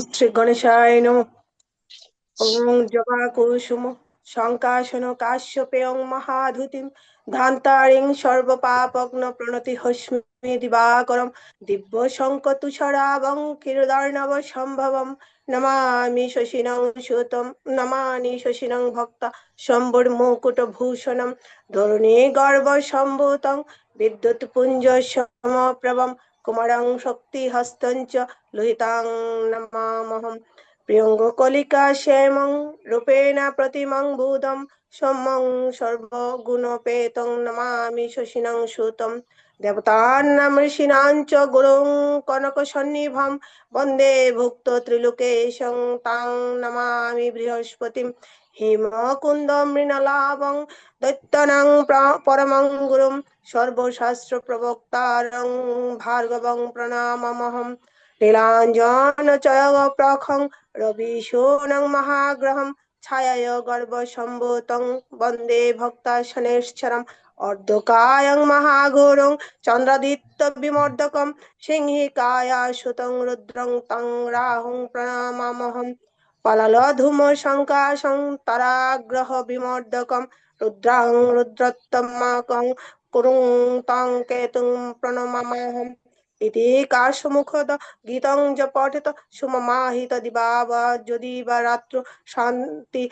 শ্রী গণেশায় নমঃ। ওং জবা কুসুম শঙ্কাশন কাশ্যপেয়ং মহাধুতিম ধান্তারিং সর্বপাপগ্ন প্রণতি হস্মি দিবাকরম দিব্য শঙ্কতুষরাবং কিরদার্ণব সম্ভবম নমামি শশিনং সুতম নমানি শশিনং ভক্তা শম্ভুর্মুকুটভূষণম ধরণী গর্ভ সম্ভূতং বিদ্যুৎ পুঞ্জ সমপ্রভম কুমারং শক্তিহস্তং চ লোহিতাং নমামহম প্রিয়ঙ্গকলিকা শ্যামং রূপেণ প্রতিমং বুধং সমং সর্বগুণোপেতং নমামি শশিনং সুতম দেবতানাং ঋষীণাং চ গুরুং কনকসন্নিভং বন্দে ভুক্ত ত্রিলোকেশং তাং নমামি বৃহস্পতিম হেমকুন্দ মৃণালাভং দৈত্যানাং পরমং গুরুং সর্বশাস্ত্র প্রবক্তারং ভার্গবং প্রণামামহম নীলাঞ্জনচয়প্রখং রবিশোণং মহাগ্রহম ছায়ায় গর্ভসম্ভূতং বন্দে ভক্তাশনেশ্চরম অর্ধকায়ং মহাঘোরং চন্দ্রাদিত্যবিমর্দকম সিংহিকায়া সুতং রুদ্রং তং রাহুং প্রণমামহম পলালধূমশঙ্কাশং তরাগ্রহ বিমর্দকম রুদ্রাং রুদ্রোত্তমকং কুরুং তং কেতুং প্রণমামহম ইতি কাশমুখদ গীতং য পঠেত সুমমাহিত দিবা বা যদি বা রাত্র শান্তি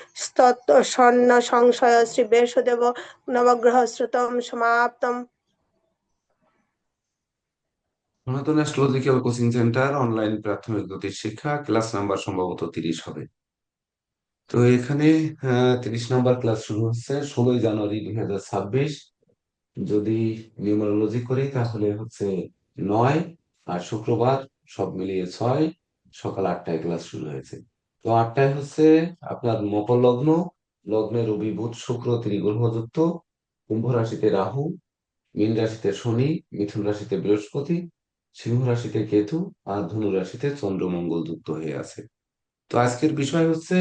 সন্ন সংশয় শ্রী বেশদেব নবগ্রহ শ্রুতম সমাপ্তম। সনাতন অ্যাস্ট্রোলজিক্যাল কোচিং সেন্টার অনলাইন প্রাথমিক জ্যোতিষ শিক্ষা ক্লাস নাম্বার সম্ভবত 30 হবে। তো এখানে 30 নাম্বার ক্লাস শুরু হচ্ছে 16 জানুয়ারি 2026। যদি নিউমারোলজি করি তাহলে হচ্ছে 9, আর শুক্রবার সব মিলিয়ে 6, সকাল 8টায় ক্লাস শুরু হয়েছে। তো 8টায় হচ্ছে আপনার মকর লগ্ন, লগ্নে রবি বুধ শুক্র ত্রিগ্রহযুক্ত, কুম্ভ রাশিতে রাহু, মীন রাশিতে শনি, মিথুন রাশিতে বৃহস্পতি, সিংহ রাশিতে কেতু, আর ধনু রাশিতে চন্দ্র মঙ্গল যুক্ত হয়ে আছে। তো আজকের বিষয় হচ্ছে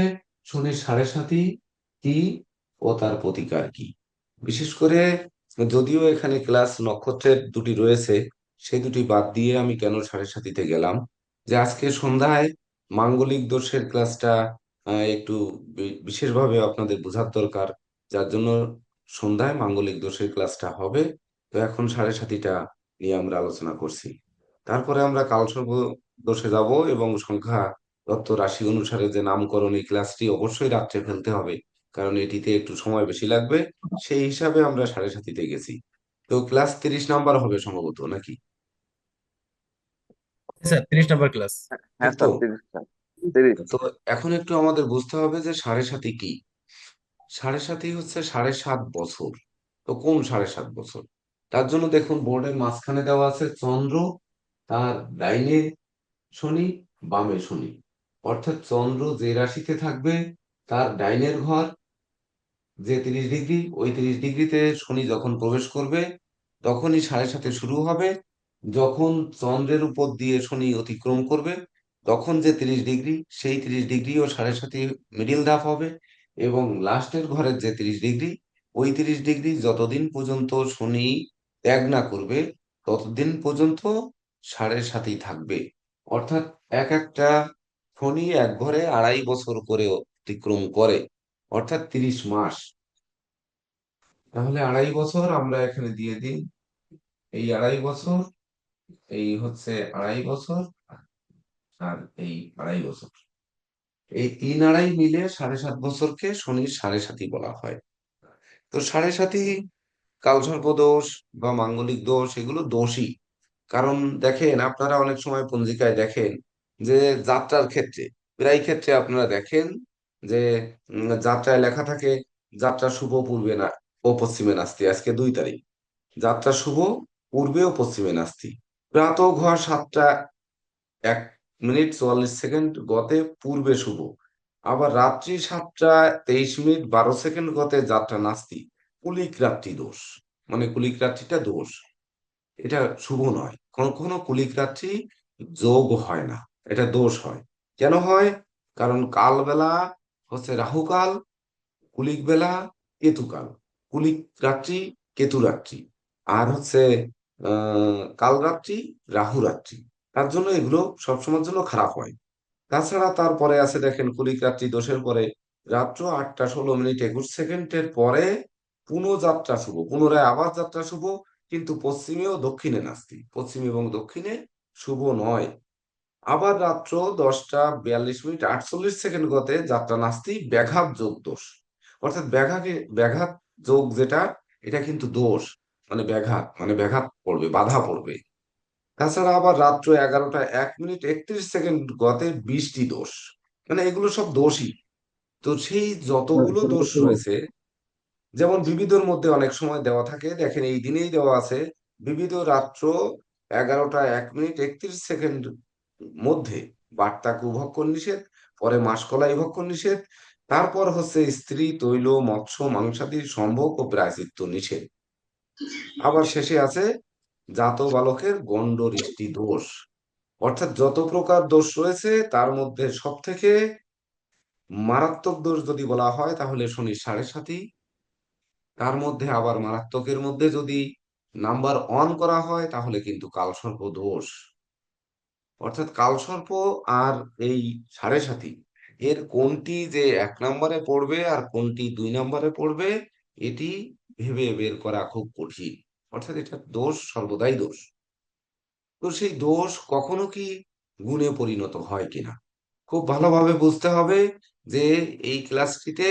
শনির সাড়ে সাতি কি ও তার প্রতিকার কি। বিশেষ করে যদিও এখানে ক্লাস নক্ষত্রের দুটি রয়েছে, সেই দুটি বাদ দিয়ে আমি কেন সাড়ে সাতিতে গেলাম, যে আজকে সন্ধ্যায় মাঙ্গলিক দোষের ক্লাসটা একটু বিশেষভাবে আপনাদের বোঝার দরকার, যার জন্য সন্ধ্যায় মাঙ্গলিক দোষের ক্লাসটা হবে। তো এখন সাড়ে সাতিটা নিয়ে আমরা আলোচনা করছি। তারপরে আমরা কালসর্প দোষে যাব, এবং সংখ্যা তত্ত্ব রাশি অনুসারে যে নামকরণ, এই ক্লাসটি অবশ্যই রাত্রে ফেলতে হবে, কারণ এটিতে একটু সময় বেশি লাগবে। সেই হিসাবে আমরা সাড়ে সাতিতে গেছি। তো ক্লাস 30 নাম্বার হবে সম্ভবত, নাকি? স্যার 30 নম্বর ক্লাস। ঠিক হ্যাঁ তো? Sir, 30 sir, 30। তো এখন একটু আমাদের বুঝতে হবে যে সাড়ে সাতি কি। সাড়ে সাতি হচ্ছে 7.5 বছর। তো কোন 7.5 বছর? তার জন্য দেখুন বোর্ডের মাঝখানে দেওয়া আছে চন্দ্র, তার ডাইনে শনি, বামে শনি। অর্থাৎ চন্দ্র যে রাশিতে থাকবে তার ডাইনের ঘর যে 30 ডিগ্রি, ওই 30 ডিগ্রিতে শনি যখন প্রবেশ করবে তখনই সাড়ে সাথে শুরু হবে। যখন চন্দ্রের উপর দিয়ে শনি অতিক্রম করবে তখন যে 30 ডিগ্রি, সেই 30 ডিগ্রি ও সাড়ে সাথে মিডিল ধাপ হবে। এবং লাস্টের ঘরের যে 30 ডিগ্রি, ওই 30 ডিগ্রি যতদিন পর্যন্ত শনি ত্যাগ না করবে ততদিন পর্যন্ত সাড়ে সাথেই থাকবে। অর্থাৎ এক একটা শনি এক ঘরে 2.5 বছর করে অতিক্রম করে, অর্থাৎ 30 মাস। তাহলে 2.5 বছর আমরা এখানে দিয়ে দিই। এই 2.5 বছর, এই হচ্ছে 2.5 বছর, আর এই 2.5 বছর, এই 3 2.5 মিলে 7.5 বছরকে শনির সাড়ে সাতি বলা হয়। তো সাড়ে সাতি কালসর্প দোষ বা মাঙ্গলিক দোষ এগুলো দোষই। কারণ দেখেন, আপনারা অনেক সময় পঞ্জিকায় দেখেন যে যাত্রার ক্ষেত্রে, প্রায় ক্ষেত্রে আপনারা দেখেন যে যাত্রায় লেখা থাকে যাত্রা শুভ পূর্বে না ও পশ্চিমে নাস্তি। আজকে 2 তারিখ, যাত্রা শুভ, পূর্বে ও পশ্চিমে নাস্তি। প্রাতঃ ঘর 7টা 1 মিনিট 44 সেকেন্ড গতে পূর্বে শুভ, আবার রাত্রি 7টা 23 মিনিট 12 সেকেন্ড গতে যাত্রা নাস্তি। কুলিক রাত্রি দোষ, মানে কুলিক রাত্রিটা দোষ, এটা শুভ নয়। কখনো কুলিক রাত্রি যোগ হয় না, এটা দোষ হয়। কেন হয়? কারণ কালবেলা হচ্ছে রাহুকাল, কুলিক বেলা কেতুকাল। কুলিক রাত্রি কেতু রাত্রি, আর হচ্ছে কাল রাত্রি রাহু রাত্রি। তার জন্য এগুলো সবসময়ের জন্য খারাপ হয়। তাছাড়া তারপরে আছে দেখেন কলিক রাত্রি দোষের পরে রাত্র 8টা 16 মিনিট 21 সেকেন্ডের পরে পুনঃযাত্রা শুভ, পুনরায় আবার যাত্রা শুভ, কিন্তু পশ্চিমে ও দক্ষিণে নাস্তি, পশ্চিম এবং দক্ষিণে শুভ নয়। আবার রাত্র 10টা 42 মিনিট 48 সেকেন্ড গতে যাত্রা নাস্তি ব্যাঘাত যোগ দোষ। অর্থাৎ ব্যাঘাত যোগ যেটা, এটা কিন্তু দোষ, মানে ব্যাঘাত, মানে ব্যাঘাত পড়বে, বাধা পড়বে। তাছাড়া আবার রাত্র 11টা 1 মিনিট 31 সেকেন্ড গতে বৃষ্টি দোষ। মানে এগুলো সব দোষই। তো সেই যতগুলো দোষ রয়েছে, যেমন বিবিধর মধ্যে অনেক সময় দেওয়া থাকে, দেখেন এই দিনেই দেওয়া আছে, বিবিধ রাত্র 11টা 1 মিনিট 31 সেকেন্ড মধ্যে বার্তাকু ভক্ষণ নিষেধ, পরে মাসকলাই ভক্ষণ নিষেধ, তারপর হচ্ছে স্ত্রী তৈল মৎস্য মাংসাদির সম্ভোগ ও প্রায়শ্চিত্ত নিষেধ। আবার শেষে আছে জাত বালকের গণ্ডঋষ্টি দোষ। অর্থাৎ যত প্রকার দোষ রয়েছে তার মধ্যে সব থেকে মারাত্মক দোষ যদি বলা হয় তাহলে শনির 7.5। তার মধ্যে আবার মারাত্মকের মধ্যে যদি নাম্বার 1 করা হয় তাহলে কিন্তু কালসর্প দোষ। অর্থাৎ কালসর্প আর এই 7.5 এর কোনটি যে 1 নম্বরে পড়বে আর কোনটি 2 নম্বরে পড়বে, এটি ভেবে বের করা খুব কঠিন। অর্থাৎ এটা দোষ, সর্বদাই দোষ। তো সেই দোষ কখনো কি গুণে পরিণত হয় কিনা খুব ভালোভাবে বুঝতে হবে। যে এই ক্লাসটিতে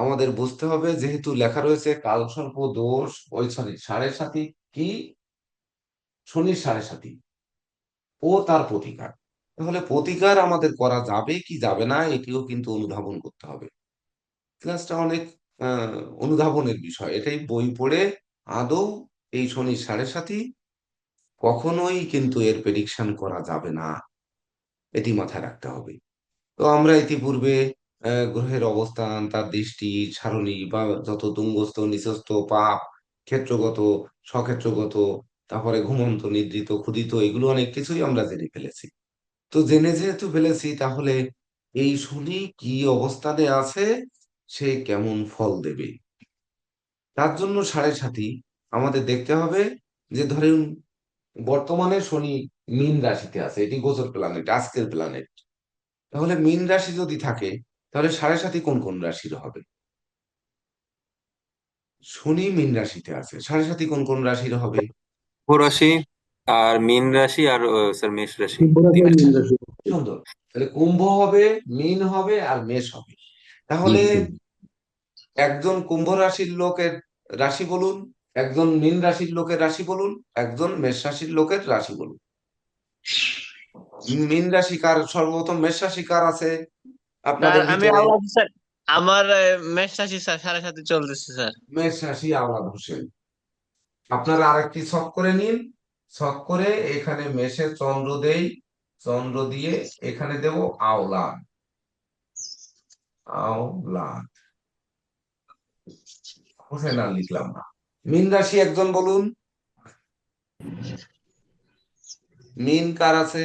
আমাদের বুঝতে হবে, যেহেতু লেখা রয়েছে কালসর্প দোষ, ওই সরি 7.5 কি, শনির 7.5 ও তার প্রতিকার, তাহলে প্রতিকার আমাদের করা যাবে কি যাবে না এটিও কিন্তু অনুধাবন করতে হবে। ক্লাসটা অনেক অনুধাবনের বিষয়, এটাই বই পড়ে আদৌ এই শনির 7.5 কখনোই কিন্তু এর প্রেডিকশন করা যাবে না, এটি মাথায় রাখতে হবে। তো আমরা ইতিপূর্বে গ্রহের অবস্থান, তার দৃষ্টি সারণী বা যত তুঙ্গস্থ নিচস্থ পাপ, ক্ষেত্রগত স্বক্ষেত্রগত, তারপরে ঘুমন্ত নিদ্রিত ক্ষুধিত, এগুলো অনেক কিছুই আমরা জেনে ফেলেছি। তো জেনে যেহেতু ফেলেছি, তাহলে এই শনি কি অবস্থানে আছে, সে কেমন ফল দেবে, তার জন্য 7.5 আমাদের দেখতে হবে। যে ধরুন বর্তমানে শনি মীন রাশিতে আছে, এটি গোচর প্ল্যানেট, আজকের প্ল্যানেট। তাহলে মীন রাশি যদি থাকে, তাহলে 7.5 কোন কোন রাশির হবে? শনি মীন রাশিতে আছে, 7.5 কোন কোন রাশির হবে? কুম্ভ রাশি আর মীন রাশি আর স্যার মেষ রাশি, কুম্ভরাশি আর মীন তিনটা। রাশি। সুন্দর। তাহলে কুম্ভ হবে, মীন হবে আর মেষ হবে। তাহলে হুম। একজন কুম্ভ রাশির লোকের রাশি বলুন, একজন মীন রাশির লোকের রাশি বলুন, একজন মেষ রাশির লোকের রাশি বলুন। মীন রাশি কার, সর্বপ্রথম মেষ রাশি কার আছে স্যার আপনাদের আমি ভিতরে? আওলাদ স্যার, আমার মেষ রাশি স্যার 7.5 চলতেছে স্যার। মেষ রাশি আওলাদ হোসেন। আপনারা আরেকটি ছক করে নিন, ছক করে এখানে মেষের চন্দ্র দেই, চন্দ্র দিয়ে এখানে দেব আওলাদ, আওলাদ হোসেন আর লিখলাম না। মীন রাশি একজন বলুন, মীন কার আছে?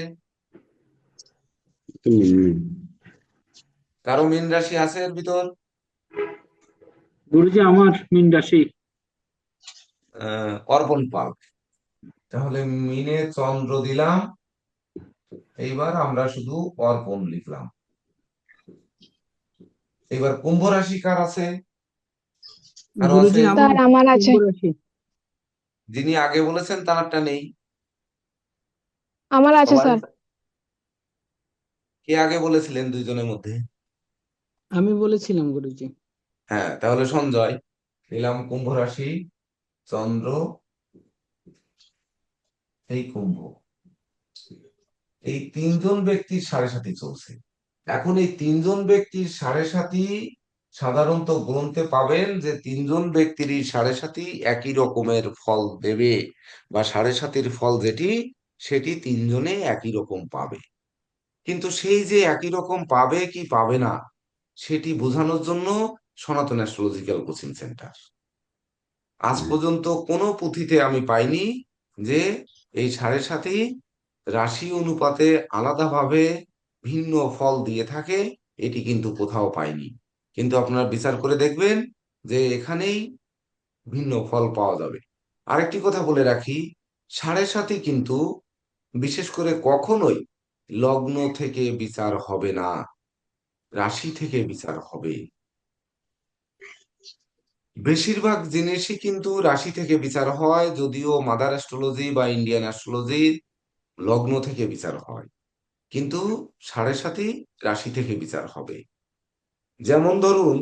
কারো মীন রাশি আছে এর ভিতর? গুরুজি আমার মীন রাশি। অর্পণ পাল। তাহলে মিনে চন্দ্র দিলাম, এইবার আমরা শুধু অর্পণ লিখলাম। এবার কুম্ভ রাশি কার আছে? কারো আছে? গুরুজি আমার স্যার আমার আছে। কুম্ভ রাশি। যিনি আগে বলেছেন তারটা নেই। আমার আছে সবাই স্যার। কে আগে বলেছিলেন দুইজনের মধ্যে? আমি বলেছিলাম গুরুজি। হ্যাঁ, তাহলে সঞ্জয় নিলাম কুম্ভ রাশি, চন্দ্র, এই কুম্ভ। এই তিনজন ব্যক্তির 7.5 চলছে। এখন এই তিনজন ব্যক্তির 7.5 সাধারণত গ্রন্থে পাবেন যে তিনজন ব্যক্তিরই 7.5 একই রকমের ফল দেবে, বা 7.5 ফল যেটি, সেটি তিনজনে একই রকম পাবে। কিন্তু সেই যে একই রকম পাবে কি পাবে না, সেটি বোঝানোর জন্য সনাতন অ্যাস্ট্রোলজিক্যাল কোচিং সেন্টার। আজ পর্যন্ত কোনো পুঁথিতে আমি পাইনি যে এই 7.5 রাশি অনুপাতে আলাদাভাবে ভিন্ন ফল দিয়ে থাকে, এটি কিন্তু কোথাও পাইনি। কিন্তু আপনারা বিচার করে দেখবেন যে এখানেই ভিন্ন ফল পাওয়া যাবে। আরেকটি কথা বলে রাখি, 7.5 কিন্তু বিশেষ করে কখনোই লগ্ন থেকে বিচার হবে না, রাশি থেকে বিচার হবে। বেশিরভাগ জিনিসই কিন্তু রাশি থেকে বিচার হয়, যদিও মাদার অ্যাস্ট্রোলজি বা ইন্ডিয়ান অ্যাস্ট্রোলজি লগ্ন থেকে বিচার হয়, কিন্তু সাড়ে সাথে রাশি থেকে বিচার হবে। যেমন ধরুন,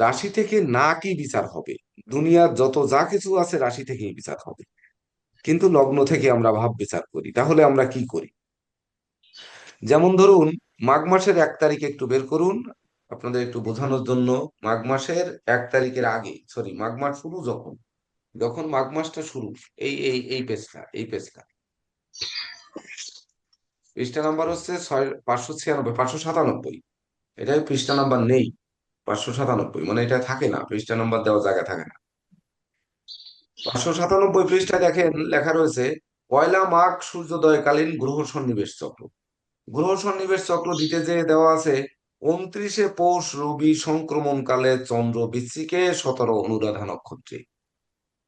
রাশি থেকে না কি বিচার হবে, দুনিয়ার যত যা কিছু আছে রাশি থেকেই বিচার হবে, কিন্তু লগ্ন থেকে আমরা ভাব বিচার করি। তাহলে আমরা কি করি? যেমন ধরুন, মাঘ মাসের 1 তারিখ একটু বের করুন আপনাদের একটু বোঝানোর জন্য। মাঘ মাসের 1 তারিখের আগে, সরি, মাঘ মাস শুরু যখন, যখন মাঘ মাসটা শুরু, এই পেজটা পৃষ্ঠা নাম্বার হচ্ছে 596, 597। এটাই পৃষ্ঠা নাম্বার নেই, 597, মানে এটা থাকে না, পৃষ্ঠা নাম্বার দেওয়া জায়গা থাকে না। 597 পৃষ্ঠায় দেখেন লেখা রয়েছে, পয়লা মাঘ সূর্যোদয়কালীন গ্রহ সন্নিবেশ চক্র। গ্রহ সন্নিবেশ চক্র দিতে যে দেওয়া আছে, 29শে পৌষ রবি সংক্রমণ কালে চন্দ্র বৃশ্চিকে, 17 অনুরাধা নক্ষত্রে।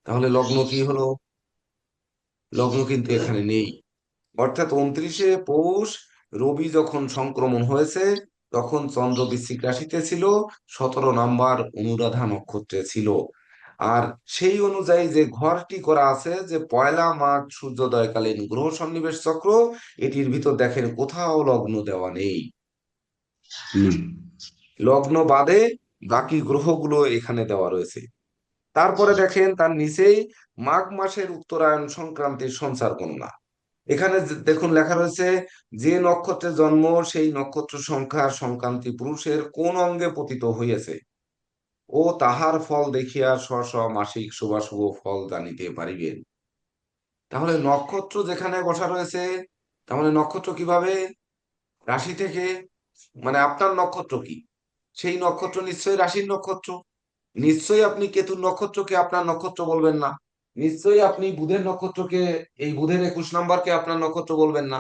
তাহলে লগ্ন কি হলো? লগ্ন কিন্তু এখানে নেই। অর্থাৎ 29শে পৌষ রবি যখন সংক্রমণ হয়েছে, তখন চন্দ্র বৃশ্চিক রাশিতে ছিল, 17 নাম্বার অনুরাধা নক্ষত্রে ছিল। আর সেই অনুযায়ী যে ঘরটি করা আছে, যে পয়লা মাঘ সূর্যোদয়কালীন গ্রহ সন্নিবেশ চক্র, এটির ভিতর দেখেন কোথাও লগ্ন দেওয়া নেই। লগ্ন বাদে বাকি গ্রহগুলো এখানে দেওয়া রয়েছে। তারপরে দেখেন তার নিচেই মাঘ মাসের উত্তরায়ণ সংক্রান্তির সঞ্চার গণনা। এখানে দেখুন লেখা রয়েছে, যে নক্ষত্রে জন্ম সেই নক্ষত্র সংখ্যার সংক্রান্তি পুরুষের কোন অঙ্গে পতিত হইয়াছে, ও তাহার ফল দেখিয়া স্ব স্ব মাসিক শুভাশুভ ফল জানিতে পারিবেন। তাহলে নক্ষত্র যেখানে বসা রয়েছে, তাহলে নক্ষত্র কিভাবে? রাশি থেকে। মানে আপনার নক্ষত্র কি? সেই নক্ষত্র নিশ্চয়ই রাশির নক্ষত্র। নিশ্চয়ই আপনি কেতুর নক্ষত্রকে আপনার নক্ষত্র বলবেন না। নিশ্চয়ই আপনি বুধের নক্ষত্রকে, এই বুধের 21 নম্বরকে আপনার নক্ষত্র বলবেন না।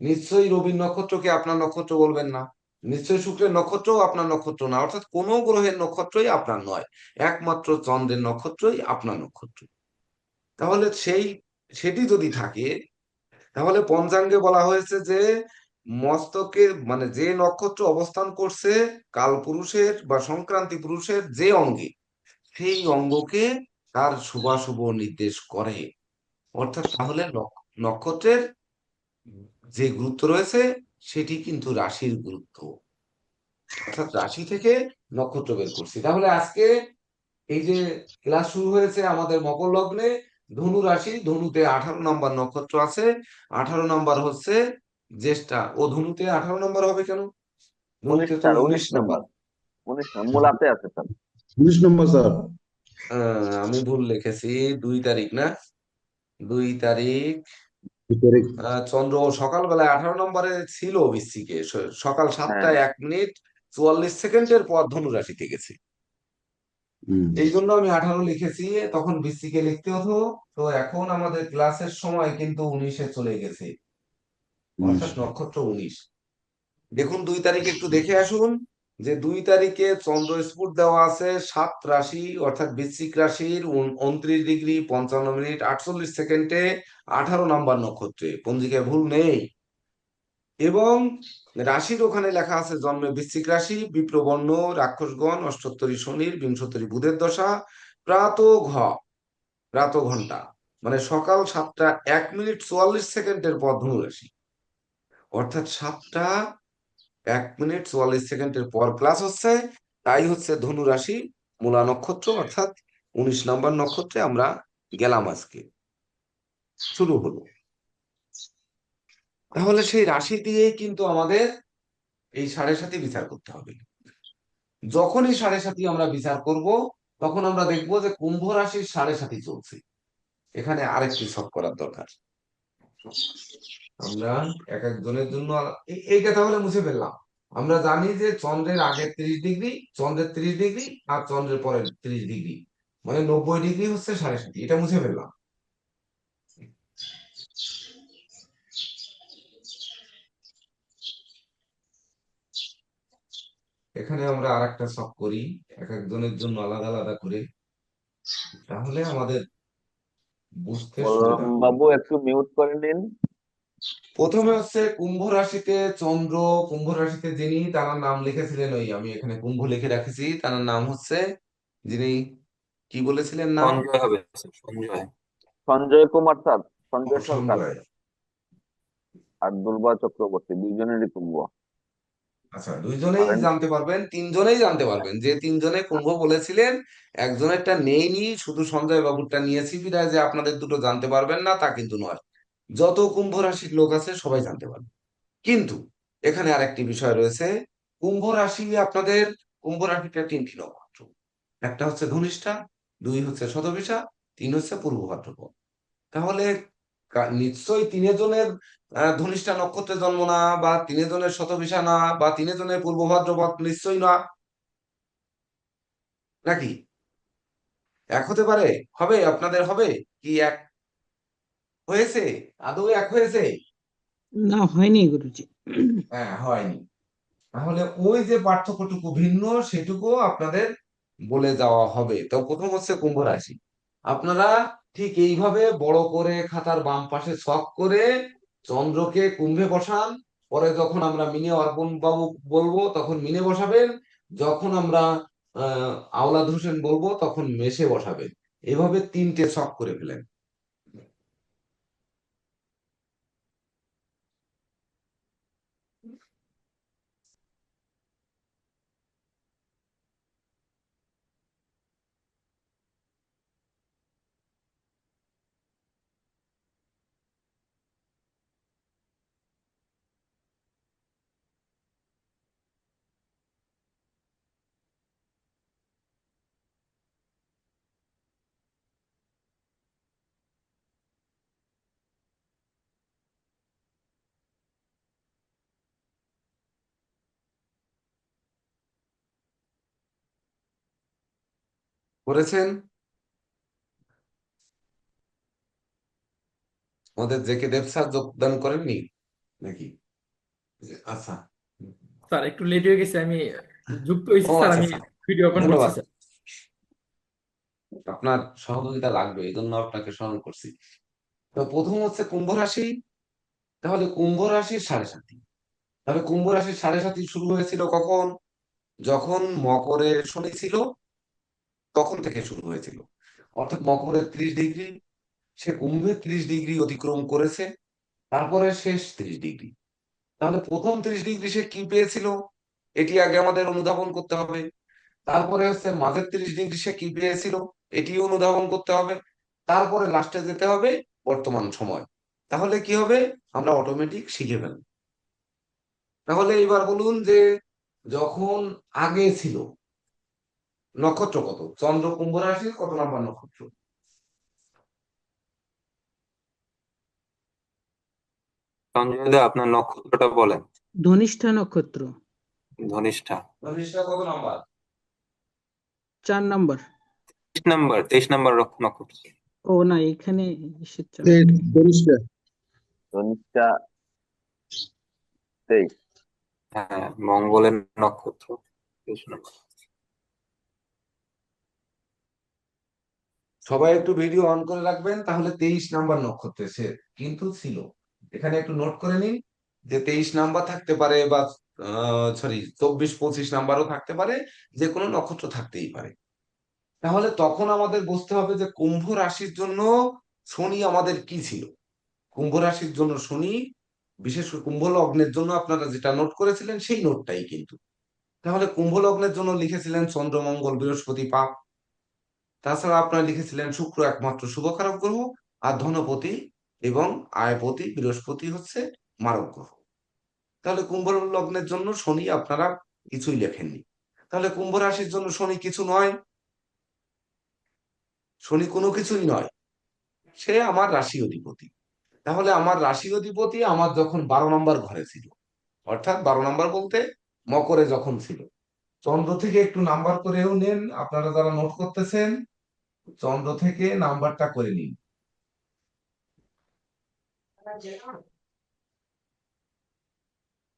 নিশ্চয়ই রবির নক্ষত্রকে আপনার নক্ষত্র বলবেন না। নিশ্চয়ই শুক্রের নক্ষত্রও আপনার নক্ষত্র না। অর্থাৎ কোনো গ্রহের নক্ষত্রই আপনার নয়, একমাত্র চন্দ্রের নক্ষত্রই আপনার নক্ষত্র। তাহলে সেটি যদি থাকে, তাহলে পঞ্চাঙ্গে বলা হয়েছে যে মস্তকে, মানে যে নক্ষত্র অবস্থান করছে কালপুরুষের বা সংক্রান্তি পুরুষের যে অঙ্গে, সেই অঙ্গকে তার শুভাশুভ নির্দেশ করে। অর্থাৎ তাহলে নক্ষত্রের যে গুরুত্ব রয়েছে, সেটি কিন্তু রাশির গুরুত্ব। অর্থাৎ রাশি থেকে নক্ষত্র বের করছি। তাহলে আজকে এই যে ক্লাস শুরু হয়েছে আমাদের মকর লগ্নে, ধনু রাশি, ধনুতে 18 নম্বর নক্ষত্র আছে। 18 নম্বর হচ্ছে জ্যেষ্ঠা। ও ধনুতে 18 নম্বর হবে কেন? 19 ধনুতে তো স্যার, 19 19 নম্বর। নম্বর। 19 নম্বর মূলাতে আছে স্যার। 19 নম্বর স্যার। আমি ভুল লিখেছি, 2 তারিখ না, 2 তারিখ। ভিতরে চন্দ্র সকালবেলায় 18 নম্বরে ছিল বৃশ্চিকে, সকাল হ্যাঁ 7টা 1 মিনিট 44 সেকেন্ডের পর ধনু রাশিতে গেছে। হুম, এই জন্য আমি 18 লিখেছি, তখন বৃশ্চিকে লিখতে হতো। তো এখন আমাদের ক্লাসের সময় কিন্তু 19-এ চলে গেছে, 19। অর্থাৎ নক্ষত্র 19। দেখুন 2 তারিখ একটু দেখে আসুন, যে 2 তারিখে চন্দ্র স্ফুট দেওয়া আছে 7 রাশি, অর্থাৎ বৃশ্চিক রাশির 29 ডিগ্রি 55 মিনিট 48 সেকেন্ডে 18 নাম্বার নক্ষত্রে, পঞ্জিকায় ভুল নেই। এবং রাশির ওখানে লেখা আছে জন্মে বৃশ্চিক রাশি, বিপ্রবর্ণ, রাক্ষসগণ, অষ্টোত্তরী শনির, বিংশোত্তরী বুধের দশা, প্রাত ঘন্টা, মানে সকাল 7টা 1 মিনিট 44 সেকেন্ডের পর ধনু রাশি। অর্থাৎ 7টা 1 মিনিট 44 সেকেন্ডের পর ক্লাস হচ্ছে, তাই হচ্ছে ধনু রাশি মূলা নক্ষত্র, অর্থাৎ 19 নম্বর নক্ষত্রে আমরা গেলাম, আজকে শুরু হলো। তাহলে সেই রাশি দিয়েই কিন্তু আমাদের এই সাড়ে সাথে বিচার করতে হবে। যখনই সাড়ে সাথে আমরা বিচার করব, তখন আমরা দেখব যে কুম্ভ রাশির সাড়ে সাথে চলছে। এখানে আরেকটি সব করার দরকার। আমরা এক একজনের জন্য এইটা তাহলে মুছে ফেললাম। আমরা জানি যে চন্দ্রের আগে 30 ডিগ্রি, চন্দ্রের 30 ডিগ্রি, আর চন্দ্রের পরে 30 ডিগ্রি, মানে 90 ডিগ্রি হচ্ছে সাড়ে সাথে। এটা মুছে ফেললাম। এখানে আমরা আরেকটা সব করি, এক একজনের জন্য আলাদা আলাদা করে, তাহলে আমাদের বুঝতে সুবিধা বলরাম হবে। বাবু একটু মিউট করে নিন। প্রথমে হচ্ছে কুম্ভ রাশিতে চন্দ্র, কুম্ভ রাশিতে যিনি, তার নাম লিখেছিলেন, ওই আমি এখানে কুম্ভ লিখে রাখেছি, তার নাম হচ্ছে, যিনি কি বলেছিলেন নাম? সঞ্জয় হবে স্যার, সঞ্জয়। সঞ্জয় কুমার স্যার, ও, সঞ্জয় সরকার সঞ্জয়। আর দুর্বা চক্রবর্তী, দুইজনেরই কুম্ভ। আচ্ছা, দুইজনেই পারেন। জানতে পারবেন, তিনজনেই জানতে পারবেন, যে তিনজনে কুম্ভ বলেছিলেন। একজনেরটা নেইনি, শুধু সঞ্জয় বাবুরটা নিয়েছি, বিধায় যে আপনাদের দুটো জানতে পারবেন না তা কিন্তু নয়। যত কুম্ভ রাশির লোক আছে সবাই জানতে পারবে। কিন্তু এখানে আরেকটি বিষয় রয়েছে। কুম্ভ রাশি আপনাদের, কুম্ভ রাশিটা তিনটি নক্ষত্র। একটা হচ্ছে ধনিষ্ঠা, দুই হচ্ছে শতভিষা, তিন হচ্ছে পূর্ব ভাদ্রপদ। তাহলে নিশ্চয়ই তিনজনের ধনিষ্ঠা নক্ষত্রে জন্ম না, বা তিনজনের শতভিষা না, বা তিনজনের পূর্ব ভাদ্রপদ নিশ্চয়ই না, নাকি? এক হতে পারে? হবে আপনাদের? হবে কি এক হয়েছে? আদৌ এক হয়েছে? না, হয়নি গুরুজি। হ্যাঁ, হয়নি। তাহলে ওই যে পার্থক্যটুকু ভিন্ন, সেটুকু আপনাদের বলে দেওয়া হবে। তো প্রথম হচ্ছে কুম্ভ রাশি। আপনারা ঠিক এইভাবে বড় করে খাতার বাম পাশে ছক করে চন্দ্রকে কুম্ভে বসান। পরে যখন আমরা মিনে অর্পণ বাবু বলবো তখন মিনে বসাবেন। যখন আমরা আওলাদ হোসেন বলবো তখন মেষে বসাবেন। এভাবে তিনটে ছক করে ফেলেন। করেছেন? আমাদের জে কে দেব স্যার যোগদান করেননি নাকি? আচ্ছা। স্যার একটু লেট হয়ে গেছে, আমি যুক্ত হয়েছি ও স্যার, আচ্ছা আমি আচ্ছা, ভিডিও অন করছি ধন্যবাদ। স্যার। আপনার সহযোগিতা লাগবে, এই জন্য আপনাকে স্মরণ করছি। তো প্রথম হচ্ছে কুম্ভ রাশি। তাহলে কুম্ভ রাশির সাড়ে সাতি। তাহলে কুম্ভ রাশির সাড়ে সাতি শুরু হয়েছিল কখন? যখন মকরে শনি ছিল, তখন থেকে শুরু হয়েছিল। অর্থাৎ মকরের 30 ডিগ্রি, সে কুম্ভের 30 ডিগ্রি অতিক্রম করেছে, তারপরে শেষ 30 ডিগ্রি। তাহলে প্রথম 30 ডিগ্রি সে কি পেয়েছিল, এটি আগে আমাদের অনুধাবন করতে হবে। তারপরে হচ্ছে মাঝের 30 ডিগ্রি সে কি পেয়েছিল, এটিও অনুধাবন করতে হবে। তারপরে লাস্টে যেতে হবে বর্তমান সময়। তাহলে কি হবে, আমরা অটোমেটিক শিখে ফেলব। তাহলে এবার বলুন যে যখন আগে ছিল, নক্ষত্র কত? চন্দ্র কুম্ভ রাশির কত নাম্বার নক্ষত্র? সঞ্জয় দা, আপনার নক্ষত্রটা বলেন। ধনিষ্ঠা নক্ষত্র, ধনিষ্ঠা। ধনিষ্ঠা কত নাম্বার? 4 নম্বর। 23 নাম্বার নক্ষত্র। ও না, এখানে এসেছে। ধনিষ্ঠা। ধনিষ্ঠা 23। হ্যাঁ, মঙ্গলের নক্ষত্র 23 নম্বর। সবাই একটু ভিডিও অন করে রাখবেন, তাহলে 23 নাম্বার নক্ষত্রে সে কিন্তু ছিল। এখানে একটু নোট করে নিন যে 23 নাম্বার থাকতে পারে, বা সরি 24-25 নাম্বারও থাকতে পারে, যে কোনো নক্ষত্র থাকতেই পারে। তাহলে তখন আমাদের বুঝতে হবে যে কুম্ভ রাশির জন্য শনি আমাদের কি ছিল। কুম্ভ রাশির জন্য শনি, বিশেষ করে কুম্ভ লগ্নের জন্য আপনারা যেটা নোট করেছিলেন সেই নোটটাই কিন্তু। তাহলে কুম্ভ লগ্নের জন্য লিখেছিলেন চন্দ্র মঙ্গল বৃহস্পতি পাপ। তাছাড়া আপনারা লিখেছিলেন শুক্র একমাত্র শুভকারক গ্রহ, আর ধনপতি এবং আয়পতি বৃহস্পতি হচ্ছে মারক গ্রহ। তাহলে কুম্ভ লগ্নের জন্য শনি আপনারা কিছুই লেখেননি। তাহলে কুম্ভ রাশির জন্য শনি কিছু নয়, শনি কোনো কিছুই নয়, সে আমার রাশি অধিপতি। তাহলে আমার রাশি অধিপতি আমার যখন 12 নম্বর ঘরে ছিল, অর্থাৎ 12 নম্বর বলতে মকরে যখন ছিল, চন্দ্র থেকে একটু নাম্বার করেও নেন আপনারা যারা নোট করতেছেন, চন্দ্র থেকে নাম্বারটা করে নিন।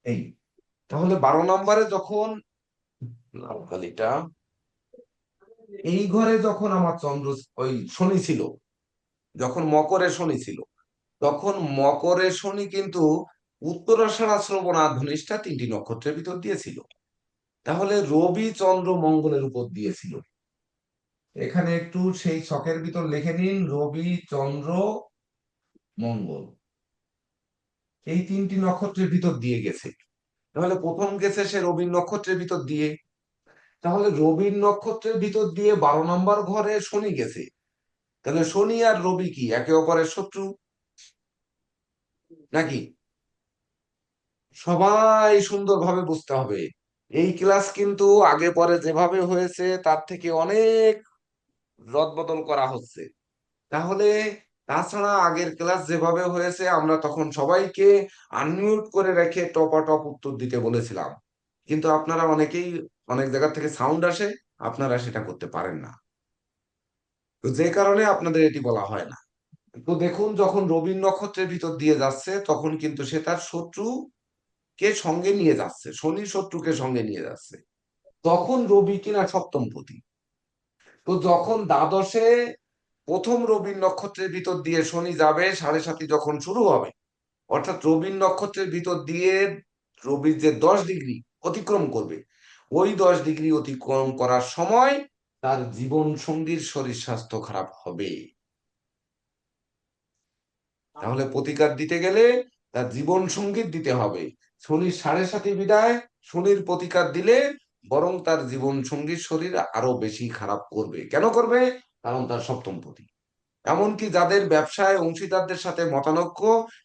এই, তাহলে 12 নম্বরে যখন লালকালিটা, এই ঘরে যখন আমার চন্দ্র, ওই শনি ছিল, যখন মকরে শনি ছিল, তখন মকরে শনি কিন্তু উত্তরাষাঢ়া, শ্রবণা, ধনিষ্ঠা 3টি নক্ষত্রের ভিতর দিয়েছিল। তাহলে রবি, চন্দ্র, মঙ্গলের উপর দিয়েছিল। এখানে একটু সেই ছকের ভিতর লিখে নিন, রবি, চন্দ্র, মঙ্গল এই 3টি নক্ষত্রের ভিতর দিয়ে গেছে। তাহলে প্রথম গেছে সে রবির নক্ষত্রের ভিতর দিয়ে। তাহলে রবির নক্ষত্রের ভিতর দিয়ে 12 নম্বর ঘরে শনি গেছে। তাহলে শনি আর রবি কি একে অপরের শত্রু নাকি? সবাই সুন্দরভাবে বুঝতে হবে। এই ক্লাস কিন্তু আগে পরে যেভাবে হয়েছে তার থেকে অনেক রদবদল করা হচ্ছে। তাহলে তাছাড়া আগের ক্লাস যেভাবে হয়েছে আমরা তখন সবাইকে আনমিউট করে রেখে টপাটপ উত্তর দিতে বলেছিলাম, কিন্তু আপনারা অনেকেই অনেক জায়গা থেকে সাউন্ড আসে, আপনারা সেটা করতে পারেন না, তো যে কারণে আপনাদের এটি বলা হয় না। তো দেখুন, যখন রবি নক্ষত্রের ভিতর দিয়ে যাচ্ছে তখন কিন্তু সে তার শত্রুকে সঙ্গে নিয়ে যাচ্ছে, শনি শত্রুকে সঙ্গে নিয়ে যাচ্ছে। তখন রবি কিনা সপ্তমপতি। তো যখন দ্বাদশে প্রথম রবির নক্ষত্রের ভিতর দিয়ে শনি যাবে, 7.5 যখন শুরু হবে, অর্থাৎ রবির নক্ষত্রের ভিতর দিয়ে রবির যে 10 ডিগ্রি অতিক্রম করবে, ওই 10 ডিগ্রি অতিক্রম করার সময় তার জীবন সঙ্গীর শরীর স্বাস্থ্য খারাপ হবে। তাহলে প্রতিকার দিতে গেলে তার জীবন সঙ্গীত দিতে হবে। শনির 7.5 বিদায়, শনির প্রতিকার দিলে বরং তার জীবন সঙ্গীর শরীর আরো বেশি খারাপ করবে। কেন করবে? কারণ তার সপ্তমপতি। এমনকি যাদের ব্যবসায় অংশীদারদের সাথে মতানৈক্য,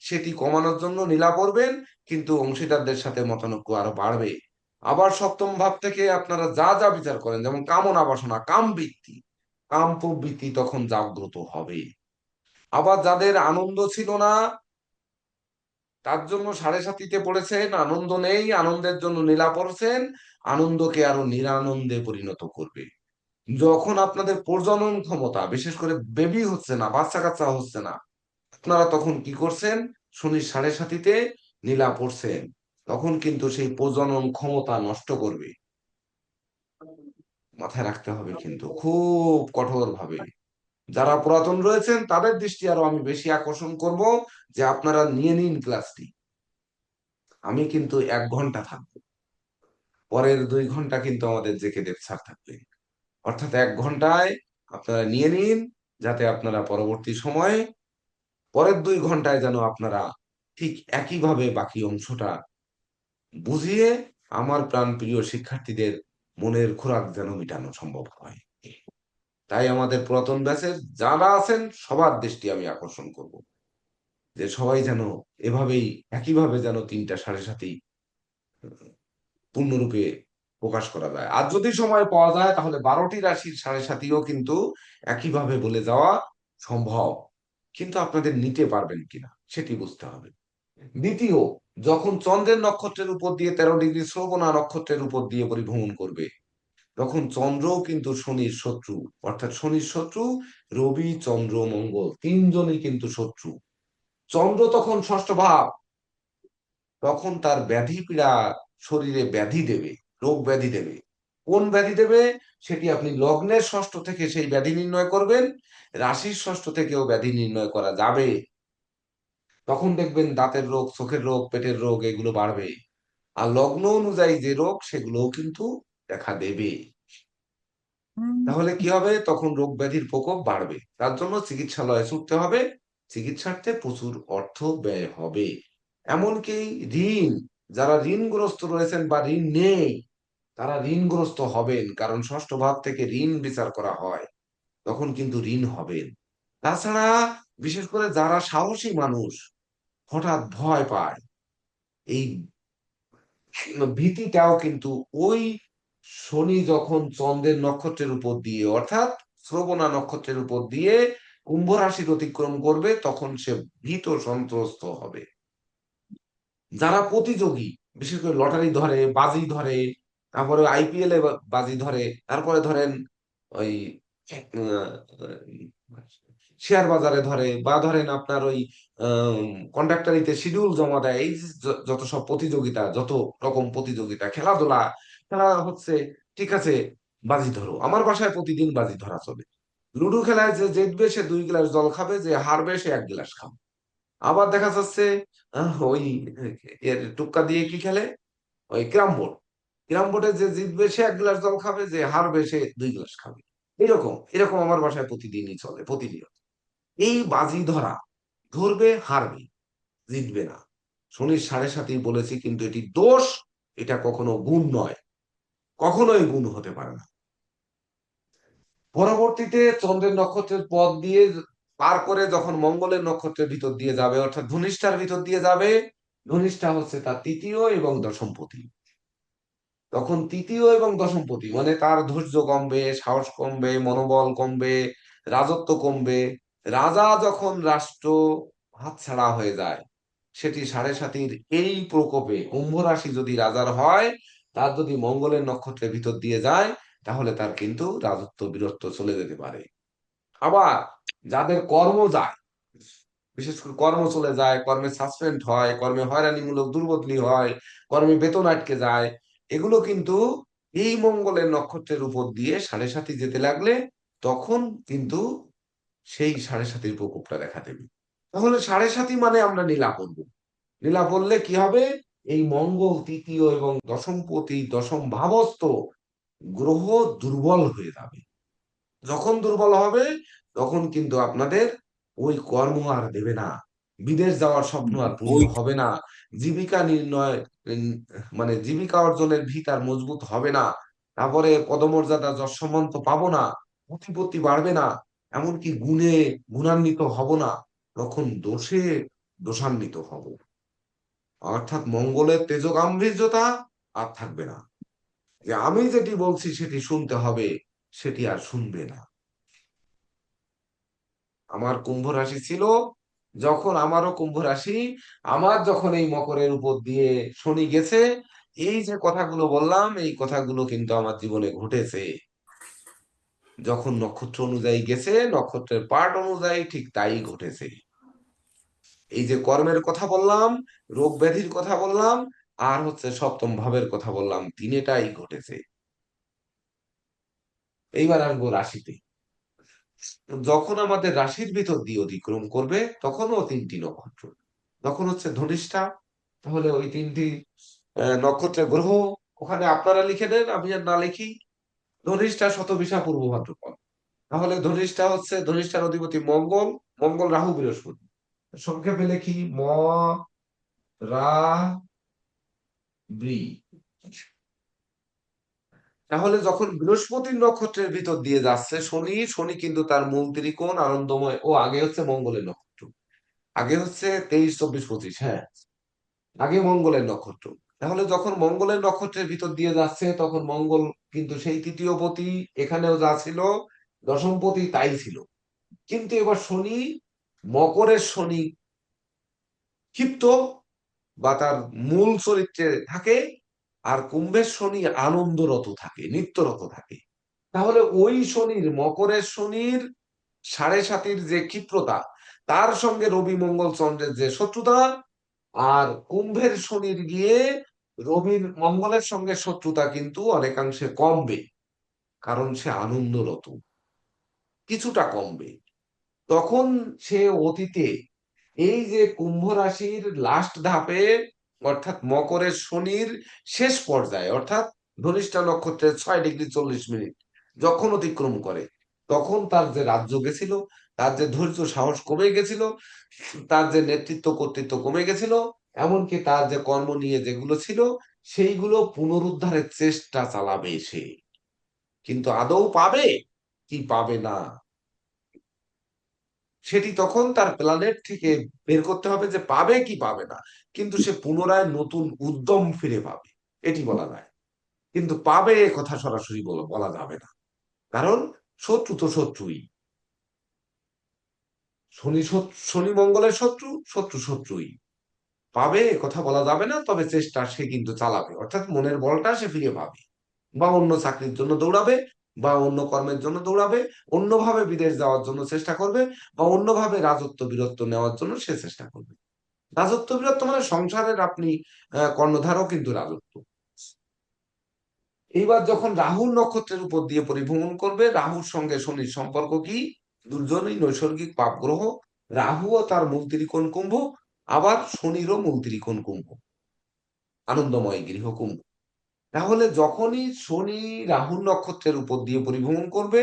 সেটি কমানোর জন্য নীলা করবেন, কিন্তু অংশীদারদের সাথে মতানৈক্য আরো বাড়বে। আবার সপ্তম ভাব থেকে আপনারা যা যা বিচার করেন, যেমন কামনা বাসনা, কাম বৃত্তি, কাম প্রবৃত্তি তখন জাগ্রত হবে। আবার যাদের আনন্দ ছিল না, তার জন্য 7.5 পড়েছেন, আনন্দ নেই, আনন্দের জন্য নীলা পড়ছেন, আনন্দকে আরো নিরানন্দে পরিণত করবে। যখন আপনাদের প্রজনন ক্ষমতা, বিশেষ করে বেবি হচ্ছে না, বাচ্চা কাচ্চা হচ্ছে না, আপনারা তখন কি করছেন? শনির 7.5 নীলা পড়ছেন, তখন কিন্তু সেই প্রজনন ক্ষমতা নষ্ট করবে। মাথায় রাখতে হবে কিন্তু খুব কঠোর ভাবে। যারা পুরাতন রয়েছেন তাদের দৃষ্টি আরো আমি বেশি আকর্ষণ করব যে আপনারা নিয়ে নিন ক্লাসটি। আমি কিন্তু 1 ঘন্টা থাকবো, পরের 2 ঘন্টা কিন্তু আমাদের জেকে দেব স্যার থাকবে। অর্থাৎ 1 ঘন্টায় আপনারা নিয়ে নিন, যাতে আপনারা পরবর্তী সময়ে পরের 2 ঘন্টায় যেন আপনারা ঠিক একইভাবে বাকি অংশটা বুঝিয়ে আমার প্রাণপ্রিয় শিক্ষার্থীদের মনের খোরাক যেন মেটানো সম্ভব হয়। তাই আমাদের পুরাতন ব্যাচের যারা আছেন সবার দৃষ্টি আমি আকর্ষণ করব যে সবাই যেন এভাবেই একইভাবে যেন 3টা 7.5 পূর্ণরূপে প্রকাশ করা যায়। আর যদি সময় পাওয়া যায় তাহলে 12টি রাশির 7.5ও কিন্তু একইভাবে বলে যাওয়া সম্ভব, কিন্তু আপনাদের নিতে পারবেন কিনা সেটি বুঝতে হবে। দ্বিতীয়, যখন চন্দ্রের নক্ষত্রের উপর দিয়ে 13 ডিগ্রি শ্রবণা নক্ষত্রের উপর দিয়ে পরিভ্রমণ করবে, তখন চন্দ্রও কিন্তু শনির শত্রু। অর্থাৎ শনির শত্রু রবি, চন্দ্র, মঙ্গল 3জনই কিন্তু শত্রু। চন্দ্র তখন ষষ্ঠ ভাব, তখন তার ব্যাধি পীড়া, শরীরে ব্যাধি দেবে, রোগ ব্যাধি দেবে। কোন ব্যাধি দেবে সেটি আপনি লগ্নের ষষ্ঠ থেকে সেই ব্যাধি নির্ণয় করবেন, রাশির ষষ্ঠ থেকেও ব্যাধি নির্ণয় করা যাবে। তখন দেখবেন দাঁতের রোগ, চোখের রোগ, পেটের রোগ এগুলো বাড়বে। আর লগ্ন অনুযায়ী যে রোগ সেগুলোও কিন্তু দেখা দেবে। তাহলে কি হবে? তখন রোগ ব্যাধির প্রকোপ বাড়বে, তার জন্য চিকিৎসালয়ে ছুটতে হবে, চিকিৎসার্থে প্রচুর অর্থ ব্যয় হবে। এমনকি ঋণ, যারা ঋণগ্রস্ত রয়েছেন বা ঋণ নেই তারা ঋণগ্রস্ত হবেন, কারণ ষষ্ঠ ভাব থেকে ঋণ বিচার করা হয়, তখন কিন্তু ঋণ হবেন। তাছাড়া বিশেষ করে যারা সাহসী মানুষ, হঠাৎ ভয় পায়, এই ভীতিটাও কিন্তু ওই শনি যখন চন্দ্রের নক্ষত্রের উপর দিয়ে, অর্থাৎ শ্রবণা নক্ষত্রের উপর দিয়ে কুম্ভ রাশির অতিক্রম করবে, তখন সে ভীত সন্ত্রস্ত হবে। যারা প্রতিযোগী, বিশেষ করে লটারি ধরে, বাজি ধরে, তারপরে আইপিএল এ বাজি ধরে, তারপরে ধরেন ওই শেয়ার বাজারে ধরে, বা ধরেন আপনার ওই কন্ডাক্টারিতে শিডিউল জমা দেয়, এই যে যত সব প্রতিযোগিতা, যত রকম প্রতিযোগিতা, খেলাধুলা, খেলা হচ্ছে, ঠিক আছে, বাজি ধরো। আমার বাসায় প্রতিদিন বাজি ধরা চলে। লুডো খেলায় যে জিতবে সে 2 গ্লাস জল খাবে, যে হারবে সে 1 গ্লাস খাবে। আবার দেখা যাচ্ছে ওই এর টুক্কা দিয়ে কি খেলে, ওই ক্যারাম বোর্ড। ক্যারাম বোর্ডে যে জিতবে সে 1 গ্লাস জল খাবে, যে হারবে সে 2 গ্লাস খাবে। এরকম এরকম আমার বাসায় প্রতিদিনই চলে, প্রতিনিয়ত। এই বাজি ধরা, ধরবে হারবে, জিতবে না। শনির 7.5 বলেছি, কিন্তু এটি দোষ, এটা কখনো গুণ নয়, কখনোই গুণ হতে পারে না। পরবর্তীতে চন্দ্রের নক্ষত্রের পথ দিয়ে পার করে যখন মঙ্গলের নক্ষত্রের ভিতর দিয়ে যাবে, অর্থাৎ ধনিষ্ঠার ভিতর দিয়ে যাবে, ধনিষ্ঠা হচ্ছে তার তৃতীয় এবং দশমপতি। তখন তৃতীয় এবং দশমপতি মানে তার ধৈর্য কমবে, সাহস কমবে, মনোবল কমবে, রাজত্ব কমবে। রাজা যখন রাষ্ট্র হাতছাড়া হয়ে যায়, সেটি 7.5 এই প্রকোপে কুম্ভ রাশি যদি রাজার হয়, তার যদি মঙ্গলের নক্ষত্রের ভিতর দিয়ে যায়, তাহলে তার কিন্তু রাজত্ব বীরত্ব চলে যেতে পারে। আবার যাদের কর্ম যায়, বিশেষ করে কর্ম চলে যায়, কর্মে সাসপেন্ড হয়, কর্মে হয়রানিমূলক দুর্বদলি হয়, কর্মে বেতন আটকে যায়, এগুলো কিন্তু এই মঙ্গলের নক্ষত্রের উপর দিয়ে 7.5 যেতে লাগলে তখন কিন্তু সেই 7.5 প্রকোপটা দেখা দেবে। তাহলে 7.5 মানে আমরা নীলা পড়বো। নীলা পড়লে কি হবে? এই মঙ্গল তৃতীয় এবং দশমপতি, দশম ভাবস্থ গ্রহ দুর্বল হয়ে যাবে। যখন দুর্বল হবে, তখন কিন্তু আপনাদের ওই কর্ম আর দেবে না, বিদেশ যাওয়ার স্বপ্ন আর পূর্ণ হবে না, জীবিকা নির্ণয় মানে জীবিকা অর্জনের ভিত আর মজবুত হবে না, তারপরে পদমর্যাদা যশ সম্মান তো পাবো না, প্রতিপত্তি বাড়বে না, এমনকি গুণে গুণান্বিত হব না, তখন দোষে দোষান্বিত হব। অর্থাৎ মঙ্গলের তেজ গাম্ভীর্যতা আর থাকবে না, যে আমি যেটি বলছি সেটি শুনতে হবে, সেটি আর শুনবে না। আমার কুম্ভ রাশি ছিল, যখন আমারও কুম্ভ রাশি, আমার যখন এই মকরের উপর দিয়ে শনি গেছে, এই যে কথাগুলো বললাম, এই কথাগুলো কিন্তু আমার জীবনে ঘটেছে। যখন নক্ষত্র অনুযায়ী গেছে, নক্ষত্রের পার্ট অনুযায়ী ঠিক তাই ঘটেছে। এই যে কর্মের কথা বললাম, রোগ ব্যাধির কথা বললাম, আর হচ্ছে সপ্তম ভাবের কথা বললাম, তিনটাই ঘটেছে। এইবার আসবো রাশিতে। যখন আমাদের রাশির ভিতর দিয়ে অতিক্রম করবে, তখনও 3টি নক্ষত্র, তখন হচ্ছে ধনিষ্ঠা। তাহলে ওই 3টি নক্ষত্রের গ্রহ ওখানে আপনারা লিখে নেন, আমি আর না লিখি। ধনিষ্ঠা, শতবিশা, পূর্ব ভাদ্রপদ। তাহলে ধনিষ্ঠা হচ্ছে, ধনিষ্ঠার অধিপতি মঙ্গল, মঙ্গল রাহু বৃহস্পতি। সংক্ষেপে লিখি ম রা বৃ। তাহলে যখন বৃহস্পতির নক্ষত্রের ভিতর দিয়ে যাচ্ছে শনি, শনি কিন্তু তার মূল ত্রিকোণ আনন্দময়, ও আগে হচ্ছে মঙ্গলের নক্ষত্র, আগে হচ্ছে 23, 24, 25, হ্যাঁ, আগে মঙ্গলের নক্ষত্র। তাহলে যখন মঙ্গলের নক্ষত্রের ভিতর দিয়ে যাচ্ছে, তখন মঙ্গল কিন্তু সেই তৃতীয় পতি, এখানেও যা ছিল দশমপতি তাই ছিল। কিন্তু এবার শনি, মকরের শনি ক্ষিপ্ত বা তার মূল চরিত্রে থাকে, আর কুম্ভের শনি আনন্দরত থাকে, নিত্যরত থাকে। তাহলে ওই শনির, মকরের শনির 7.5 যে ক্ষিপ্রতা, তার সঙ্গে রবি মঙ্গল চন্দ্রের যে শত্রুতা, আর কুম্ভের শনির গিয়ে রবির মঙ্গলের সঙ্গে শত্রুতা কিন্তু অনেকাংশে কমবে, কারণ সে আনন্দরত, কিছুটা কমবে। তখন সে অতীতে এই যে কুম্ভ রাশির লাস্ট ধাপে, অর্থাৎ মকরের শনির শেষ পর্যায়ে, অর্থাৎ ধনিষ্ঠা নক্ষত্রের 6 ডিগ্রি 40 মিনিট যখন অতিক্রম করে, তখন তার যে রাজ্য গেছিল, তার যে ধৈর্য সাহস কমে গেছিল, তার যে নেতৃত্ব কর্তৃত্ব কমে গেছিল, এমনকি তার যে কর্ম নিয়ে যেগুলো ছিল, সেইগুলো পুনরুদ্ধারের চেষ্টা চালাবে সে। কিন্তু আদৌ পাবে কি পাবে না, সেটি তখন তার প্ল্যানেট থেকে বের করতে হবে, যে পাবে কি পাবে না। কিন্তু সে পুনরায় নতুন উদ্যম ফিরে পাবে, এটি বলা যায়। কিন্তু পাবে এ কথা সরাসরি বলা যাবে না, কারণ শত্রু তো শত্রুই। শনি মঙ্গলের শত্রু, শত্রু শত্রুই। পাবে এ কথা বলা যাবে না, তবে চেষ্টা সে কিন্তু চালাবে, অর্থাৎ মনের বলটা সে ফিরে পাবে, বা অন্য চাকরির জন্য দৌড়াবে, বা অন্য কর্মের জন্য দৌড়াবে, অন্যভাবে বিদেশ যাওয়ার জন্য চেষ্টা করবে, বা অন্যভাবে রাজত্ব বীরত্ব নেওয়ার জন্য সে চেষ্টা করবে। রাজত্ব বীরত্ব মানে সংসারের আপনি কর্ণধারও কিন্তু রাজত্ব। এইবার যখন রাহুর নক্ষত্রের উপর দিয়ে পরিভ্রমণ করবে, রাহুর সঙ্গে শনির সম্পর্ক কি? দুর্জনই নৈসর্গিক পাপ গ্রহ, রাহুও তার মূল ত্রিকোণ কুম্ভ, আবার শনিরও মূল ত্রিকোণ কুম্ভ, আনন্দময় গৃহ কুম্ভ। তাহলে যখনই শনি রাহুর নক্ষত্রের উপর দিয়ে পরিভ্রমণ করবে,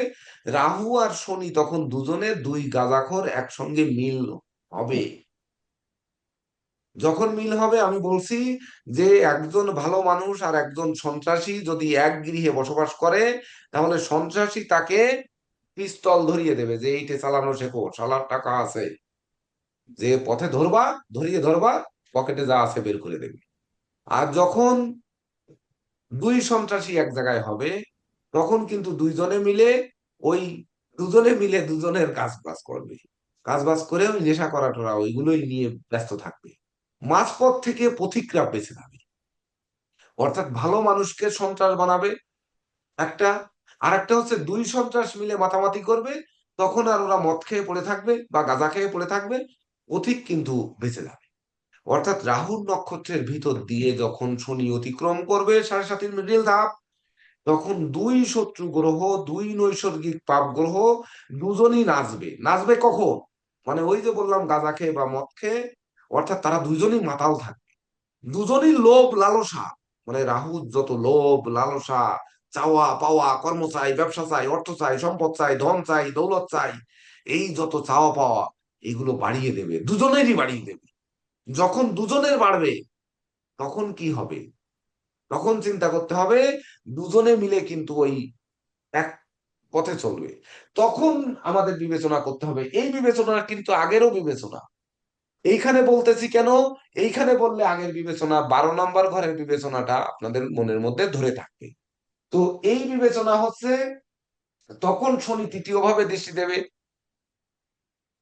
রাহু আর শনি তখন দুজনের দুই গাঁজাখোর একসঙ্গে মিল হবে। যখন মিল হবে, আমি বলছি যে একজন ভালো মানুষ আর একজন সন্ত্রাসী যদি এক গৃহে বসবাস করে, তাহলে সন্ত্রাসী তাকে পিস্তল ধরিয়ে দেবে যে এইটে চালানো শেখো, শালার টাকা আছে, যে পথে ধরবা, ধরিয়ে ধরবা, পকেটে যা আছে বের করে দেবে। আর যখন দুই সন্ত্রাসী এক জায়গায় হবে, তখন কিন্তু ওই দুজনে মিলে দুজনের কাজ বাজ করবে, কাজ বাজ করে ওই নেশা করা টোরা ওইগুলোই নিয়ে ব্যস্ত থাকবে। মাঝপথ থেকে পথিকরা বেঁচে যাবে, অর্থাৎ ভালো মানুষকে সন্ত্রাস বানাবে একটা, আর একটা হচ্ছে দুই সন্ত্রাস মিলে মাতামাতি করবে, তখন আর ওরা মদ খেয়ে পড়ে থাকবে বা গাঁজা খেয়ে পড়ে থাকবে, পথিক কিন্তু বেঁচে যাবে। অর্থাৎ রাহুর নক্ষত্রের ভিতর দিয়ে যখন শনি অতিক্রম করবে 7.5 মিডিল ধাপ, তখন দুই শত্রু গ্রহ, দুই নৈসর্গিক পাপ গ্রহ দুজনই নাচবে। নাচবে কখন? মানে ওই যে বললাম গাঁজা খেয়ে বা মদ খেয়ে, অর্থাৎ তারা দুজনই মাতাল থাকবে, দুজনই লোভ লালসা, মানে রাহু যত লোভ লালসা, চাওয়া পাওয়া, কর্ম চাই, ব্যবসা চাই, অর্থ চাই, সম্পদ চাই, ধন চাই, দৌলত চাই, এই যত চাওয়া পাওয়া, এগুলো বাড়িয়ে দেবে, দুজনেরই বাড়িয়ে দেবে। যখন দুজনের বাড়বে, তখন কি হবে? তখন চিন্তা করতে হবে, দুজনে মিলে কিন্তু ওই এক পথে চলবে। তখন আমাদের বিবেচনা করতে হবে, এই বিবেচনা কিন্তু আগেরও বিবেচনা। এইখানে বলতেছি কেন? এইখানে বললে আগের বিবেচনা 12 নম্বর ঘরের বিবেচনাটা আপনাদের মনের মধ্যে ধরে থাকবে। তো এই বিবেচনা হচ্ছে, তখন শনি তৃতীয় ভাবে দৃষ্টি দেবে,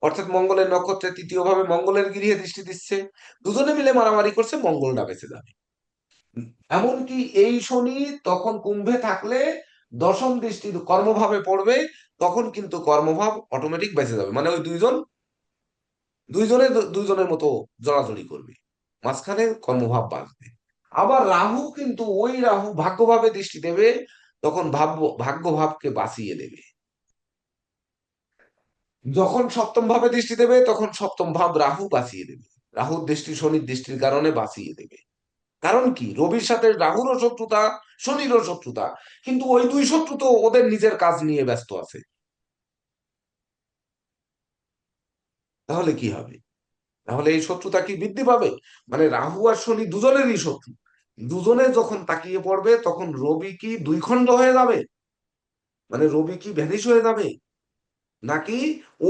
অর্থাৎ মঙ্গলের নক্ষত্রে তৃতীয় ভাবে মঙ্গলের গৃহে দৃষ্টি দিচ্ছে, দুজনে মিলে মারামারি করছে, মঙ্গলটা বেঁচে যাবে। এমনকি এই শনি তখন কুম্ভে থাকলে দশম দৃষ্টি কর্মভাবে পড়বে, তখন কিন্তু কর্মভাব অটোমেটিক বেঁচে যাবে, মানে ওই দুইজনে দুইজনের মতো জড়াজড়ি করবে, মাঝখানে কর্মভাব বাঁচবে। আবার রাহু কিন্তু ওই রাহু ভাগ্যভাবে দৃষ্টি দেবে, তখন ভাগ্যভাবকে বাঁচিয়ে দেবে। যখন সপ্তম ভাবে দৃষ্টি দেবে, তখন সপ্তম ভাব রাহু বাঁচিয়ে দেবে, রাহুর দৃষ্টি শনির দৃষ্টির কারণে বাঁচিয়ে দেবে। কারণ কি? রবির সাথে রাহুরও শত্রুতা, শনিরও শত্রুতা, কিন্তু ওই দুই শত্রু তো ওদের নিজের কাজ নিয়ে ব্যস্ত আছে। তাহলে কি হবে? তাহলে এই শত্রুতা কি বৃদ্ধি পাবে? মানে রাহু আর শনি দুজনেরই শত্রু, দুজনে যখন তাকিয়ে পড়বে, তখন রবি কি দুই খণ্ড হয়ে যাবে? মানে রবি কি ভ্যানিশ হয়ে যাবে? নাকি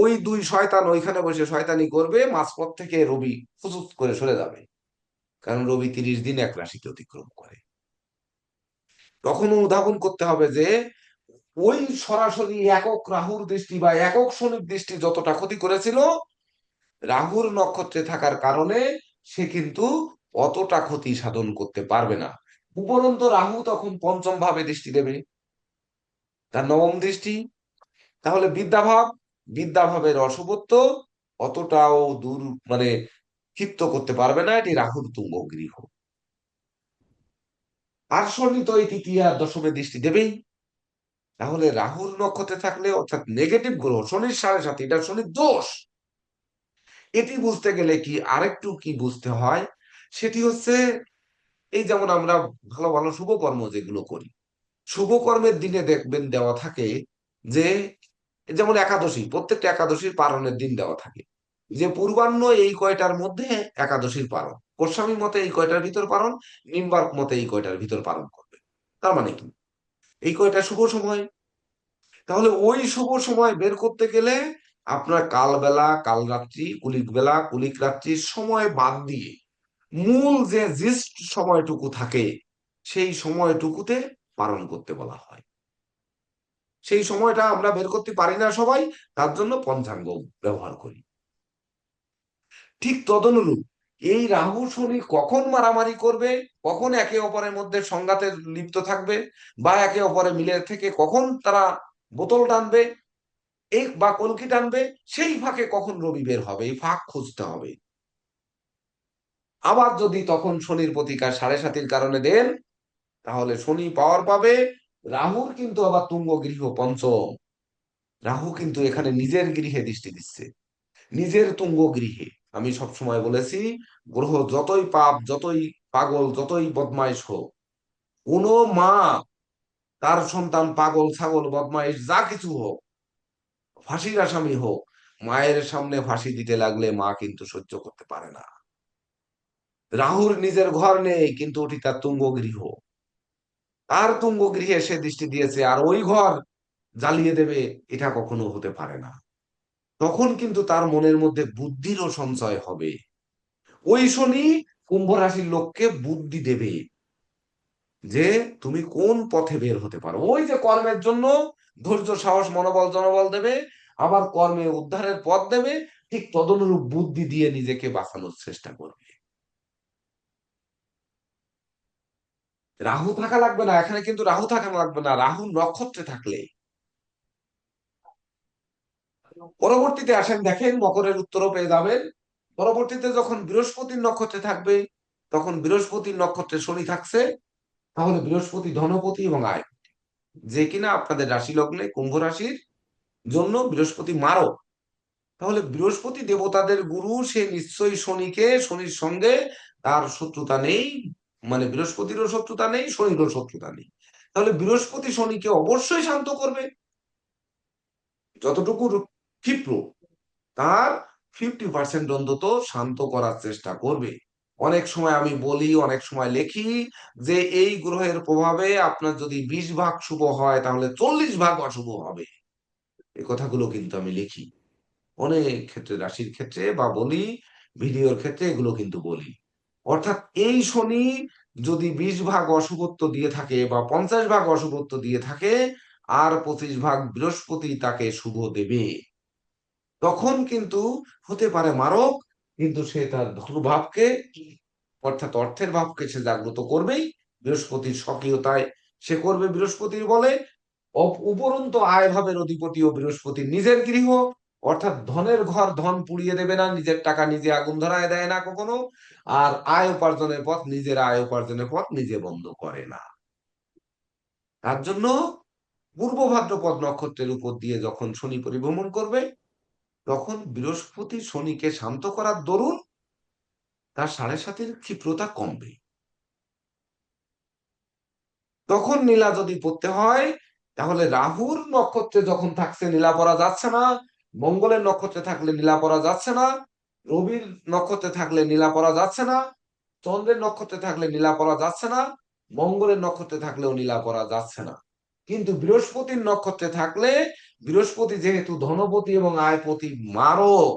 ওই দুই শয়তান ওইখানে বসে শয়তানি করবে, মাঝপথ থেকে রবি ফুসুত করে সরে যাবে? কারণ রবি 30 দিন এক রাশিতে অতিক্রম করে। তখন অনুধাবন করতে হবে যে ওই সরাসরি একক রাহুর দৃষ্টি বা একক শনির দৃষ্টি যতটা ক্ষতি করেছিল, রাহুর নক্ষত্রে থাকার কারণে সে কিন্তু অতটা ক্ষতি সাধন করতে পারবে না। উপরন্ত রাহু তখন পঞ্চম ভাবে দৃষ্টি দেবে, তার নবম দৃষ্টি। তাহলে বিদ্যাভাবের অশুভত্ব অতটাও দূর, মানে ক্ষিপ্ত করতে পারবে না, এটি রাহুর তুঙ্গ গৃহ। আর শনি তো এই তৃতীয় আর দশমে দৃষ্টি দেবেই। তাহলে রাহুর নক্ষত্রে থাকলে, অর্থাৎ নেগেটিভ গ্রহ, শনির 7.5, এটা শনির দোষ। এটি বুঝতে গেলে কি আরেকটু কি বুঝতে হয়, সেটি হচ্ছে, এই যেমন আমরা ভালো ভালো শুভ কর্ম যেগুলো করি, শুভ কর্মের দিনে দেখবেন দেওয়া থাকে যে, যেমন একাদশী, প্রত্যেকটা একাদশীর পালনের দিন দেওয়া থাকে যে পূর্বাহ্ন এই কয়টার মধ্যে একাদশীর পালন, গোস্বামী মতে এই কয়টার ভিতর পালন, নিম্বার্ক মতে এই কয়টার ভিতর পালন করবে। তার মানে কি? এই কয়টা শুভ সময়। তাহলে ওই শুভ সময় বের করতে গেলে আপনার কালবেলা, কাল রাত্রি, কুলিক বেলা, কুলিক রাত্রির সময় বাদ দিয়ে মূল যে জিস্ট সময়টুকু থাকে, সেই সময়টুকুতে পালন করতে বলা হয়। সেই সময়টা আমরা বের করতে পারি না সবাই, তার জন্য পঞ্চাঙ্গ ব্যবহার করি। ঠিক তদনুরূপ এই রাহু শনি কখন মারামারি করবে, কখন একে অপরের মধ্যে সংঘাতে লিপ্ত থাকবে, বা একে অপরে মিলে থেকে কখন তারা বোতল টানবে, এই বা কলকি টানবে, সেই ফাঁকে কখন রবি বের হবে, এই ফাঁক খুঁজতে হবে। আবার যদি তখন শনির প্রতিকার 7.5 কারণে দেন, তাহলে শনি পাওয়ার পাবে। রাহুর কিন্তু আবার তুঙ্গ গৃহ পঞ্চম, রাহু কিন্তু এখানে নিজের গৃহে দৃষ্টি দিচ্ছে। নিজের তুঙ্গ গৃহে। আমি সবসময় বলেছি, গ্রহ যতই পাপ, যতই পাগল, যতই বদমাইশ হোক, কোনো মা তার সন্তান পাগল, ছাগল, বদমাইশ যা কিছু হোক, ফাঁসির আসামি হোক, মায়ের সামনে ফাঁসি দিতে লাগলে মা কিন্তু সহ্য করতে পারে না। রাহুর নিজের ঘর নেই, কিন্তু ওটি তার তুঙ্গ গৃহ। তার তুঙ্গ গৃহে সে দৃষ্টি দিয়েছে, আর ওই ঘর জ্বালিয়ে দেবে, এটা কখনো হতে পারে না। তখন কিন্তু তার মনের মধ্যে বুদ্ধিরও সঞ্চয় হবে। ওই শনি কুম্ভ রাশির লোককে বুদ্ধি দেবে যে তুমি কোন পথে বের হতে পারো। ওই যে কর্মের জন্য ধৈর্য, সাহস, মনোবল, জনবল দেবে, আবার কর্মে উদ্ধারের পথ দেবে, ঠিক তদনুরূপ বুদ্ধি দিয়ে নিজেকে বাঁচানোর চেষ্টা করবে। রাহু থাকা লাগবে না এখানে, কিন্তু রাহু থাকা লাগবে না রাহু নক্ষত্রে থাকলে। পরবর্তীতে আসেন, দেখেন মকরের উত্তরও পেয়ে যাবেন। পরবর্তীতে যখন বৃহস্পতির নক্ষত্রে থাকবে, তখন বৃহস্পতির নক্ষত্রে শনি থাকছে, তাহলে বৃহস্পতি ধনপতি এবং আয়, যে কিনা আপনাদের রাশি লগ্নে কুম্ভ রাশির জন্য বৃহস্পতি মারক। তাহলে বৃহস্পতি দেবতাদের গুরু, সে নিশ্চয়ই শনিকে, শনির সঙ্গে তার শত্রুতা নেই, মানে বৃহস্পতিরও শত্রুতা নেই, শনিরও শত্রুতা নেই। তাহলে বৃহস্পতি শনিকে অবশ্যই শান্ত করবে, যতটুকু ক্ষিপ্র তার 50% অন্তত শান্ত করার চেষ্টা করবে। অনেক সময় আমি বলি, অনেক সময় লেখি যে এই গ্রহের প্রভাবে আপনার যদি 20 ভাগ শুভ হয়, তাহলে 40 ভাগ অশুভ হবে। এই কথাগুলো কিন্তু আমি লিখি অনেক ক্ষেত্রে, রাশির ক্ষেত্রে বা বলি, ভিডিওর ক্ষেত্রে এগুলো কিন্তু বলি। অর্থাৎ এই শনি যদি 20 ভাগ অশুভত্ব দিয়ে থাকে বা 50 ভাগ অশুভত্ব দিয়ে থাকে, আর 25 ভাগ বৃহস্পতি তাকে শুভ দেবে, তখন কিন্তু হতে পারে মারক, কিন্তু সে তার ধনভাবকে, অর্থাৎ অর্থের ভাবকে সে জাগ্রত করবেই। বৃহস্পতির স্বকীয়তায় সে করবে বৃহস্পতির বলে। উপরন্ত আয় ভাবের অধিপতি ও বৃহস্পতির নিজের গৃহ, অর্থাৎ ধনের ঘর ধন পুড়িয়ে দেবে না, নিজের টাকা নিজে আগুন ধরায় দেয় না কখনো। আর আয় উপার্জনের পথ, নিজের আয় উপার্জনের পথ নিজে বন্ধ করে না। তার জন্য পূর্ব ভাদ্রপদ নক্ষত্রের উপর দিয়ে যখন শনি পরিভ্রমণ করবে, তখন বৃহস্পতি শনিকে শান্ত করার দরুন তার 7.5-এর ক্ষিপ্রতা কমবে। তখন নীলা যদি পড়তে হয়, তাহলে রাহুর নক্ষত্রে যখন থাকছে নীলা পড়া যাচ্ছে না, মঙ্গলের নক্ষত্রে থাকলে নীলা পড়া যাচ্ছে না, রবির নক্ষত্রে থাকলে নীলা পড়া যাচ্ছে না, চন্দ্রের নক্ষত্রে থাকলে নীলা পড়া যাচ্ছে না, মঙ্গলের নক্ষত্রে থাকলেও নীলা পড়া যাচ্ছে না। কিন্তু বৃহস্পতির নক্ষত্রে থাকলে, বৃহস্পতি যেহেতু ধনপতি এবং আয়পতি মারক,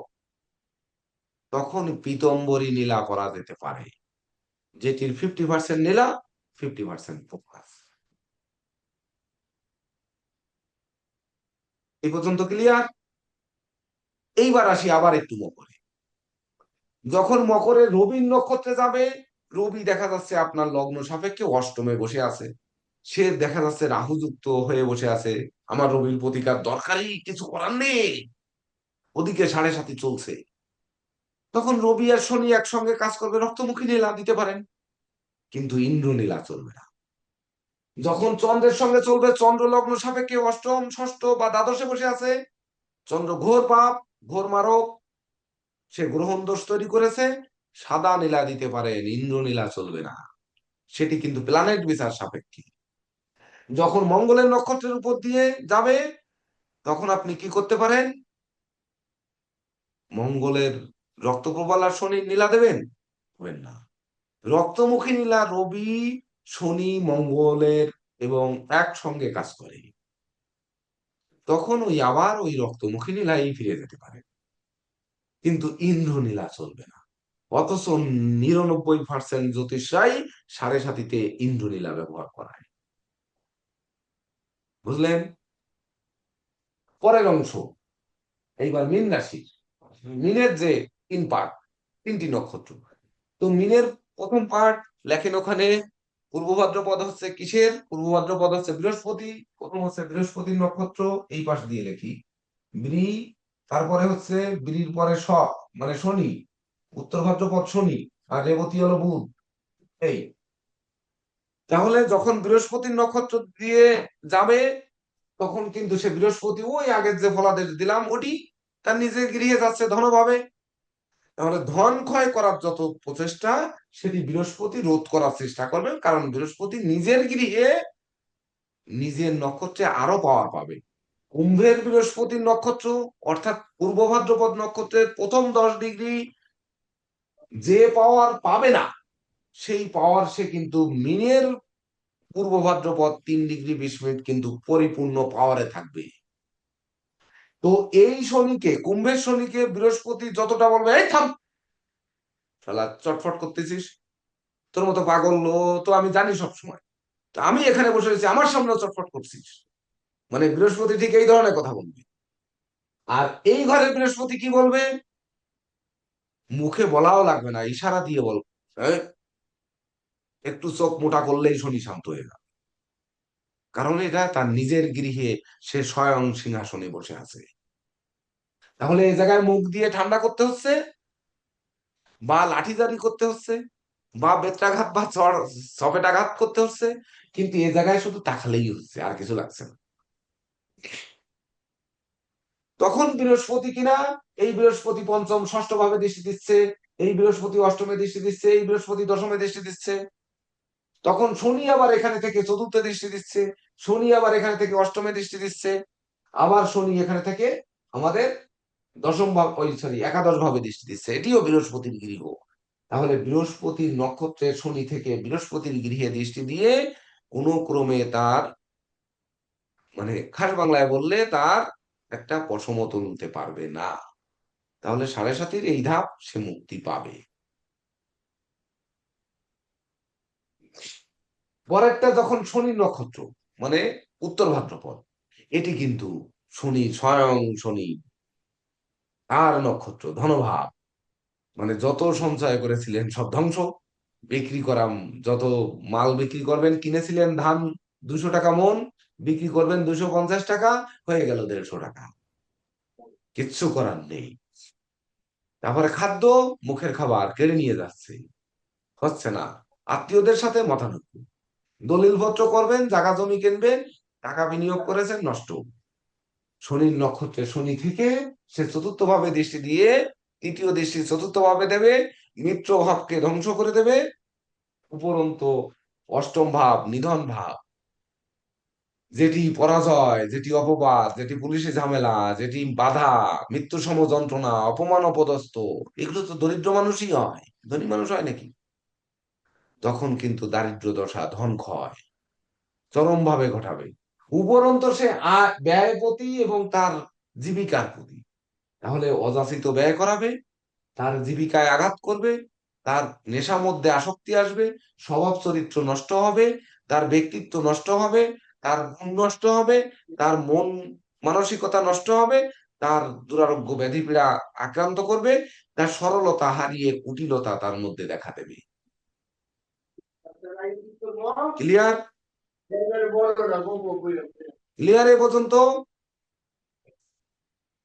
তখন পীতম্বরী নীলা পরা যেতে পারে, যেটির 50% নীলা, 50% ফোকাস। এই পর্যন্ত ক্লিয়ার? এইবার আসি আবার একটু মকরে। যখন মকরে রবির নক্ষত্রে যাবে, রবি দেখা যাচ্ছে আপনার লগ্ন সাপেক্ষে অষ্টমে বসে আছে, সে দেখা যাচ্ছে রাহুযুক্ত হয়ে বসে আছে। আমার রবির প্রতিকার দরকারই কিছু করার নেই, ওদিকে 7.5 চলছে। তখন রবি আর শনি একসঙ্গে কাজ করবে, রক্তমুখী নীলা দিতে পারেন, কিন্তু ইন্দ্রনীলা চলবে না। যখন চন্দ্রের সঙ্গে চলবে, চন্দ্র লগ্ন সাপেক্ষে অষ্টম, ষষ্ঠ বা দ্বাদশে বসে আছে, চন্দ্র ঘোর পাপ, ঘোর মারক, সে গ্রহণ দোষ তৈরি করেছে, সাদা নীলা দিতে পারেন, ইন্দ্রনীলা চলবে না, সেটি কিন্তু প্ল্যানেট বিচার সাপেক্ষে। যখন মঙ্গলের নক্ষত্রের উপর দিয়ে যাবে, তখন আপনি কি করতে পারেন? মঙ্গলের রক্তপ্রবাল আর শনির নীলা দেবেন না। রক্তমুখী নীলা রবি, শনি, মঙ্গলের এবং একসঙ্গে কাজ করে, তখন ওই আবার ওই রক্তমুখী নীলাই ফিরে যেতে পারে, কিন্তু ইন্দ্রনীলা চলবে না। অথচ 99% জ্যোতিষরাই 7.5-তে ইন্দ্রনীলা ব্যবহার করায়। বুঝলেন? পরের অংশ, এইবার মীন রাশি। মিনের যে 3 পার্ট, 3টি নক্ষত্র। তো মিনের প্রথম পার্ট লেখেন ওখানে, পূর্ব ভাদ্রপদ হচ্ছে কিসের? পূর্ব ভাদ্রপদ হচ্ছে বৃহস্পতি, প্রথম হচ্ছে বৃহস্পতির নক্ষত্র, এই পাশ দিয়ে লিখি বৃ, তারপরে হচ্ছে বৃর পরে মানে শনি, উত্তর ভাদ্রপদ শনি, আর রেবতী হলো বুধ। এই তাহলে যখন বৃহস্পতির নক্ষত্র দিয়ে যাবে, তখন কিন্তু সে বৃহস্পতি ওই আগের যে ফলাদেশ দিলাম ওটি, তার নিজের গৃহে যাচ্ছে ধনভাবে। তাহলে ধন ক্ষয় করার যত প্রচেষ্টা সেটি বৃহস্পতি রোধ করার চেষ্টা করবে, কারণ বৃহস্পতি নিজের গৃহে নিজের নক্ষত্রে আরো পাওয়ার পাবে। কুম্ভের বৃহস্পতির নক্ষত্র অর্থাৎ পূর্ব ভাদ্রপদ নক্ষত্রের প্রথম 10 ডিগ্রি যে পাওয়ার পাবে না, সেই পাওয়ার সে কিন্তু মিনের পূর্ব ভাদ্রপদ 3 ডিগ্রি 20 মিনিট কিন্তু পরিপূর্ণ পাওয়ারে থাকবে। তো এই শনিকে, কুম্ভের শনিকে বৃহস্পতি যতটা বলবে এই থাম শালা চটফট করতেছিস, তোর মতো পাগল তো আমি জানি সবসময়, তো আমি এখানে বসে রয়েছি আমার সামনেও চটফট করছিস, মানে বৃহস্পতি ঠিক এই ধরনের কথা বলবে। আর এই ঘরের বৃহস্পতি কি বলবে? মুখে বলাও লাগবে না, ইশারা দিয়ে বল, এই, একটু চোখ মোটা করলেই শনি শান্ত হয়ে যাবে, কারণ এটা তার নিজের গৃহে সে স্বয়ং সিংহাসনে বসে আছে। তাহলে এই জায়গায় মুখ দিয়ে ঠান্ডা করতে হচ্ছে, বা লাঠিচারি করতে হচ্ছে, বা বেত্রাঘাত বা চপেটাঘাত করতে হচ্ছে, কিন্তু এ জায়গায় শুধু তাকালেই হচ্ছে, আর কিছু লাগছে না। তখন বৃহস্পতি কিনা, এই বৃহস্পতি পঞ্চম ষষ্ঠ ভাবে দৃষ্টি দিচ্ছে, এই বৃহস্পতি অষ্টমে দৃষ্টি দিচ্ছে, এই বৃহস্পতি দশমে দৃষ্টি দিচ্ছে, তখন শনি আবার এখানে থেকে চতুর্থ দৃষ্টি দিচ্ছে, শনি আবার এখানে থেকে অষ্টমে দৃষ্টি দিচ্ছে, আবার শনি এখানে থেকে আমাদের দশম ভাব, ওই সরি একাদশ ভাবে দৃষ্টি দিচ্ছে, এটিও বৃহস্পতির গৃহ। তাহলে বৃহস্পতির নক্ষত্রে শনি থেকে বৃহস্পতির গৃহে দৃষ্টি দিয়ে কোন ক্রমে তার, মানে খাস বাংলায় বললে তার একটা পশম তুলতে পারবে না। তাহলে 7.5-এর এই ধাপ সে মুক্তি পাবে। পরেরটা যখন শনির নক্ষত্র, মানে উত্তর ভাদ্রপদ, এটি কিন্তু শনি, স্বয়ং শনি, তার নক্ষত্র ধনভাব, মানে যত সঞ্চয় করেছিলেন সব ধ্বংস, বিক্রি করা, যত মাল বিক্রি করবেন, কিনেছিলেন ধান 200 টাকা মন, বিক্রি করবেন 250 টাকা, হয়ে গেল 150 টাকা, কিচ্ছু করার নেই। তারপরে খাদ্য, মুখের খাবার কেড়ে নিয়ে যাচ্ছে, হচ্ছে না, আত্মীয়দের সাথে মতানৈক্য, দলিল পত্র করবেন, জায়গা জমি কিনবেন, টাকা বিনিয়োগ করেছেন, নষ্ট। শনির নক্ষত্রে শনি থেকে সে চতুর্থ ভাবে দৃষ্টি দিয়ে তৃতীয় দৃষ্টি চতুর্থ ভাবে দেবে, মিত্র ভাবকে ধ্বংস করে দেবে, উপরন্তু অষ্টম ভাব নিধন ভাব, যেটি পরাজয়, যেটি অপবাদ, যেটি পুলিশে ঝামেলা, যেটি বাধা, মৃত্যু সম যন্ত্রণা, অপমান অপদস্থ, এগুলো তো দরিদ্র মানুষই হয়, ধনী মানুষ হয় নাকি? তখন কিন্তু দারিদ্র দশা, ধন ক্ষয় চরম ভাবে ঘটাবে। উপরন্ত সে ব্যয় প্রতি এবং তার জীবিকার প্রতি, তাহলে অযাচিত ব্যয় করাবে, তার জীবিকায় আঘাত করবে, তার নেশার মধ্যে আসক্তি আসবে, স্বভাব চরিত্র নষ্ট হবে, তার ব্যক্তিত্ব নষ্ট হবে, তার গুণ নষ্ট হবে, তার মন মানসিকতা নষ্ট হবে, তার দুরারোগ্য ব্যাধি পীড়া আক্রান্ত করবে, তার সরলতা হারিয়ে কুটিলতা তার মধ্যে দেখা দেবে। ক্লিয়ার? ক্লিয়ার এ পর্যন্ত?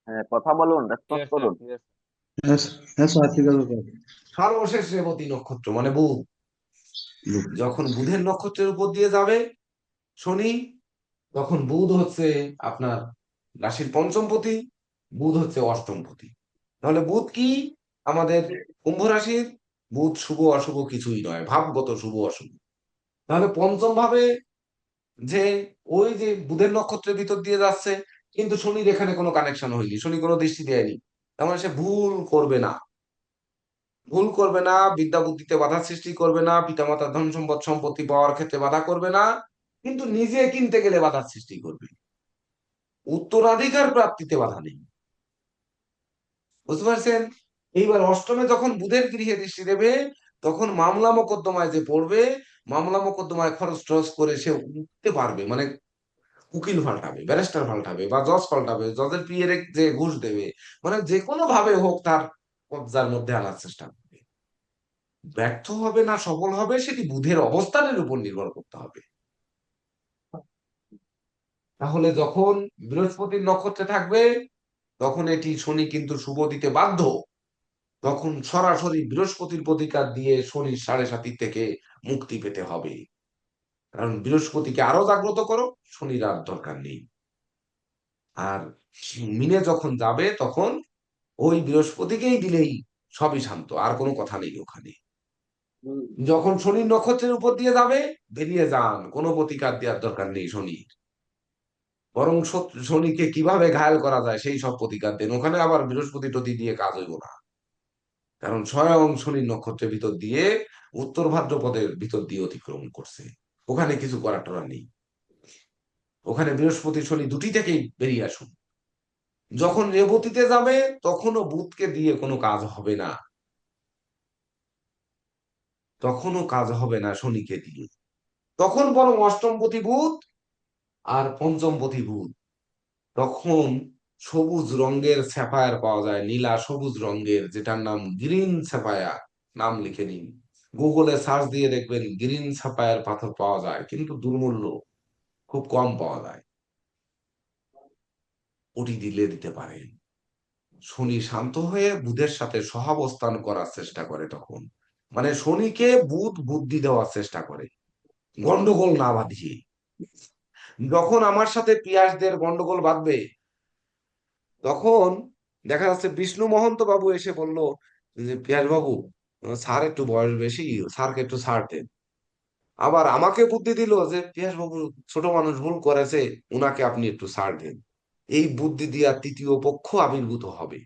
হ্যাঁ, কথা বলুন, রেসপন্স করুন। হ্যাঁ হ্যাঁ স্যার, ঠিক আছে স্যার। সর্বশেষ রেবতী নক্ষত্র মানে বুধ, যখন বুধের নক্ষত্রের উপর দিয়ে যাবে শনি, তখন বুধ হচ্ছে আপনার রাশির পঞ্চমপতি, বুধ হচ্ছে অষ্টমপতি। তাহলে বুধ কি আমাদের কুম্ভ রাশির? বুধ শুভ অশুভ কিছুই নয়, ভাবগত শুভ অশুভ। তাহলে পঞ্চম ভাবে যে ওই যে বুধের নক্ষত্রের ভিতর দিয়ে যাচ্ছে, কিন্তু শনির এখানে কোনো কানেকশন হয়নি, শনি কোনো দৃষ্টি দেয়নি, তার মানে সে ভুল করবে না, ভুল করবে না, বিদ্যা বুদ্ধিতে বাধা সৃষ্টি করবে না, পিতামাতার ধন সম্পদ সম্পত্তি পাওয়ার ক্ষেত্রে বাধা করবে না, কিন্তু নিজে কিনতে গেলে বাধার সৃষ্টি করবে, উত্তরাধিকার প্রাপ্তিতে বাধা নেই। বুঝতে পারছেন? এইবার অষ্টমে যখন বুধের গৃহে দৃষ্টি দেবে, তখন মামলা মোকদ্দমায় যে পড়বে, মামলা মোকদ্দমায় খরচ টরচ করে সে উঠতে পারবে, মানে উকিল পাল্টাবে, ব্যারিস্টার পাল্টাবে, বা জজ পাল্টাবে, জজের পিএর যে ঘুষ দেবে, মানে যে কোনো ভাবে হোক তার কবজার মধ্যে আনার চেষ্টা করবে। ব্যর্থ হবে না সফল হবে সেটি বুধের অবস্থানের উপর নির্ভর করতে হবে। তাহলে যখন বৃহস্পতির নক্ষত্রে থাকবে, তখন এটি শনি কিন্তু শুভ দিতে বাধ্য, তখন সরাসরি বৃহস্পতির প্রতিকার দিয়ে শনির 7.5 থেকে মুক্তি পেতে হবে, কারণ বৃহস্পতিকে আরো জাগ্রত করো, শনির আর দরকার নেই। আর মিনে যখন যাবে তখন ওই বৃহস্পতিকেই দিলেই সবই শান্ত, আর কোনো কথা নেই ওখানে। যখন শনির নক্ষত্রের উপর দিয়ে যাবে, বেরিয়ে যান, কোনো প্রতিকার দেওয়ার দরকার নেই শনির। বরং শনিকে কিভাবে ঘায়েল করা যায় সেই সব প্রতিকার দেন ওখানে। আবার বৃহস্পতি টতি দিয়ে কাজ হইব না, কারণ স্বয়ং শনির নক্ষত্রের ভিতর দিয়ে উত্তর ভাদ্রপদের ভিতর দিয়ে অতিক্রম করছে। ওখানে কিছু করার টরা নেই। ওখানে বৃহস্পতি শনি দুটি থেকেই বেরিয়ে আসুন। যখন রেবতীতে যাবে তখনও বুধকে দিয়ে কোনো কাজ হবে না, তখনও কাজ হবে না শনিকে দিয়ে। তখন বরং অষ্টমপতি বুধ আর পঞ্চমপতি বুধ, তখন সবুজ রঙের স্যাফায়ার পাওয়া যায়, নীলা সবুজ রঙের, যেটার নাম গ্রিন স্যাফায়ার। নাম লিখে নিন, গুগলে সার্চ দিয়ে দেখবেন গ্রিন স্যাফায়ার পাথর পাওয়া যায়, কিন্তু দুর্মূল্য, খুব কম পাওয়া যায়। ওটি দিতে পারেন। শনি শান্ত হয়ে বুধের সাথে সহাবস্থান করার চেষ্টা করে তখন, মানে শনিকে বুধ বুদ্ধি দেওয়ার চেষ্টা করে, গন্ডগোল না বাঁধিয়ে। যখন আমার সাথে পিয়াসদের গন্ডগোল বাঁধবে, তখন দেখা যাচ্ছে বিষ্ণু মহন্ত বাবু এসে বলল যে পিয়াস বাবু, স্যার একটু বয়স বেশি, স্যারকে একটু ছাড় দেন। আবার আমাকে বুদ্ধি দিল যে পিয়াস বাবু ছোট মানুষ, ভুল করেছে, উনাকে আপনি একটু ছাড় দেন। এই বুদ্ধি দিয়া তৃতীয় পক্ষ আবির্ভূত হবে,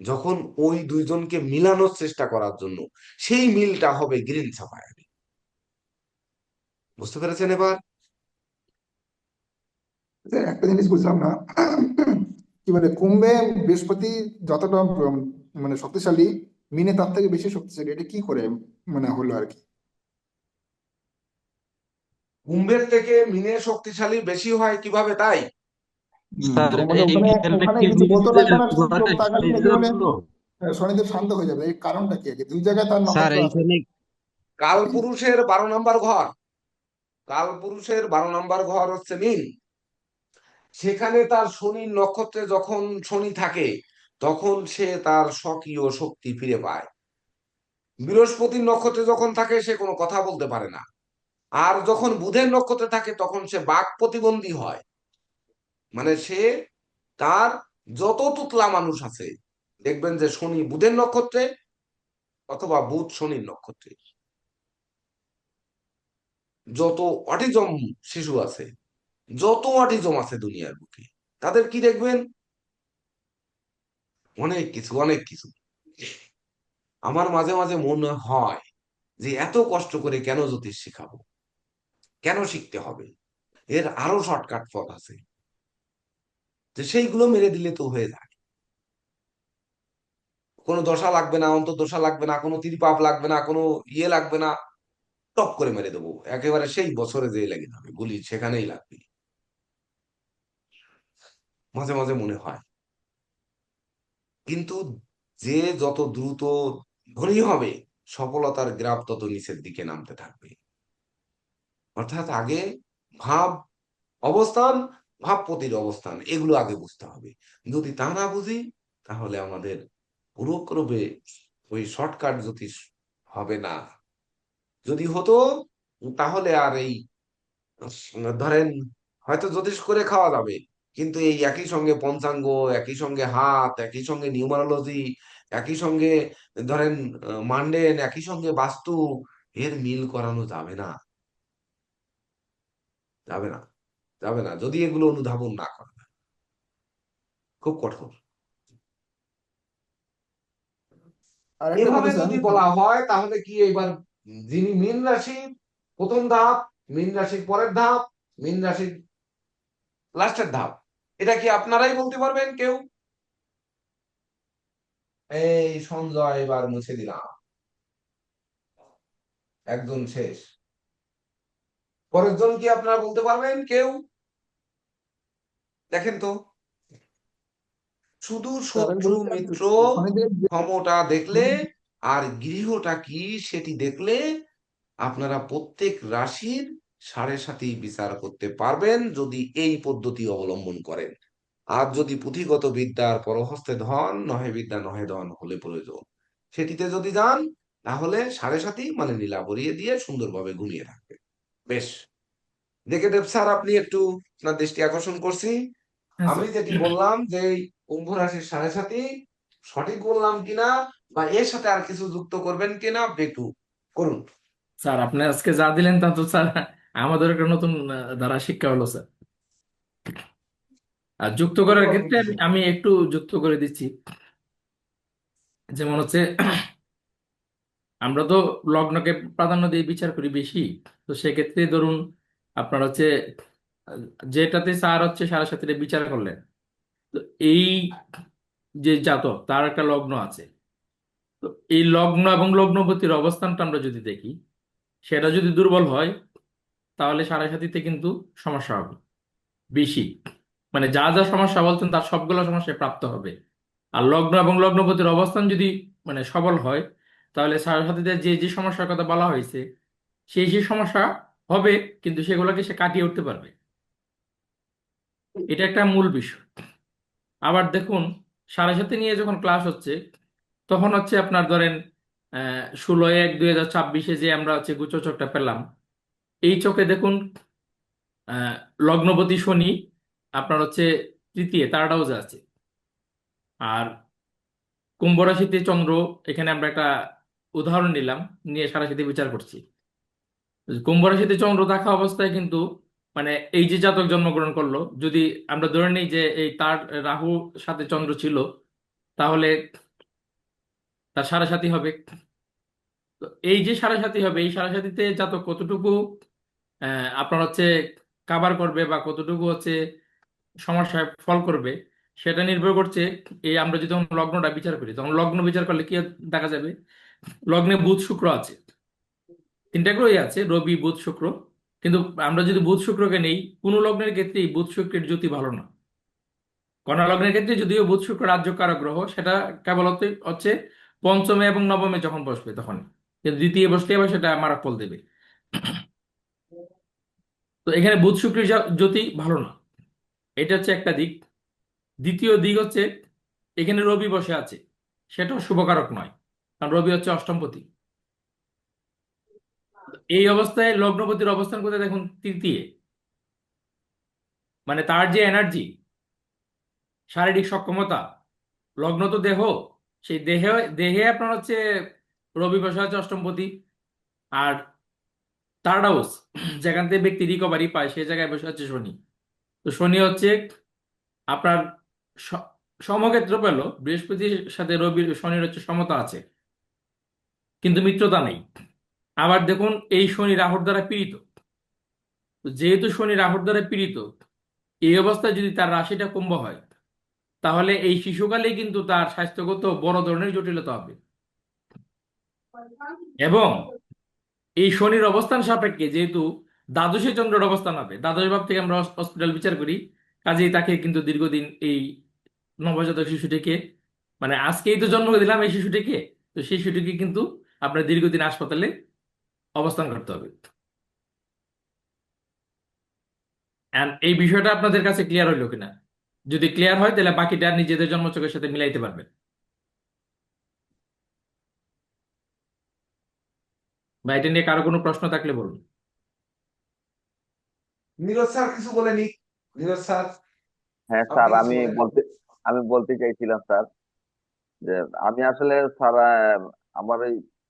যখন ওই দুইজনকে মিলানোর চেষ্টা করার জন্য। সেই মিলটা হবে গ্রিন সাফায়ার। বুঝতে পেরেছেন এবার? স্যার, একটা জিনিস বুঝলাম না, কি বলে কুম্ভে বৃহস্পতি যতটা মানে শক্তিশালী, মিনে তার থেকে বেশি শক্তিশালী, এটা কি করে মানে হলো আর কি? কুম্ভের থেকে মিনের শক্তিশালী বেশি হয় কিভাবে তাই? স্যার তো মানে ওখানে এইখানে ওখানে কি কিছু বলতে লাগবে না, ঘটে চোখ তাকালে নাকি বলে সেজন্য? শনিদেব শান্ত হয়ে যাবে, এই কারণটা কি আর কি? দুই জায়গায় তার স্যার নক্ষত্র আছে। এইখানে কালপুরুষের 12 নম্বর ঘর, কালপুরুষের 12 নম্বর ঘর হচ্ছে মীন। সেখানে তার শনির নক্ষত্রে যখন শনি থাকে, তখন সে তার স্বকীয় শক্তি ফিরে পায়। বৃহস্পতির নক্ষত্রে যখন থাকে সে কোনো কথা বলতে পারে না। আর যখন বুধের নক্ষত্রে থাকে তখন সে বাক প্রতিবন্ধী হয়। মানে সে, তার যত তুতলা মানুষ আছে, দেখবেন যে শনি বুধের নক্ষত্রে অথবা বুধ শনির নক্ষত্রে, যত অটিজম শিশু আছে, যত অটিজম আছে দুনিয়ার বুকে, তাদের কি দেখবেন, অনেক কিছু, অনেক কিছু। আমার মাঝে মাঝে মনে হয় যে এত কষ্ট করে কেন জ্যোতিষ শিখাবো, কেন শিখতে হবে? এর আরো শর্টকাট পথ আছে, যে সেইগুলো মেরে দিলে তো হয়ে যায়। কোনো দশা লাগবে না, অন্তর্দশা লাগবে না, কোনো তিরপাপ লাগবে না, কোনো ইয়ে লাগবে না, টপ করে মেরে দেবো একেবারে, সেই বছরে যে লেগে যাবে গুলি সেখানেই লাগবে। মাঝে মাঝে মনে হয়, কিন্তু যে যত দ্রুত ধনী হবে, সফলতার গ্রাফ তত নিচের দিকে নামতে থাকবে। অর্থাৎ আগে ভাব অবস্থান, ভাবপতির অবস্থান, এগুলো আগে বুঝতে হবে। যদি তা না বুঝি, তাহলে আমাদের পুরোক্রমে ওই শর্টকাট জ্যোতিষ হবে না। যদি হতো, তাহলে আর এই ধরেন হয়তো জ্যোতিষ করে খাওয়া যাবে, কিন্তু এই একই সঙ্গে পঞ্চাঙ্গ, একই সঙ্গে হাত, একই সঙ্গে নিউমারোলজি, একই সঙ্গে ধরেন মান্ডেন, একই সঙ্গে বাস্তু, এর মিল করানো যাবে না, যাবে না, যাবে না, যদি এগুলো অনুধাবন না করা যায়। খুব কঠোর। আর একটা এভাবে কথা স্যার, যদি বলা হয় তাহলে কি এবার, যিনি মীন রাশি প্রথম ধাপ, মীন রাশির পরের ধাপ, মীন রাশির লাস্টের ধাপ, এটা কি আপনারাই বলতে পারবেন কেউ? এই সঞ্জয় এবার মুছে দিলাম, একজন শেষ। পরের জন কি আপনারা বলতে পারবেন কেউ? দেখেন তো, শুধু স্যার আমি শত্রু বলছিলাম যে মিত্র শনিদেব ক্ষমতা দেখলে আর গৃহটা কি সেটি দেখলে আপনারা প্রত্যেক রাশির 7.5 বিচার করতে পারবেন, যদি এই পদ্ধতি অবলম্বন করেন। আর যদি পুঁথিগত বিদ্যার পরহস্তে ধন নহে বিদ্যা নহে ধন হলে প্রয়োজন, সেটিতে যদি যান, তাহলে 7.5 মানে নীলা ভরিয়ে দিয়ে সুন্দরভাবে ঘুমিয়ে থাকবে। বেশ, দেখে দেব স্যার, আপনি একটু আপনার দৃষ্টি আকর্ষণ করছি। হ্যাঁ আমি স্যার। যেটি বললাম যে এই কুম্ভ রাশির 7.5 সঠিক বললাম কিনা বা এর সাথে আর কিছু যুক্ত করবেন কিনা একটু করুন। স্যার আপনি আজকে যা দিলেন তা তো স্যার আমাদের একটা নতুন ধারা শিক্ষা হলো স্যার। আর যুক্ত করার ক্ষেত্রে আমি একটু যুক্ত করে দিচ্ছি। যেমন হচ্ছে আমরা তো লগ্নকে প্রাধান্য দিয়ে বিচার করি বেশি। তো সেক্ষেত্রে ধরুন আপনার হচ্ছে আহ, যেটাতে স্যার হচ্ছে সাড়ে সাথে বিচার করলেন, তো এই যে জাতক তার একটা লগ্ন আছে, তো এই লগ্ন এবং লগ্নপতির অবস্থানটা আমরা যদি দেখি, সেটা যদি দুর্বল হয় তাহলে সাড়ে সাথীতে কিন্তু সমস্যা হবে বেশি। মানে যা যা সমস্যা বলছেন তার সবগুলো সমস্যায় প্রাপ্ত হবে। আর লগ্ন এবং লগ্নপতির অবস্থান যদি মানে সবল হয়, তাহলে সাড়ে সাথীতে যে যে সমস্যার কথা বলা হয়েছে সেই সেই সমস্যা হবে, কিন্তু সেগুলোকে সে কাটিয়ে উঠতে পারবে। এটা একটা মূল বিষয়। আবার দেখুন, সাড়ে সাথে নিয়ে যখন ক্লাস হচ্ছে, তখন হচ্ছে আপনার ধরেন 16/1/2026 যে আমরা হচ্ছে গুচ্ছ পেলাম, এই চোখে দেখুন আহ, লগ্নপতি শনি আপনার হচ্ছে তৃতীয় তার হাউসে আছে। আর কুম্ভ রাশিতে চন্দ্র, এখানে আমরা একটা উদাহরণ নিলাম, নিয়ে সারা সাথে বিচার করছি। কুম্ভ রাশিতে চন্দ্র থাকা অবস্থায় কিন্তু মানে এই যে জাতক জন্মগ্রহণ করলো, যদি আমরা ধরে নিই যে এই তার রাহু সাথে চন্দ্র ছিল, তাহলে তার সাড়ে সাথী হবে। তো এই যে সাড়ে সাথী হবে, এই সাড়ে সাথীতে জাতক কতটুকু আপনার হচ্ছে কাভার করবে বা কতটুকু হচ্ছে সমস্যায় ফল করবে, সেটা নির্ভর করছে। এই আমরা যদি তখন লগ্নটা বিচার করি, তখন লগ্ন বিচার করলে কি দেখা যাবে, লগ্নে বুধ শুক্র আছে, তিনটা গ্রহই আছে, রবি বুধ শুক্র। কিন্তু আমরা যদি বুধ শুক্রকে নেই, কোনো লগ্নের ক্ষেত্রেই বুধ শুক্রের জ্যোতি ভালো না। কন্যা লগ্নের ক্ষেত্রে যদিও বুধ শুক্র রাজ্যকারক গ্রহ, সেটা কেবল হচ্ছে পঞ্চমে এবং নবমে যখন বসবে তখন, কিন্তু দ্বিতীয় বসলে আবার সেটা মারাক ফল দেবে। তো এখানে বুধ শুক্রের জ্যোতি ভালো না, এটা হচ্ছে একটা দিক। দ্বিতীয় দিক হচ্ছে এখানে রবি বসে আছে, সেটাও শুভকারক নয়, কারণ রবি হচ্ছে অষ্টমপতি। এই অবস্থায় লগ্নপতির অবস্থান কোথায় দেখুন, তৃতীয়। মানে তার যে এনার্জি, শারীরিক সক্ষমতা, লগ্ন তো দেহ, সেই দেহে দেহে আপনার হচ্ছে রবি বসে আছে অষ্টমপতি। আর থার্ড হাউস, যেখান থেকে ব্যক্তি রিকভারি পায়, সেই জায়গায় বসে আছে শনি। তো শনি হচ্ছে আপনার স- সমক্ষেত্র পেল, বৃহস্পতির সাথে রবির শনির হচ্ছে সমতা আছে, কিন্তু মিত্রতা নেই। আবার দেখুন এই শনি রাহুর দ্বারা পীড়িত। তো যেহেতু শনি রাহুর দ্বারা পীড়িত, এই অবস্থায় যদি তার রাশিটা কুম্ভ হয়, তাহলে এই শিশুকালেই কিন্তু তার স্বাস্থ্যগত বড় ধরনের জটিলতা হবে। এবং এই শনির অবস্থান সাপেক্ষে যেহেতু দ্বাদশে চন্দ্রের অবস্থান হবে, দ্বাদশ ভাব থেকে আমরা হসপিটাল বিচার করি, কাজেই তাকে কিন্তু দীর্ঘদিন এই নবজাতক শিশুটিকে, মানে আজকেই তো জন্ম দিলাম এই শিশুটিকে, তো সেই শিশুটিকে কিন্তু আপনার দীর্ঘদিন হাসপাতালে অবস্থান করতে হবে। And এই বিষয়টা আপনাদের কাছে ক্লিয়ার হইলো কিনা? যদি ক্লিয়ার হয় তাহলে বাকিটা নিজেদের জন্মছকের সাথে মিলাইতে পারবেন। বা এটা নিয়ে কারো কোনো প্রশ্ন থাকলে বলুন। নীরজ স্যার কিছু বলেনি? নীরজ স্যার, হ্যাঁ আপনি স্যার, কিছু আমি বলেন? বলতে চাইছিলাম স্যার, যে আমি আসলে স্যার আমার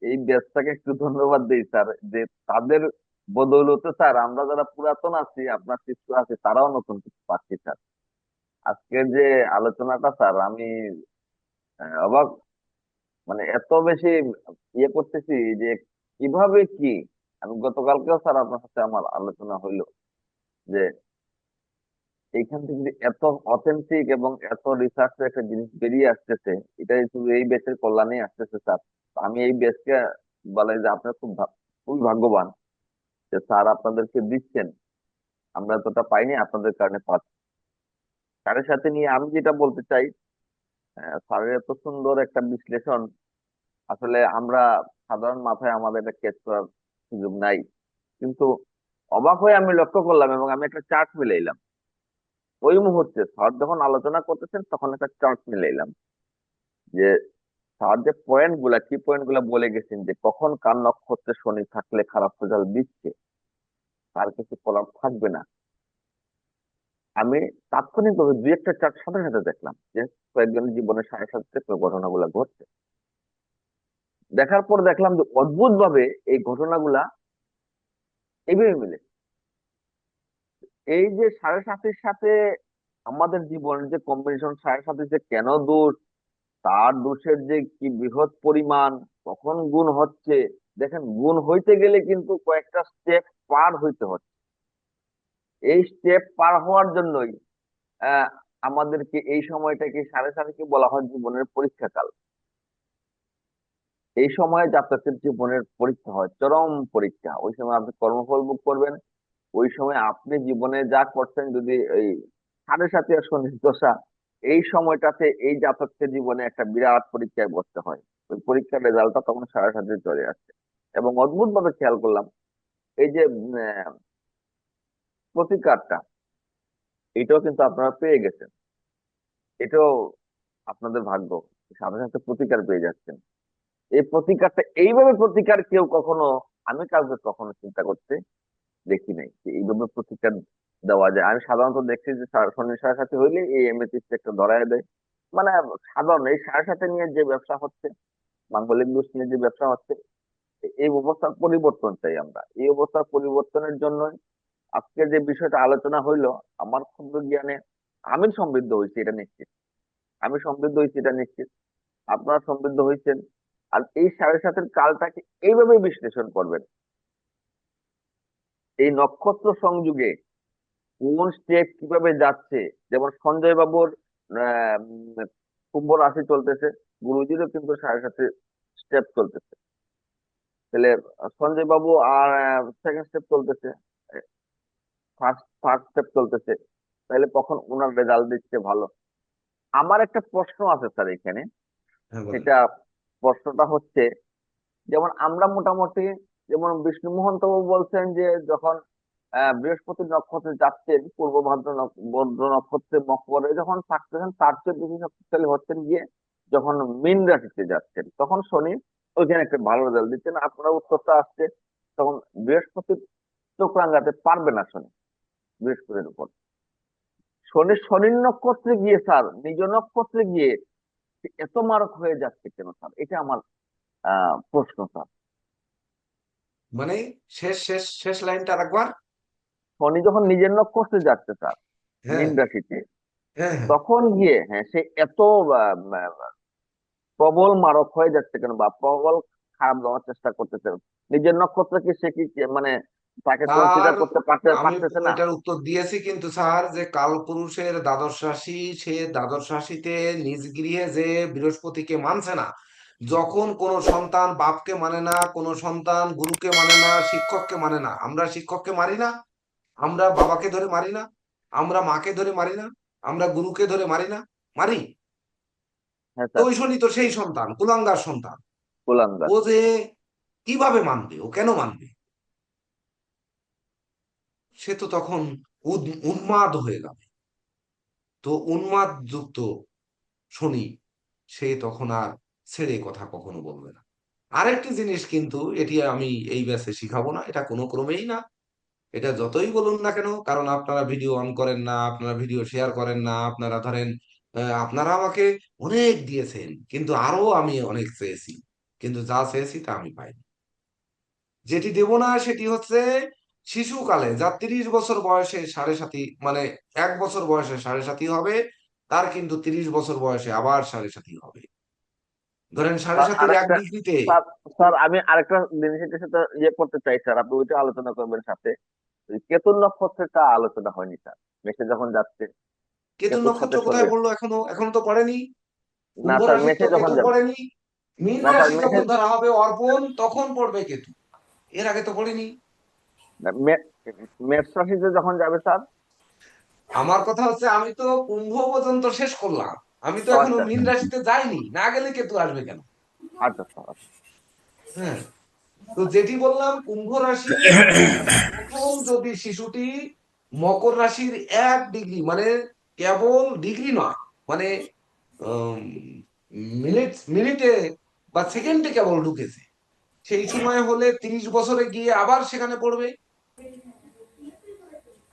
এই ব্যাচটাকে একটু ধন্যবাদ দিই স্যার, যে তাদের বদৌলতে স্যার আমরা যারা পুরাতন আছি, আপনার শিষ্য আছি, তারাও নতুন কিছু পাচ্ছি স্যার। আজকের যে আলোচনাটা স্যার, আমি অবাক, মানে এত বেশি ইয়ে করতেছি যে কিভাবে কি। আমি গতকালকেও স্যার আপনার সাথে আমার আলোচনা হইলো যে এইখান থেকে যে এত অথেন্টিক এবং এত রিসার্চের একটা জিনিস বেরিয়ে আসতেছে, এটা শুধু এই বেচের কল্যাণেই আসতেছে স্যার। আমি এই বেচকে বলে যে আপনার খুবই ভাগ্যবান যে স্যার আপনাদেরকে দিচ্ছেন, আমরা এতটা পাইনি, আপনাদের কারণে পাচ্ছি। স্যারের সাথে নিয়ে আমি যেটা বলতে চাই, স্যারের এত সুন্দর একটা বিশ্লেষণ, আসলে আমরা সাধারণ মাথায় আমাদের এটা ক্যাচ করার সুযোগ নাই। কিন্তু অবাক হয়ে আমি লক্ষ্য করলাম এবং আমি একটা চার্ট মিলাইলাম। ওই মুহূর্তে স্যার যখন আলোচনা করতেছেন তখন একটা চার্ট মিলাইলাম, যে স্যার যে কি পয়েন্ট গুলা বলে গেছেন, যে কখন কার নক্ষত্রে শনি থাকলে খারাপ রেজাল্ট দিচ্ছে, তার কিছু করার থাকবে না। আমি তাৎক্ষণিকভাবে দুই একটা চার্ট সাথে সাথে দেখলাম যে কয়েকজনের জীবনের সাথে সাথে ঘটনাগুলা ঘটছে। দেখার পর দেখলাম যে অদ্ভুত ভাবে এই ঘটনাগুলা এইভাবে মিলে। এই যে সাড়ে সাতির সাথে আমাদের জীবনের যে কম্বিনেশন, সাড়ে সাথে যে কেন দোষ, তার দোষের যে কি বৃহৎ পরিমাণ, কখন গুণ হচ্ছে। দেখেন, গুণ হইতে গেলে কিন্তু কয়েকটা স্টেপ পার হইতে হচ্ছে। এই স্টেপ পার হওয়ার জন্যই আহ আমাদেরকে এই সময়টাকে সাড়ে সাতিকে বলা হয় জীবনের পরীক্ষাকাল। এই সময় জাতকের জীবনের পরীক্ষা হয়, চরম পরীক্ষা। ওই সময় আপনি কর্মফল ভোগ করবেন। ওই সময় আপনি জীবনে যা করছেন, যদি এই সাড়ে সাথে আর শনির দশা, এই সময়টাতে এই জাতকের জীবনে একটা বিরাট পরীক্ষায় বসতে হয়। ওই পরীক্ষার রেজাল্টটা তখন সাড়ে সাথে চলে আসছে। এবং অদ্ভুত ভাবে খেয়াল করলাম, এই যে প্রতিকারটা, এটাও কিন্তু আপনারা পেয়ে গেছেন। এটাও আপনাদের ভাগ্য, সাথে সাথে প্রতিকার পেয়ে যাচ্ছেন। এই প্রতিকারটা, এইভাবে প্রতিকার কেউ কখনো, আমি কাউকে কখনো চিন্তা করতে দেখি নাই যে এইভাবে প্রতিকার দেওয়া যায়। আমি সাধারণত দেখছি যে শনির সাড়ে সাথে হইলে এই এমএটিস্ট একটা ধরায় দেয়। মানে সাধারণ এই সাড়ে সাথে নিয়ে যে ব্যবসা হচ্ছে, মাঙ্গলিক দোষ নিয়ে যে ব্যবসা হচ্ছে, এই অবস্থার পরিবর্তন চাই আমরা। এই অবস্থার পরিবর্তনের জন্য আজকে যে বিষয়টা আলোচনা হইলো, আমার ক্ষুদ্র জ্ঞানে আমি সমৃদ্ধ হয়েছি এটা নিশ্চিত। আমি সমৃদ্ধ হয়েছি এটা নিশ্চিত, আপনারা সমৃদ্ধ হয়েছেন। আর এই সাড়ে সাতের কালটাকে এইভাবে বিশ্লেষণ করবেন। এই নক্ষত্র সংযোগে কোন স্টেপ কিভাবে যাচ্ছে, যেমন সঞ্জয় বাবুর কুম্ভ রাশি চলতেছে, গুরুজিরও কিন্তু সাড়ে সাথে স্টেপ চলতেছে। তাহলে সঞ্জয় বাবু আর সেকেন্ড স্টেপ চলতেছে, ফার্স্ট স্টেপ চলতেছে, তাহলে কখন ওনার রেজাল্ট দিচ্ছে ভালো। আমার একটা প্রশ্ন আছে স্যার এখানে। হ্যাঁ, বলেন। সেটা প্রশ্নটা হচ্ছে, যেমন আমরা মোটামুটি, যেমন বিষ্ণুমোহন বাবু বলছেন যে যখন বৃহস্পতি নক্ষত্রে যাচ্ছেন, পূর্ব ভাদ্র নক্ষত্রে মকরে যখন থাকতেছেন, তার চেয়ে বেশি শক্তিশালী হচ্ছেন গিয়ে যখন মীন রাশিতে যাচ্ছেন, তখন শনি ওইখানে একটা ভালো রেজাল্ট দিচ্ছেন। আপনার উত্তরটা আসছে তখন বৃহস্পতি চোখ রাঙাতে পারবে না শনি বৃহস্পতির উপর। শনির নক্ষত্রে গিয়ে স্যার, নিজ নক্ষত্রে গিয়ে এত মারক হয়ে যাচ্ছে কেন স্যার? এটা আমার প্রশ্ন স্যার। মানে শেষ শেষ শেষ লাইনটা আরেকবার। শনি যখন নিজের নক্ষত্রে যাচ্ছে স্যার, হ্যাঁ, মীন রাশিতে, হ্যাঁ, হ্যাঁ। তখন গিয়ে সে এত প্রবল মারক হয়ে যাচ্ছে কেন, বা প্রবল খারাপ দেওয়ার চেষ্টা করতেছে? নিজের নক্ষত্রকে সে কি মানে তাকে কনসিডার তার করতে আমি পারতেছে না? এটার উত্তর দিয়েছি কিন্তু স্যার, যে কালপুরুষের দ্বাদশ রাশি, সে দ্বাদশ রাশিতে নিজ গৃহে যে বৃহস্পতিকে মানছে না। যখন কোনো সন্তান বাপকে মানে না, কোনো সন্তান গুরুকে মানে না, শিক্ষককে মানে না। আমরা শিক্ষককে মারি না, আমরা বাবাকে ধরে মারি না, আমরা মাকে ধরে মারি না, আমরা গুরুকে ধরে মারি না, মারি। হ্যাঁ তো স্যার, ওই শনি তো সেই সন্তান, কুলাঙ্গার সন্তান। কুলাঙ্গার। ও যে কিভাবে মানবে, ও কেন মানবে? সে তো তখন উন্মাদ হয়ে যাবে। তো উন্মাদ যুক্ত শনি, সে তখন আর ছেড়ে কথা কখনো বলবে না। আরেকটি জিনিস কিন্তু, এটি আমি এই ব্যাচে শিখাবো না, এটা কোনো ক্রমেই না। এটা যতই বলুন না কেন, কারণ আপনারা ভিডিও অন করেন না, আপনারা ভিডিও শেয়ার করেন না, আপনারা ধরেন আপনারা আমাকে অনেক দিয়েছেন, কিন্তু আরো আমি অনেক চেয়েছি, কিন্তু যা চেয়েছি তা আমি পাইনি। যেটি দেব না সেটি হচ্ছে শিশুকালে, যার 30 বছর বয়সে সাড়ে সাতি, মানে 1 বছর বয়সে সাড়ে সাতি হবে, তার কিন্তু 30 বছর বয়সে আবার সাড়ে সাতি হবে। ধরেন সাড়ে স্যার সাতির এক আরেকটা, ডিগ্রিতে। স্যার স্যার আমি আরেকটা জিনিসের সাথে ইয়ে করতে চাই স্যার, আপনি ওইটা আলোচনা করবেন সাথে। ওই কেতুর নক্ষত্রটা আলোচনা হয়নি স্যার, মেসে যখন যাচ্ছে কেতু কেতুর সাথে নক্ষত্র কোথায় শনি। পড়লো? এখনো এখনো তো পড়েনি। না কুম্ভ স্যার, রাশি মেসে তো যখন কেতু যাবে। পড়েনি। মীন না স্যার, রাশি যখন ধরা হবে অর্পণ, তখন পড়বে কেতু। এর আগে তো পড়েনি। মেষ রাশিতে যখন যাবে স্যার। আমার কথা হচ্ছে, আমি তো কুম্ভ পর্যন্ত শেষ করলাম, আমি তো ও এখনো আচ্ছা, মীন রাশিতে যাইনি। না গেলে কেতু আসবে কেন? আচ্ছা স্যার। হ্যাঁ, তো যেটি বললাম, কুম্ভ রাশি প্রথম যদি শিশুটি মকর রাশির 1 ডিগ্রি, মানে কেবল ডিগ্রি নয়, মানে মিনিটে বা সেকেন্ডে কেবল ঢুকেছে, সেই সময় হলে 30 বছরে গিয়ে আবার সেখানে পড়বে,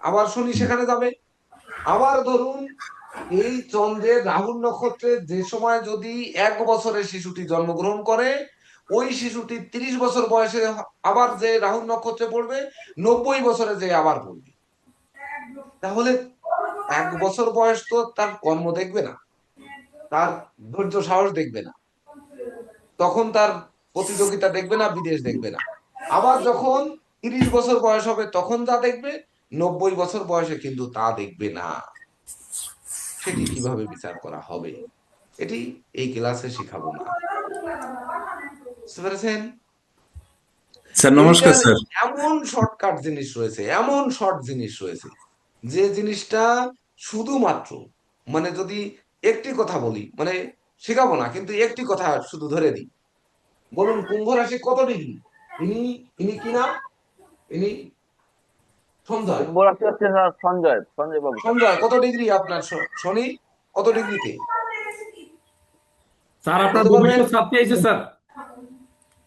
আবার শনি সেখানে যাবে। আবার ধরুন এই চন্দ্রের রাহুল নক্ষত্রে যে সময় যদি 1 বছরের শিশুটি জন্মগ্রহণ করে, ওই শিশুটি 30 বছর বয়সে আবার যে রাহুল নক্ষত্রে পড়বে, 90 বছরে যে আবার পড়বে। তাহলে 1 বছর বয়স তো তার কর্ম দেখবে না, তার ধৈর্য সাহস দেখবে না, তখন তার প্রতিযোগিতা দেখবে না, বিদেশ দেখবে না। আবার যখন 30 বছর বয়স হবে তখন যা দেখবে, 90 বছর বয়সে কিন্তু তা দেখবে না। সেটি কিভাবে বিচার করা হবে, এটি এই ক্লাসে শিখাবো না। বুঝতে পেরেছেন? স্যার নমস্কার এইটার স্যার। এমন শর্টকাট জিনিস রয়েছে, এমন শর্ট জিনিস রয়েছে, যে জিনিসটা শুধুমাত্র মানে যদি একটি কথা বলি, মানে শেখাবো না কিন্তু একটি কথা শুধু ধরে দিই। বলুন কুম্ভ রাশি কত ডিগ্রি? ইনি ইনি কি নাম? ইনি সঞ্জয়। কুম্ভ রাশি হচ্ছে স্যার সঞ্জয়, সঞ্জয় বাবু স্যার। সঞ্জয় কত ডিগ্রি আপনার শনি? কত ডিগ্রিতে স্যার আপনার বলতে পারবেন? ভবিষ্যৎ ছাত্রী আছে স্যার,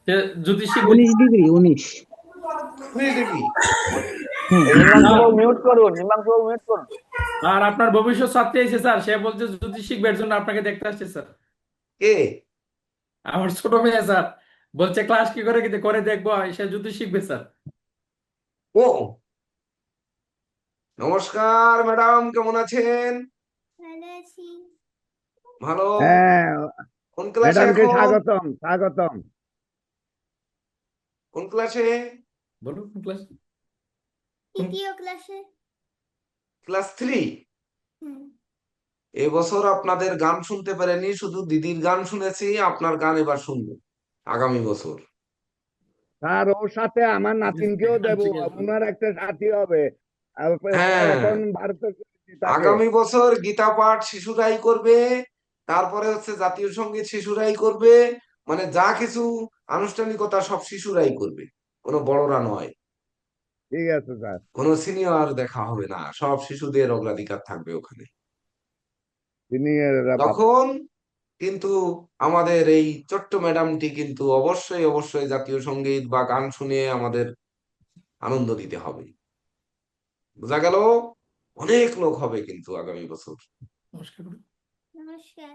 সে জ্যোতিষী 19 ডিগ্রি 19। 19 ডিগ্রি। হ্যাঁ এই নিমাংশু বাবু মিউট করুন, নিমাংশু বাবু মিউট করুন। আর আপনার ভবিষ্যৎ ছাত্রী আছে স্যার, সে বলছে জ্যোতিষ শিখবার জন্য আপনাকে দেখতে আসছে স্যার। কে? আমার ছোট মেয়ে স্যার, বলছে ক্লাস কি করে করে দেখবো, সে জ্যোতিষ শিখবে স্যার। ও নমস্কার ম্যাডাম, কেমন আছেন? ভালো আছি। ভালো। হ্যাঁ, কোন ক্লাসে ম্যাডামকে এখন? স্বাগতম স্বাগতম। কোন ক্লাসে? বলুন ক্লাস তৃতীয় ক্লাসে। ক্লাস 3। হুম। এবছর আপনাদের গান শুনতে পারেনি, শুধু দিদির গান শুনেছি, আপনার গান এবার শুনবো আগামী বছর। স্যার ওর সাথে আমার নাতিনকেও দেবো, ওনার একটা সাথী হবে। হ্যাঁ, এখন ভারতে তাকে। আগামী বছর গীতা পাঠ শিশুরাই করবে, তারপরে হচ্ছে জাতীয় সঙ্গীত শিশুরাই করবে, মানে যা কিছু আনুষ্ঠানিকতা সব শিশুরাই করবে, কোনো বড়রা নয়। ঠিক আছে স্যার। কোনো সিনিয়র দেখা হবে না, সব শিশুদের অগ্রাধিকার থাকবে ওখানে। তিনি তখন কিন্তু আমাদের এই ছোট্ট ম্যাডামটি কিন্তু অবশ্যই অবশ্যই জাতীয় সঙ্গীত বা গান শুনিয়ে আমাদের আনন্দ দিতে হবে। বোঝা গেল? অনেক লোক হবে কিন্তু আগামী বছর। নমস্কার। নমস্কার।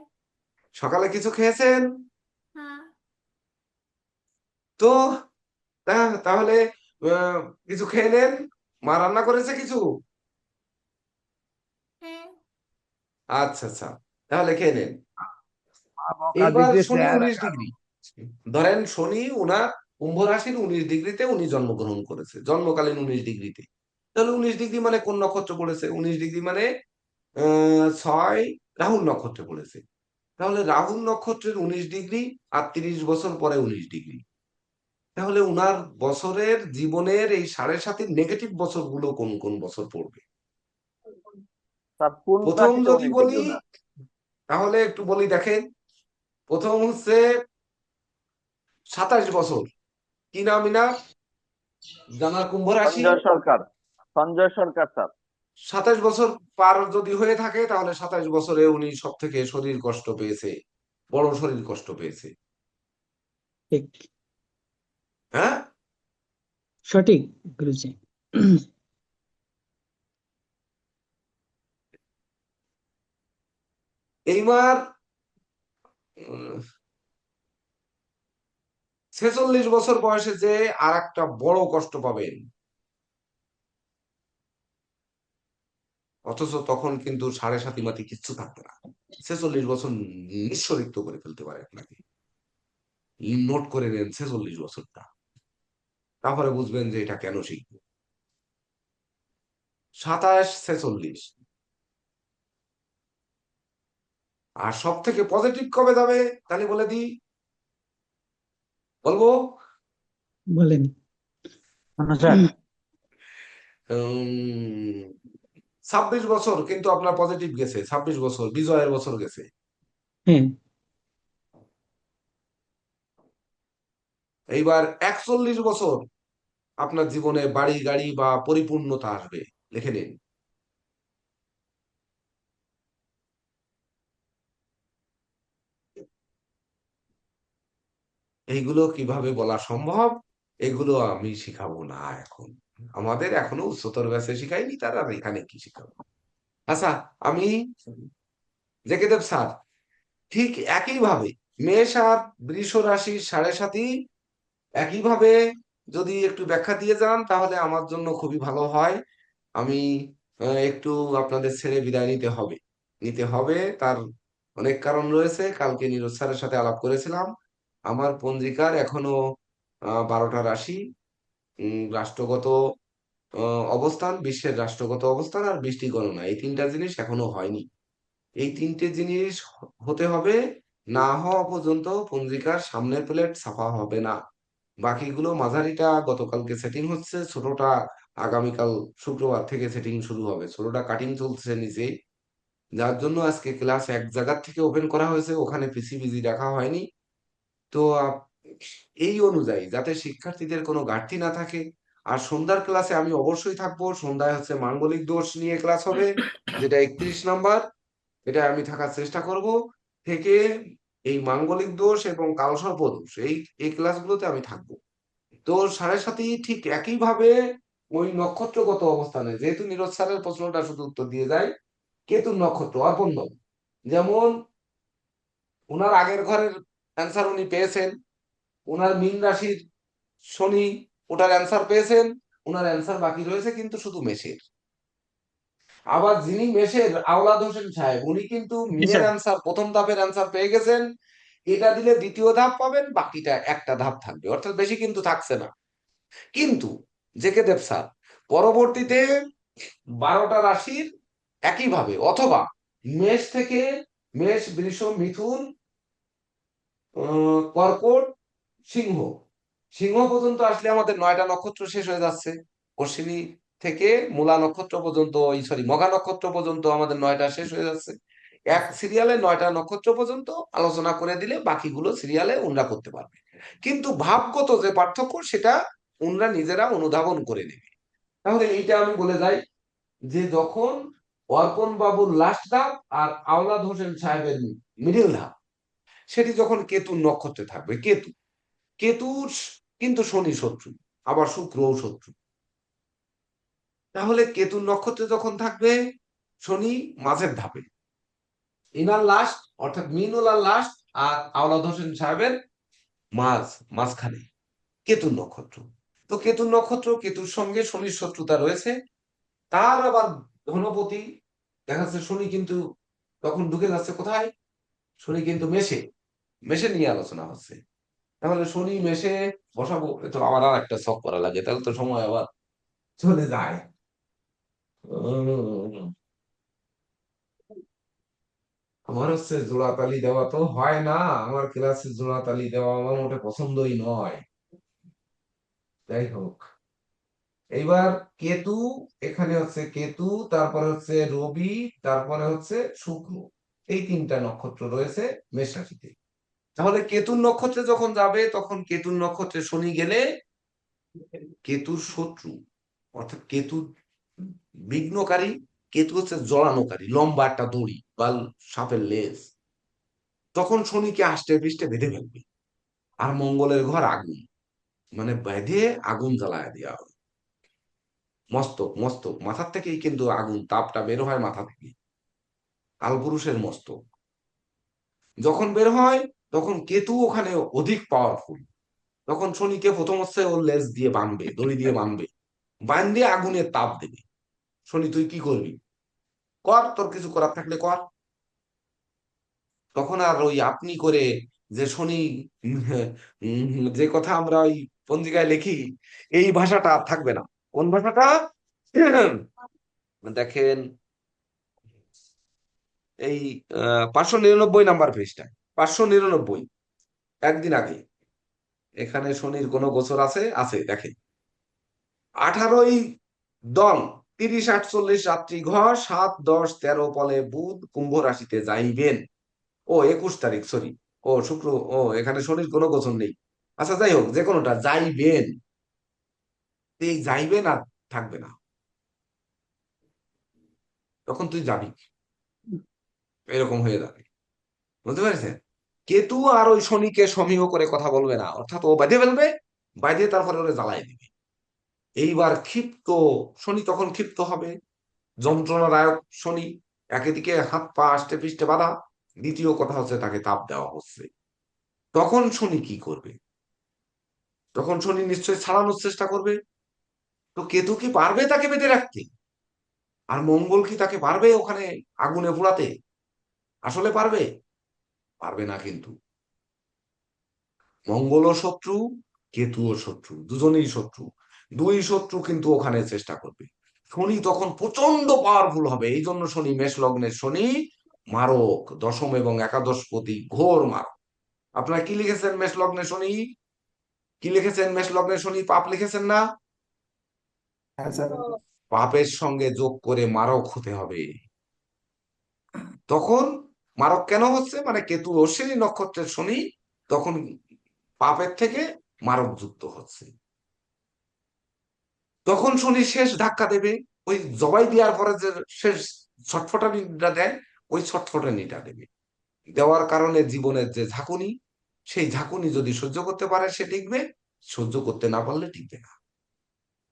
সকালে কিছু খেয়েছেন? হ্যাঁ। তো তাহলে আহ, কিছু খেয়ে নেন। মা রান্না করেছে কিছু? হ্যাঁ। আচ্ছা আচ্ছা, তাহলে খেয়ে নেন। বকা এইবার দিতেছে শনি আর 19 ডিগ্রি, ধরেন শনি উনার কুম্ভ রাশির 19 ডিগ্রিতে উনি জন্মগ্রহণ করেছে, জন্মকালীন 19 ডিগ্রিতে। তাহলে 19 ডিগ্রি মানে কোন নক্ষত্র পড়েছে? 19 ডিগ্রি মানে 6 রাহুল নক্ষত্রে পড়েছে। তাহলে রাহুল নক্ষত্রের 19 ডিগ্রি আর 30 বছর পরে 19 ডিগ্রি। তাহলে উনার বছরের জীবনের এই 7.5 নেগেটিভ বছরগুলো কোন কোন বছর পড়বে? স্যার কোন প্রথম রাশিতে যদি 19 বলি ডিগ্রি ওনার? তাহলে একটু বলি, দেখেন। প্রথম হচ্ছে 27 বছর, কি নাম ইনার? জানার কুম্ভ রাশি। সঞ্জয় সরকার, সঞ্জয় সরকার স্যার। 27 বছর পার যদি হয়ে থাকে তাহলে 27 বছরে উনি সব থেকে শরীর কষ্ট পেয়েছে, বড় শরীর কষ্ট পেয়েছে। ঠিক হ্যাঁ, সঠিক গুরুজি। এইবার 46 বছর বয়সে যে আর একটা বড় কষ্ট পাবেন, অথচ তখন কিন্তু 7.5 মাটি কিচ্ছু থাকবে না। 46 বছর নিঃস্বরিক্ত করে ফেলতে পারে আপনাকে। নোট করে নেন 46 বছরটা, তারপরে বুঝবেন যে এটা কেন শিখবো। 27, 46। আর সব থেকে পজিটিভ কবে যাবে তাহলে বলে দিই, বলবো? বলেন। 26 বছর কিন্তু আপনার পজিটিভ গেছে, 26 বছর বিজয়ের বছর গেছে। হ্যাঁ। এইবার 41 বছর আপনার জীবনে বাড়ি গাড়ি বা পরিপূর্ণতা আসবে, লিখে নিন। এইগুলো কিভাবে বলা সম্ভব, এগুলো আমি শিখাবো না এখন। আমাদের এখনো উচ্চতর ব্যাচে শিখাইনি, তারা এখানে কি শিখাবো? আচ্ছা, আমি জেকে দেব স্যার, ঠিক একইভাবে মেষ আর বৃষ রাশির সাড়ে সাথী একইভাবে যদি একটু ব্যাখ্যা দিয়ে যান তাহলে আমার জন্য খুবই ভালো হয়। আমি একটু আপনাদের ছেড়ে বিদায় নিতে হবে তার অনেক কারণ রয়েছে। কালকে নীরজ স্যারের সাথে আলাপ করেছিলাম। আমার পঞ্জিকার এখনো 12টা রাশি, রাষ্ট্রগত অবস্থান, বিশ্বের রাষ্ট্রগত অবস্থান আর বৃষ্টি গণনা, এই তিনটা জিনিস এখনো হয়নি। এই তিনটে জিনিস হতে হবে, না হওয়া পর্যন্ত পঞ্জিকার সামনের প্লেট ছাপা হবে না। বাকিগুলো, মাঝারিটা গতকালকে সেটিং হচ্ছে, ছোটটা আগামীকাল শুক্রবার থেকে সেটিং শুরু হবে। ছোটটা কাটিং চলছে নিচে, যার জন্য আজকে ক্লাস এক জায়গার থেকে ওপেন করা হয়েছে, ওখানে পিসিবিজি রাখা হয়নি। তো এই অনুযায়ী যাতে শিক্ষার্থীদের কোনো ঘাটতি না থাকে। আর সন্ধ্যার ক্লাসে আমি অবশ্যই থাকবো। সন্ধ্যায় হচ্ছে মাঙ্গলিক দোষ নিয়ে ক্লাস হবে, যেটা 31 নাম্বার। এটা আমি থাকার চেষ্টা করব। থেকে এই মাঙ্গলিক দোষ এবং কালসর্প দোষ, এই ক্লাসগুলোতে আমি থাকবো। তো সাড়ে সাথে ঠিক একইভাবে ওই নক্ষত্রগত অবস্থানে, যেহেতু নীরজ স্যারের প্রশ্নটা শুধু উত্তর দিয়ে যায়, কেতুর নক্ষত্র অর্পণ নয়, যেমন ওনার আগের ঘরের অ্যান্সার উনি পেয়েছেন, ওনার মীন রাশির শনি, ওটার অ্যান্সার পেয়েছেন, ওনার অ্যান্সার বাকি রয়েছে কিন্তু শুধু মেষের। আবার যিনি মেষের আওলাদ হোসেন সাহেব, উনি কিন্তু মিনের অ্যান্সার, প্রথম ধাপের অ্যান্সার পেয়ে গেছেন। এটা দিলে দ্বিতীয় ধাপ পাবেন, বাকিটা একটা ধাপ থাকবে, অর্থাৎ বেশি কিন্তু থাকছে না। কিন্তু জেকে দেব স্যার পরবর্তীতে 12টা রাশির একইভাবে, অথবা মেষ থেকে মেষ, বৃষ, মিথুন, কর্কট, সিংহ, সিংহ পর্যন্ত আসলে আমাদের 9টা নক্ষত্র শেষ হয়ে যাচ্ছে। অশ্বিনী থেকে মূলা নক্ষত্র পর্যন্ত, মঘা নক্ষত্র পর্যন্ত আমাদের 9টা শেষ হয়ে যাচ্ছে। এক সিরিয়ালে 9টা নক্ষত্র পর্যন্ত আলোচনা করে দিলে বাকিগুলো সিরিয়ালে উনরা করতে পারবে। কিন্তু ভাবগত যে পার্থক্য, সেটা উনরা নিজেরা অনুধাবন করে নেবে। তাহলে এইটা আমি বলে যাই যে যখন অর্পণ বাবুর লাস্ট ধাপ আর আওলাদ হোসেন সাহেবের মিডিল ধাপ, সেটি যখন কেতুর নক্ষত্রে থাকবে, কেতুর কিন্তু শনি শত্রু, আবার শুক্রও শত্রু। তাহলে কেতুর নক্ষত্রে যখন থাকবে শনি মাঝের ধাপে, ইনার লাস্ট অর্থাৎ মিনুলার লাস্ট, আর আওলাদ হোসেন সাহেবের মাঝখানে কেতুর নক্ষত্র। তো কেতুর নক্ষত্র, কেতুর সঙ্গে শনির শত্রুতা রয়েছে। তার আবার ধনপতি দেখা যাচ্ছে শনি কিন্তু তখন ঢুকে যাচ্ছে কোথায়, শনি কিন্তু মেষে নিয়ে আলোচনা হচ্ছে। তাহলে শনি মেষে বসাবো, তো আবার আর একটা শখ করা লাগে, তাহলে তো সময় আবার চলে যায়। আমার হচ্ছে জোড়াতালি দেওয়া তো হয় না, আমার ক্লাসে জোড়াতালি দেওয়া আমার মোটে পছন্দই নয়। যাই হোক, এইবার কেতু, এখানে হচ্ছে কেতু, তারপরে হচ্ছে রবি, তারপরে হচ্ছে শুক্র, এই 3টা নক্ষত্র রয়েছে মেষ রাশিতে। তাহলে কেতুর নক্ষত্রে যখন যাবে, তখন কেতুর নক্ষত্রে শনি গেলে কেতুর শত্রু, অর্থাৎ কেতু বিঘ্নকারী, কেতু হচ্ছে জড়ানোকারী, লম্বা একটা দড়ি বা সাপের লেজ, তখন শনিকে আষ্টে পৃষ্ঠে বেঁধে ফেলবে। আর মঙ্গলের ঘর আগুন, মানে বেঁধে আগুন জ্বালায় দেওয়া হবে। মস্তক মস্তক মাথার থেকেই কিন্তু আগুন তাপটা বের হয়, মাথা থেকে কালপুরুষের মস্তক যখন বের হয়, তখন কেতু ওখানে অধিক পাওয়ারফুল। তখন শনিকে প্রথম হচ্ছে ওর লেজ দিয়ে বাঁধবে, দড়ি দিয়ে বাঁধবে, বাঁধে আগুনের তাপ দেবে। শনি তুই কি করবি, কর, তোর কিছু করার থাকলে কর। তখন আর ওই আপনি করে যে শনি, যে কথা আমরা ওই পঞ্জিকায় লিখি, এই ভাষাটা আর থাকবে না। কোন ভাষাটা? দেখেন এই 599 নাম্বার পৃষ্ঠায়, 599, একদিন আগে এখানে শনির কোন গোচর আছে দেখেন, 18ই দল 30-48 রাত্রি ঘর 7-10-13 পলে বুধ কুম্ভ রাশিতে যাইবেন। ও 21 তারিখ, সরি, ও শুক্র, ও এখানে শনির কোনো গোচর নেই। আচ্ছা যাই হোক, যে কোনোটা যাইবেন, এই যাইবেন আর থাকবে না, তখন তুই যাবি, এরকম হয়ে যাবে। বুঝতে পেরেছেন? কেতু আর ওই শনিকে সমীহ করে কথা বলবে না, অর্থাৎ ও বাঁধে ফেলবে, বাঁধে তারপরে ওরে জ্বালাই দিবে। এইবার ক্ষিপ্ত শনি তখন ক্ষিপ্ত হবে, যন্ত্রণাদায়ক শনি, একেদিকে হাত পা আষ্টে পৃষ্ঠে বাঁধা, দ্বিতীয় কথা হচ্ছে তাকে তাপ দেওয়া হচ্ছে। তখন শনি কি করবে? তখন শনি নিশ্চয়ই ছাড়ানোর চেষ্টা করবে। তো কেতু কি পারবে তাকে বেঁধে রাখতে? আর মঙ্গল কি তাকে পারবে ওখানে আগুনে পোড়াতে? আসলে পারবে? পারবে না কিন্তু। মঙ্গলও শত্রু, কেতুও শত্রু, দুজনেই শত্রু। দুই শত্রু কিন্তু ওখানে চেষ্টা করবে। শনি তখন প্রচন্ড পাওয়ারফুল হবে। এই জন্য শনি, মেষ লগ্নের শনি মারক, দশম এবং একাদশপতি ঘোর মারক। আপনারা কি লিখেছেন মেষ লগ্নের শনি? কি লিখেছেন মেষ লগ্নের শনি? পাপ লিখেছেন না? হ্যাঁ স্যার। পাপের সঙ্গে যোগ করে মারক হতে হবে। তখন মারক কেন হচ্ছে? মানে কেতু অশ্বিনী নক্ষত্রের শনি তখন পাপের থেকে মারক যুক্ত হচ্ছে। তখন শনি শেষ ধাক্কা দেবে। ওই জবাই দেওয়ার পরে যে শেষ ছটফটানিটা দেয়, ওই ছটফটানিটা দেবে। দেওয়ার কারণে জীবনের যে ঝাঁকুনি, সেই ঝাঁকুনি যদি সহ্য করতে পারে সে টিকবে, সহ্য করতে না পারলে টিকবে না।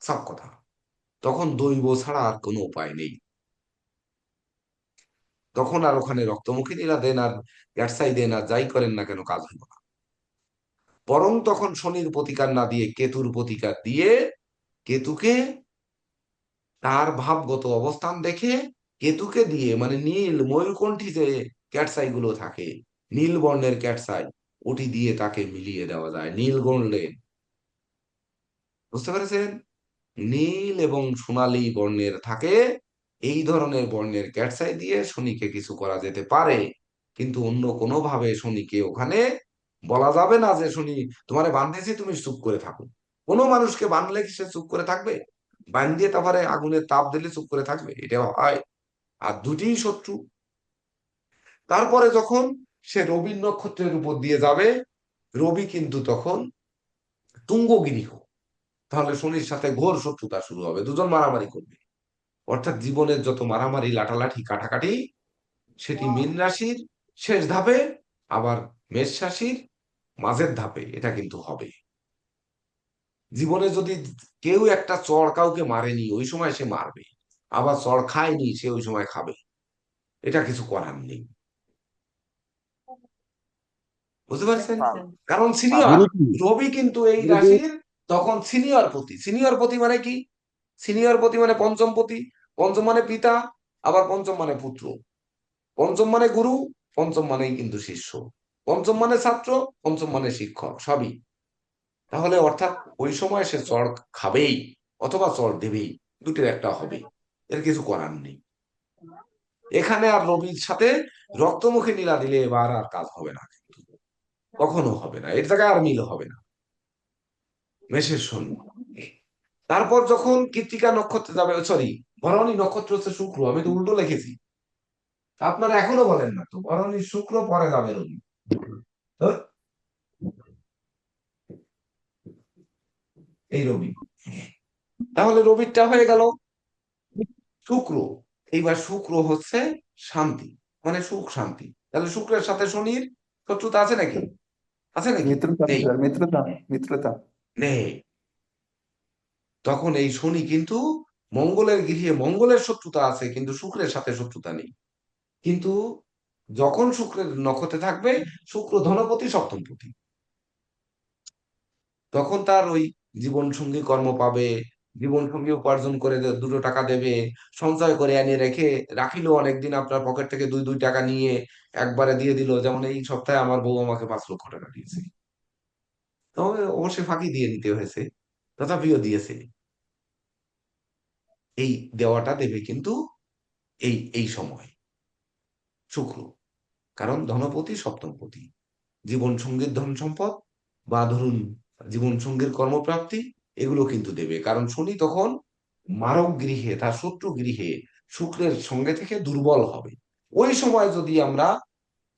সব কথা। তখন দৈব ছাড়া আর কোনো উপায় নেই। তখন আর ওখানে রক্তমুখিনীরা দেন আর গ্যাটসাই দেন আর যাই করেন না কেন, কাজ হইব না। বরং তখন শনির প্রতিকার না দিয়ে কেতুর প্রতিকার দিয়ে, কেতুকে তার ভাবগত অবস্থান দেখে কেতুকে দিয়ে, মানে নীল ময়ূরকণ্ঠী যে ক্যাটসাই গুলো থাকে, নীল বর্ণের ক্যাটসাই, ওটি দিয়ে তাকে মিলিয়ে দেওয়া যায় নীল গোল্ডেন। বুঝতে পেরেছেন? নীল এবং সোনালী বর্ণের থাকে, এই ধরনের বর্ণের ক্যাটসাই দিয়ে শনিকে কিছু করা যেতে পারে। কিন্তু অন্য কোনো ভাবে শনিকে ওখানে বলা যাবে না যে শনি তোমারে বাঁধতেছি তুমি চুপ করে থাকো। কোনো মানুষকে বাঁধলে কি সে চুপ করে থাকবে? বাঁধিয়ে তারপরে আগুনের তাপ দিলে চুপ করে থাকবে? এটা হয়? আর দুটিই শত্রু। তারপরে যখন সে রবির নক্ষত্রের উপর দিয়ে যাবে, রবি কিন্তু তখন তুঙ্গগিরিহ, তাহলে শনির সাথে ঘোর শত্রুতা শুরু হবে, দুজন মারামারি করবে। অর্থাৎ জীবনের যত মারামারি, লাঠালাঠি, কাটাকাটি, সেটি মীন রাশির শেষ ধাপে, আবার মেষ রাশির মাঝের ধাপে এটা কিন্তু হবে। জীবনে যদি কেউ একটা চড় কাউকে মারেনি, ওই সময় সে মারবে। আবার চড় খায়নি, সে ওই সময় খাবে। এটা কিছু করার নেই। বুঝতে পারছেন? স্যার, কারণ সিনিয়র রবি কিন্তু এই রাশির তখন সিনিয়র পতি। সিনিয়র পতি মানে কি? সিনিয়র পতি মানে পঞ্চম পতি। পঞ্চম মানে পিতা, আবার পঞ্চম মানে পুত্র। পঞ্চম মানে গুরু, পঞ্চম মানেই কিন্তু শিষ্য। পঞ্চম মানে ছাত্র, পঞ্চম মানে শিক্ষক, সবই। তাহলে অর্থাৎ ওই সময় সে চড় খাবেই অথবা চড় দেবেই, দুটির একটা হবে। এর কিছু করার নেই। এখানে আর রবির সাথে রক্তমুখী নীলা দিলে এবার আর কাজ হবে না, কিন্তু কখনো হবে না। এর জায়গায় আর মিল হবে না। মেষের শনি। তারপর যখন কৃত্তিকা নক্ষত্রে যাবে, সরি ভরণী নক্ষত্র হচ্ছে শুক্র, আমি তো উল্টো লিখেছি। আপনারা এখনো বলেন না তো, ভরণী শুক্র, পরে যাবে রবি। হ্যাঁ? এই রবি। তাহলে রবিরটা হয়ে গেল। শুক্র, এইবার শুক্র হচ্ছে শান্তি, মানে সুখ শান্তি। তাহলে শুক্রের সাথে শনির শত্রুতা আছে নাকি? আছে নাকি? মিত্রতা নেই। স্যার, মিত্রতা মিত্রতা। নেই। তখন এই শনি কিন্তু মঙ্গলের গৃহে মঙ্গলের শত্রুতা আছে, কিন্তু শুক্রের সাথে শত্রুতা নেই। কিন্তু যখন শুক্রের নক্ষত্রে থাকবে, শুক্র ধনপতি, সপ্তমপতি, তখন তার ওই জীবন সঙ্গী কর্ম পাবে, জীবন সঙ্গী উপার্জন করে দুটো টাকা দেবে, সঞ্চয় করে এনে রেখে রাখিলো অনেকদিন, আপনার পকেট থেকে 2-2 টাকা নিয়ে একবারে দিয়ে দিল। যেমন এই সপ্তাহে আমার বউ আমাকে 5 লক্ষ টাকা দিয়েছে, তবে অবশ্যই ফাঁকি দিয়ে দিতে হয়েছে, তথাপিও দিয়েছে। এই দেওয়াটা দেবে কিন্তু এই এই সময় শুক্র, কারণ ধনপতি সপ্তমপতি, জীবন সঙ্গীর ধন সম্পদ বা ধরুন জীবন সঙ্গীর কর্মপ্রাপ্তি, এগুলো কিন্তু দেবে। কারণ শনি তখন মারক গৃহে, তার শত্রু গৃহে শুক্রের সঙ্গে থেকে দুর্বল হবে। ওই সময় যদি আমরা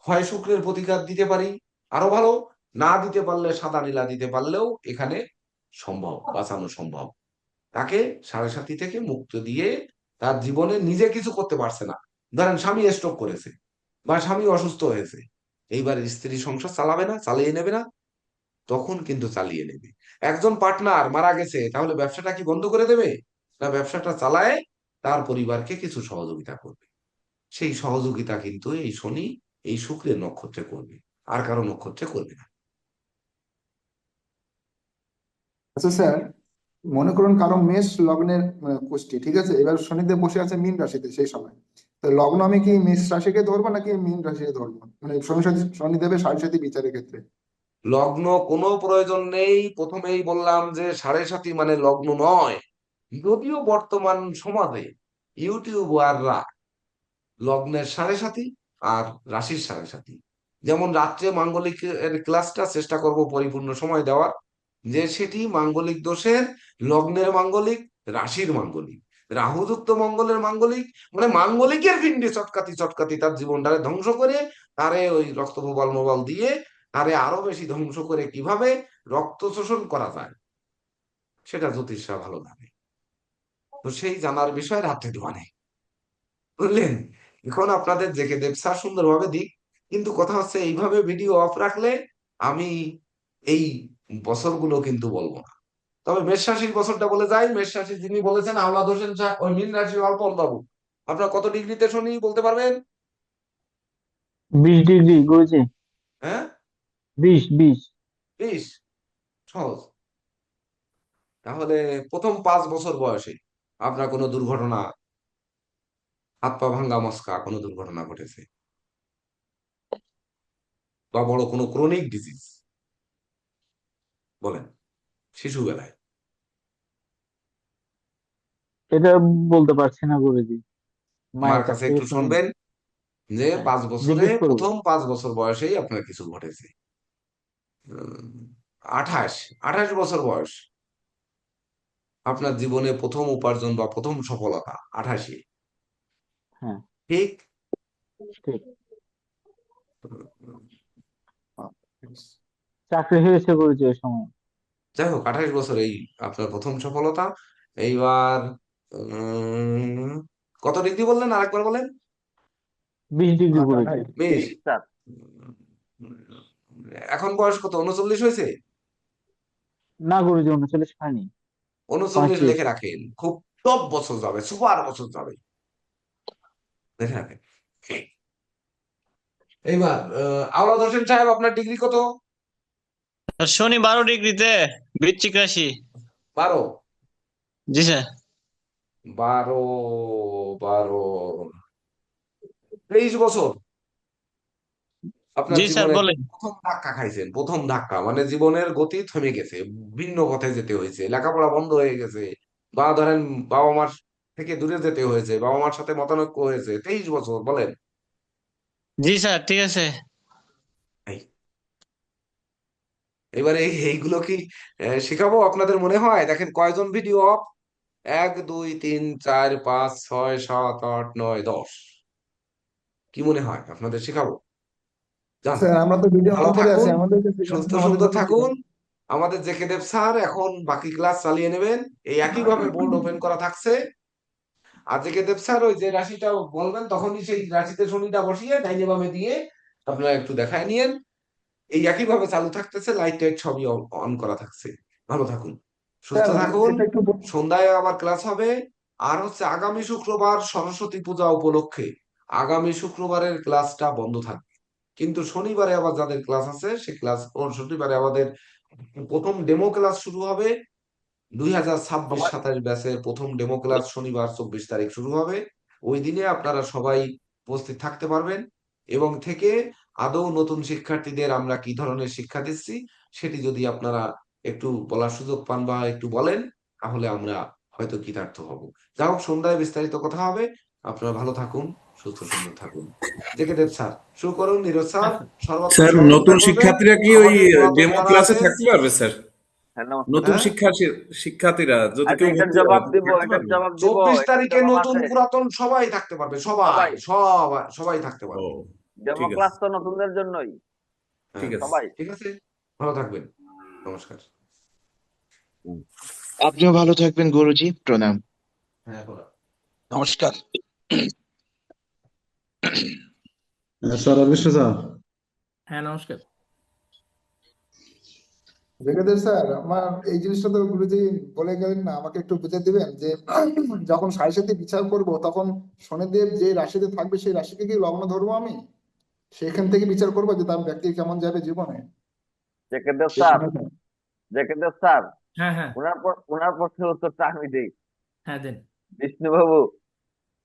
হয় শুক্রের প্রতিকার দিতে পারি, আরো ভালো। না দিতে পারলে সাদা নীলা দিতে পারলেও এখানে সম্ভব, বাঁচানো সম্ভব। তাকে 7.5 থেকে মুক্ত দিয়ে, তার জীবনে নিজে কিছু করতে পারছে না, ধরেন স্বামী স্ট্রোক করেছে বা স্বামী অসুস্থ হয়েছে, এইবার স্ত্রী সংসার চালাবে না, চালিয়ে নেবে না, তখন কিন্তু চালিয়ে নেবে। একজন পার্টনার মারা গেছে, তাহলে ব্যবসাটা কি বন্ধ করে দেবে? না, ব্যবসাটা চালায় তার পরিবারকে কিছু সহযোগিতা করবে। সেই সহযোগিতা কিন্তু এই শনি এই শুক্রের নক্ষত্রে করবে, আর কারো নক্ষত্রে করবে না। আচ্ছা স্যার, মনে করুন কারো মেষ লগ্নের কুষ্টি, ঠিক আছে, এবার শনিদেব বসে আছে মীন রাশিতে সেই সময়, তো লগ্ন আমি কি মেষ রাশিকে ধরবো নাকি মীন রাশিকে ধরবো, মানে শনিদেবের সাড়ে বিচারের ক্ষেত্রে? লগ্ন কোনো প্রয়োজন নেই, প্রথমেই বললাম যে সাড়ে সাতি মানে লগ্ন নয়। যদিও বর্তমান সমাজে ইউটিউবাররা লগ্নের সাড়ে সাতি আর রাশির সাড়ে সাতি, যেমন রাত্রে মাঙ্গলিক এর ক্লাসটা চেষ্টা করব পরিপূর্ণ সময় দেওয়ার, যে সেটি মাঙ্গলিক দোষের লগ্নের মাঙ্গলিক, রাশির মাঙ্গলিক, রাহুযুক্ত মঙ্গলের মাঙ্গলিক, মানে মাঙ্গলিকের পিণ্ডে চটকাতি চটকাতি তার জীবনটারে ধ্বংস করে, তারে ওই রক্ত প্রবাল মোবাল দিয়ে তারে আরো বেশি ধ্বংস করে কিভাবে রক্ত শোষণ করা যায় সেটা জ্যোতিষরা ভালো জানে। তো সেই জানার বিষয় রাত্রে দোয়ানে, বুঝলেন? এখন আপনাদের জেকে দেব স্যার সুন্দরভাবে দিক, কিন্তু কথা হচ্ছে এইভাবে ভিডিও অফ রাখলে আমি এই বছরগুলো কিন্তু বলবো না। তবে মেষ রাশির বছরটা বলে যাই। মেষ রাশি যিনি বলেছেন আওলাদ হোসেন শাহ, ওই মীন রাশির অল্প বাবু, আপনার কত ডিগ্রিতে শনি বলতে পারবেন? 20 ডিগ্রি গুরুজি। হ্যাঁ, 20। 20। সহজ। তাহলে প্রথম 5 বছর বয়সে আপনার কোনো দুর্ঘটনা, হাত পা ভাঙ্গা মস্কা কোনো দুর্ঘটনা ঘটেছে, বা বড় কোনো ক্রনিক ডিজিজ বলেন শিশুবেলায়? এটা বলতে পারছি না গুরুজি, মার মায়ের কাছ কাছে থেকে একটু শুনি। শুনবেন যে হ্যাঁ, 5 বছরে, জিজ্ঞেস করবো। প্রথম 5 বছর বয়সেই আপনার কিছু ঘটেছে। 28 28 বছর বয়স আপনার জীবনে প্রথম উপার্জন বা প্রথম সফলতা 28। হ্যাঁ, ঠিক। ঠিক। চাকরি হয়েছে গুরুজি ওই সময়। যাই হোক, 28 বছরেই আপনার প্রথম সফলতা। এইবার কত ডিগ্রি বললেন আরেকবার বলেন? 20 ডিগ্রি গুরুজি। বেশ। স্যার এখন বয়স কত, 39 হয়েছে? না গুরুজি, 39 হয়নি। 39 35। লিখে রাখেন, খুব টপ বছর যাবে, সুপার বছর যাবে, লিখে রাখেন। এইবার আওলাদ হোসেন সাহেব আপনার ডিগ্রি কত? শনি 12 ডিগ্রিতে, বৃশ্চিক রাশি। 12। জি স্যার। 12 12 23 বছর আপনার জি স্যার জীবনে বলেন। প্রথম ধাক্কা খাইছেন, প্রথম ধাক্কা মানে জীবনের গতি থেমে গেছে, ভিন্ন পথে যেতে হয়েছে, লেখাপড়া বন্ধ হয়ে গেছে, বা ধরেন বাবা মার থেকে দূরে যেতে হয়েছে, বাবা মার সাথে মতানৈক্য হয়েছে। 23 বছর বলেন। জি স্যার, ঠিক আছে। এই, এবারে এইগুলো কি শেখাবো আপনাদের মনে হয়? দেখেন কয়জন ভিডিও অফ, 1 2 3 4 5 6 7 8 9 10। কি মনে হয় আপনাদের শেখাবো? জান, স্যার আমরা তো ভিডিও ভালো অন করে আছি, থাকুন, আমাদেরকে সুস্থ শেখাচ্ছেন, আমাদের সুন্দর জন্য থাকুন। আমাদের জেকে দেব স্যার এখন বাকি ক্লাস চালিয়ে নেবেন, এই একইভাবে বোর্ড ওপেন করা থাকছে। আর জেকে দেব স্যার ওই যে রাশিটা বলবেন তখনই সেই রাশিতে শনিটা বসিয়ে ডাইনে বামে দিয়ে আপনারা একটু দেখায় নিয়েন। এই একইভাবে চালু থাকতেছে, লাইট টাইট সবই অন করা থাকছে। ভালো থাকুন, সুস্থ স্যার থাকুন। এটা একটু সন্ধ্যায় আবার ক্লাস হবে। আর হচ্ছে আগামী শুক্রবার সরস্বতী পূজা উপলক্ষে আগামী শুক্রবারের ক্লাসটা বন্ধ থাকবে, কিন্তু শনিবারে আবার যাদের ক্লাস আছে সে ক্লাস, শনিবারে আমাদের প্রথম ডেমো ক্লাস শুরু হবে। 2026-27 ব্যাচের প্রথম ডেমো ক্লাস শনিবার 24 তারিখ শুরু হবে। ওই দিনে আপনারা সবাই উপস্থিত থাকতে পারবেন, এবং থেকে আদৌ নতুন শিক্ষার্থীদের আমরা কি ধরনের শিক্ষা দিচ্ছি সেটি যদি আপনারা একটু বলার সুযোগ পান বা একটু বলেন, তাহলে আমরা হয়তো কৃতার্থ হব। যা হোক, সন্ধ্যায় বিস্তারিত কথা হবে। আপনারা ভালো থাকুন, সুস্থ সুন্দর থাকুন। জেকে দেব স্যার শুরু করুন। নীরজ স্যার সর্বাত্মক স্যার সহযোগিতা নতুন করবেন। শিক্ষার্থীরা কি ওই আমাদের পুরাতন ডেমো যারা ক্লাসে আছেন, থাকতে পারবে স্যার? হ্যাঁ নমস্কার। নতুন হ্যাঁ, শিক্ষার্থীরা যদি আচ্ছা কেউ এটার ভর্তি জবাব হয় দিব, থাকতে এটার পারবে? জবাব দিব, 24 এটার তারিখে জবাব নতুন আছে পুরাতন সবাই থাকতে পারবে, সবাই সবাই। সবাই সবাই থাকতে ও, পারবে। ডেমো ঠিক ক্লাস আছে, তো নতুনদের জন্যই, ঠিক হ্যাঁ, আছে। সবাই। ঠিক আছে, ভালো থাকবেন, নমস্কার। আপনিও ভালো থাকবেন গুরুজি, প্রণাম। হ্যাঁ, বলো। নমস্কার। স্যার অবিশ্ব স্যার, হ্যাঁ নমস্কার। জেকেদের স্যার, আমার এই জিনিসটা তো গুরুজি বলে গেলেন না, আমাকে একটু বুঝে দিবেন যে যখন সাড়ে সাথে বিচার করব তখন শনিদেব যে রাশিতে থাকবে সেই রাশিকে কি লগ্ন ধরবো আমি, সেখান থেকে বিচার করবো যে তার ব্যক্তি কেমন যাবে জীবনে জেকেদের সেই স্যার, সময়টা। জেকেদের স্যার, হ্যাঁ হ্যাঁ ওনার প্রশ্নের উত্তরটা আমি দিই। হ্যাঁ দেন। বিষ্ণুবাবু,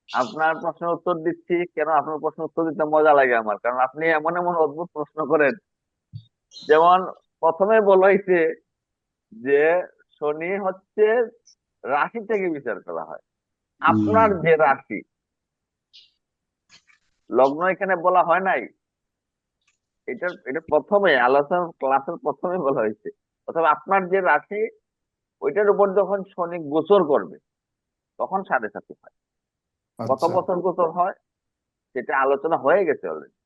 আপনার প্রশ্নের উত্তর দিচ্ছি কেন, আপনার প্রশ্নের উত্তর দিতে মজা লাগে আমার, কারণ আপনি এমন এমন অদ্ভুত প্রশ্ন করেন। যেমন প্রথমে বলা হয়েছে যে শনি হচ্ছে রাশি থেকে বিচার করা হয়। আপনার যে রাশি, লগ্ন এখানে বলা হয় নাই। এটা প্রথমে আলোচনা ক্লাসের প্রথমে বলা হয়েছে। অথবা আপনার যে রাশি, ওইটার উপর যখন শনি গোচর করবে তখন 7.5 হয়। কত আচ্ছা, বছর গোচর হয় সেটা আলোচনা হয়ে গেছে অলরেডি।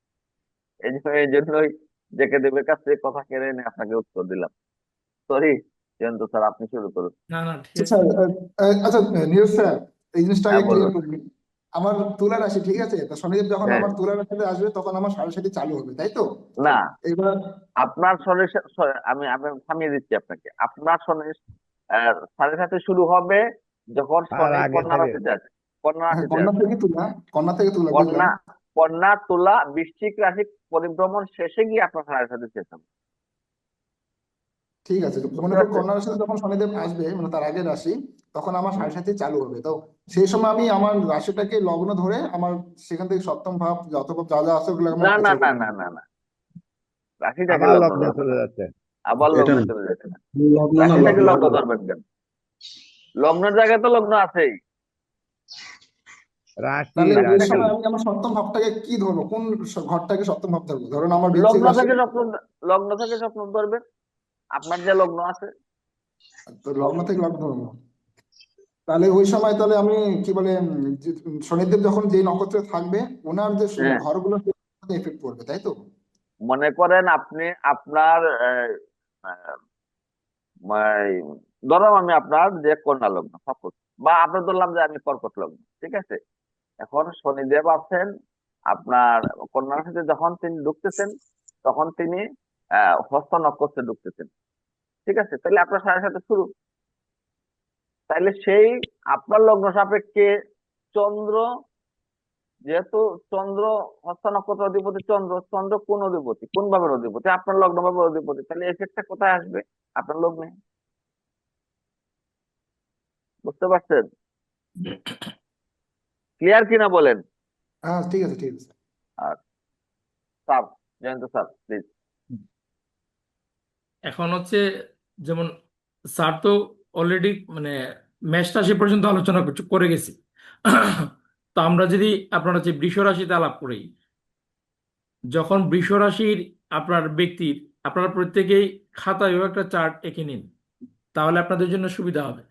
এই জন্যই জেকে দেবের কাছ থেকে কথা কেড়ে এনে আপনাকে উত্তর দিলাম। সরি জয়ন্ত স্যার, আপনি শুরু করুন। না না ঠিক আচ্ছা আছে। আচ্ছা নীরজ স্যার, এই জিনিসটা হ্যাঁ আগে ক্লিয়ার বলুন। করি। আমার তুলা রাশি, ঠিক আছে, তো শনিদেব যখন হ্যাঁ, আমার তুলা রাশিতে আসবে তখন আমার সাড়ে সাথে চালু হবে, তাই তো? না, এবার আপনার আমি থামিয়ে দিচ্ছি আপনাকে। আপনার শনি 7.5 শুরু হবে যখন আর শনি আগে কন্যা থেকে রাশিতে আছে। কন্যা হ্যাঁ, রাশিতে কন্যা আছে। থেকে তুলা, কন্যা থেকে তুলা বুঝলাম। কন্যা কন্যা তুলা বৃশ্চিক রাশি পরিভ্রমণ শেষে গিয়ে আপনার 7.5 শেষ হবে। ঠিক আছে, তো বুঝতে মনে করো পারছেন? কন্যা রাশিতে যখন শনিদেব আসবে, মানে তার আগের রাশি, তখন আমার সাড়ে সাথে চালু হবে। তো সেই সময় আমি আমার রাশিটাকে লগ্ন ধরে আমার সেখান থেকে সপ্তম ভাব যত ভাব যা যা আছে ওগুলো আমার না না বিচার না করবো। না না না, রাশিটাকে আবার লগ্ন লগ্নে ধরবেন চলে না। যাচ্ছে। আবার এটা লগ্নে চলে যাচ্ছে না। লগ্ন না, রাশিটাকে লগ্ন। লগ্ন ধরবেন কেন? লগ্নের জায়গায় তো লগ্ন আছেই। রাশি তাহলে এই রাশি সময় আমি আমার সপ্তম ভাবটাকে কি ধরবো, কোন ঘরটাকে সপ্তম ভাব ধরবো? ধরুন আমার বৃশ্চিক লগ্ন রাশি, থেকে স্বপ্ন, লগ্ন থেকে স্বপ্ন ধরবেন, আপনার যে লগ্ন আছে। তো লগ্ন থেকে লগ্ন ধরবো। তাহলে ওই সময় তাহলে আমি কি বলে যে শনিদেব যখন যে নক্ষত্রে থাকবে ওনার যে হ্যাঁ, ঘরগুলো এফেক্ট পড়বে, তাই তো? মনে করেন আপনি আপনার এই, ধরলাম আমি আপনার যে কন্যা লগ্ন সাপোজ, বা আপনার ধরলাম যে আমি কর্কট লগ্ন, ঠিক আছে। এখন শনিদেব আছেন আপনার কন্যা রাশিতে, যখন তিনি ঢুকতেছেন তখন তিনি হস্ত নক্ষত্রে ঢুকতেছেন, ঠিক আছে। তাহলে আপনার 7.5 শুরু। তাইলে সেই আপনার লগ্ন সাপেক্ষে চন্দ্র, যেহেতু চন্দ্র হস্ত নক্ষত্র অধিপতি, চন্দ্র চন্দ্র কোন অধিপতি, কোন ভাবের অধিপতি? আপনার লগ্ন ভাবের অধিপতি। তাহলে এফেক্টটা কোথায় আসবে? আপনার লগ্নে। বুঝতে পারছেন? ক্লিয়ার কিনা বলেন। হ্যাঁ, ঠিক আছে, ঠিক আছে। আর স্যার, জয়ন্ত স্যার প্লিজ। এখন হচ্ছে যেমন স্যার তো অলরেডি মানে মেষ রাশি পর্যন্ত আলোচনা করে গেছি। তো আমরা যদি আপনার হচ্ছে বৃষ রাশিতে আলাপ করি, যখন বৃষ রাশির আপনার ব্যক্তির, আপনারা প্রত্যেকেই খাতায় একটা চার্ট এঁকে নিন, তাহলে আপনাদের জন্য সুবিধা হবে।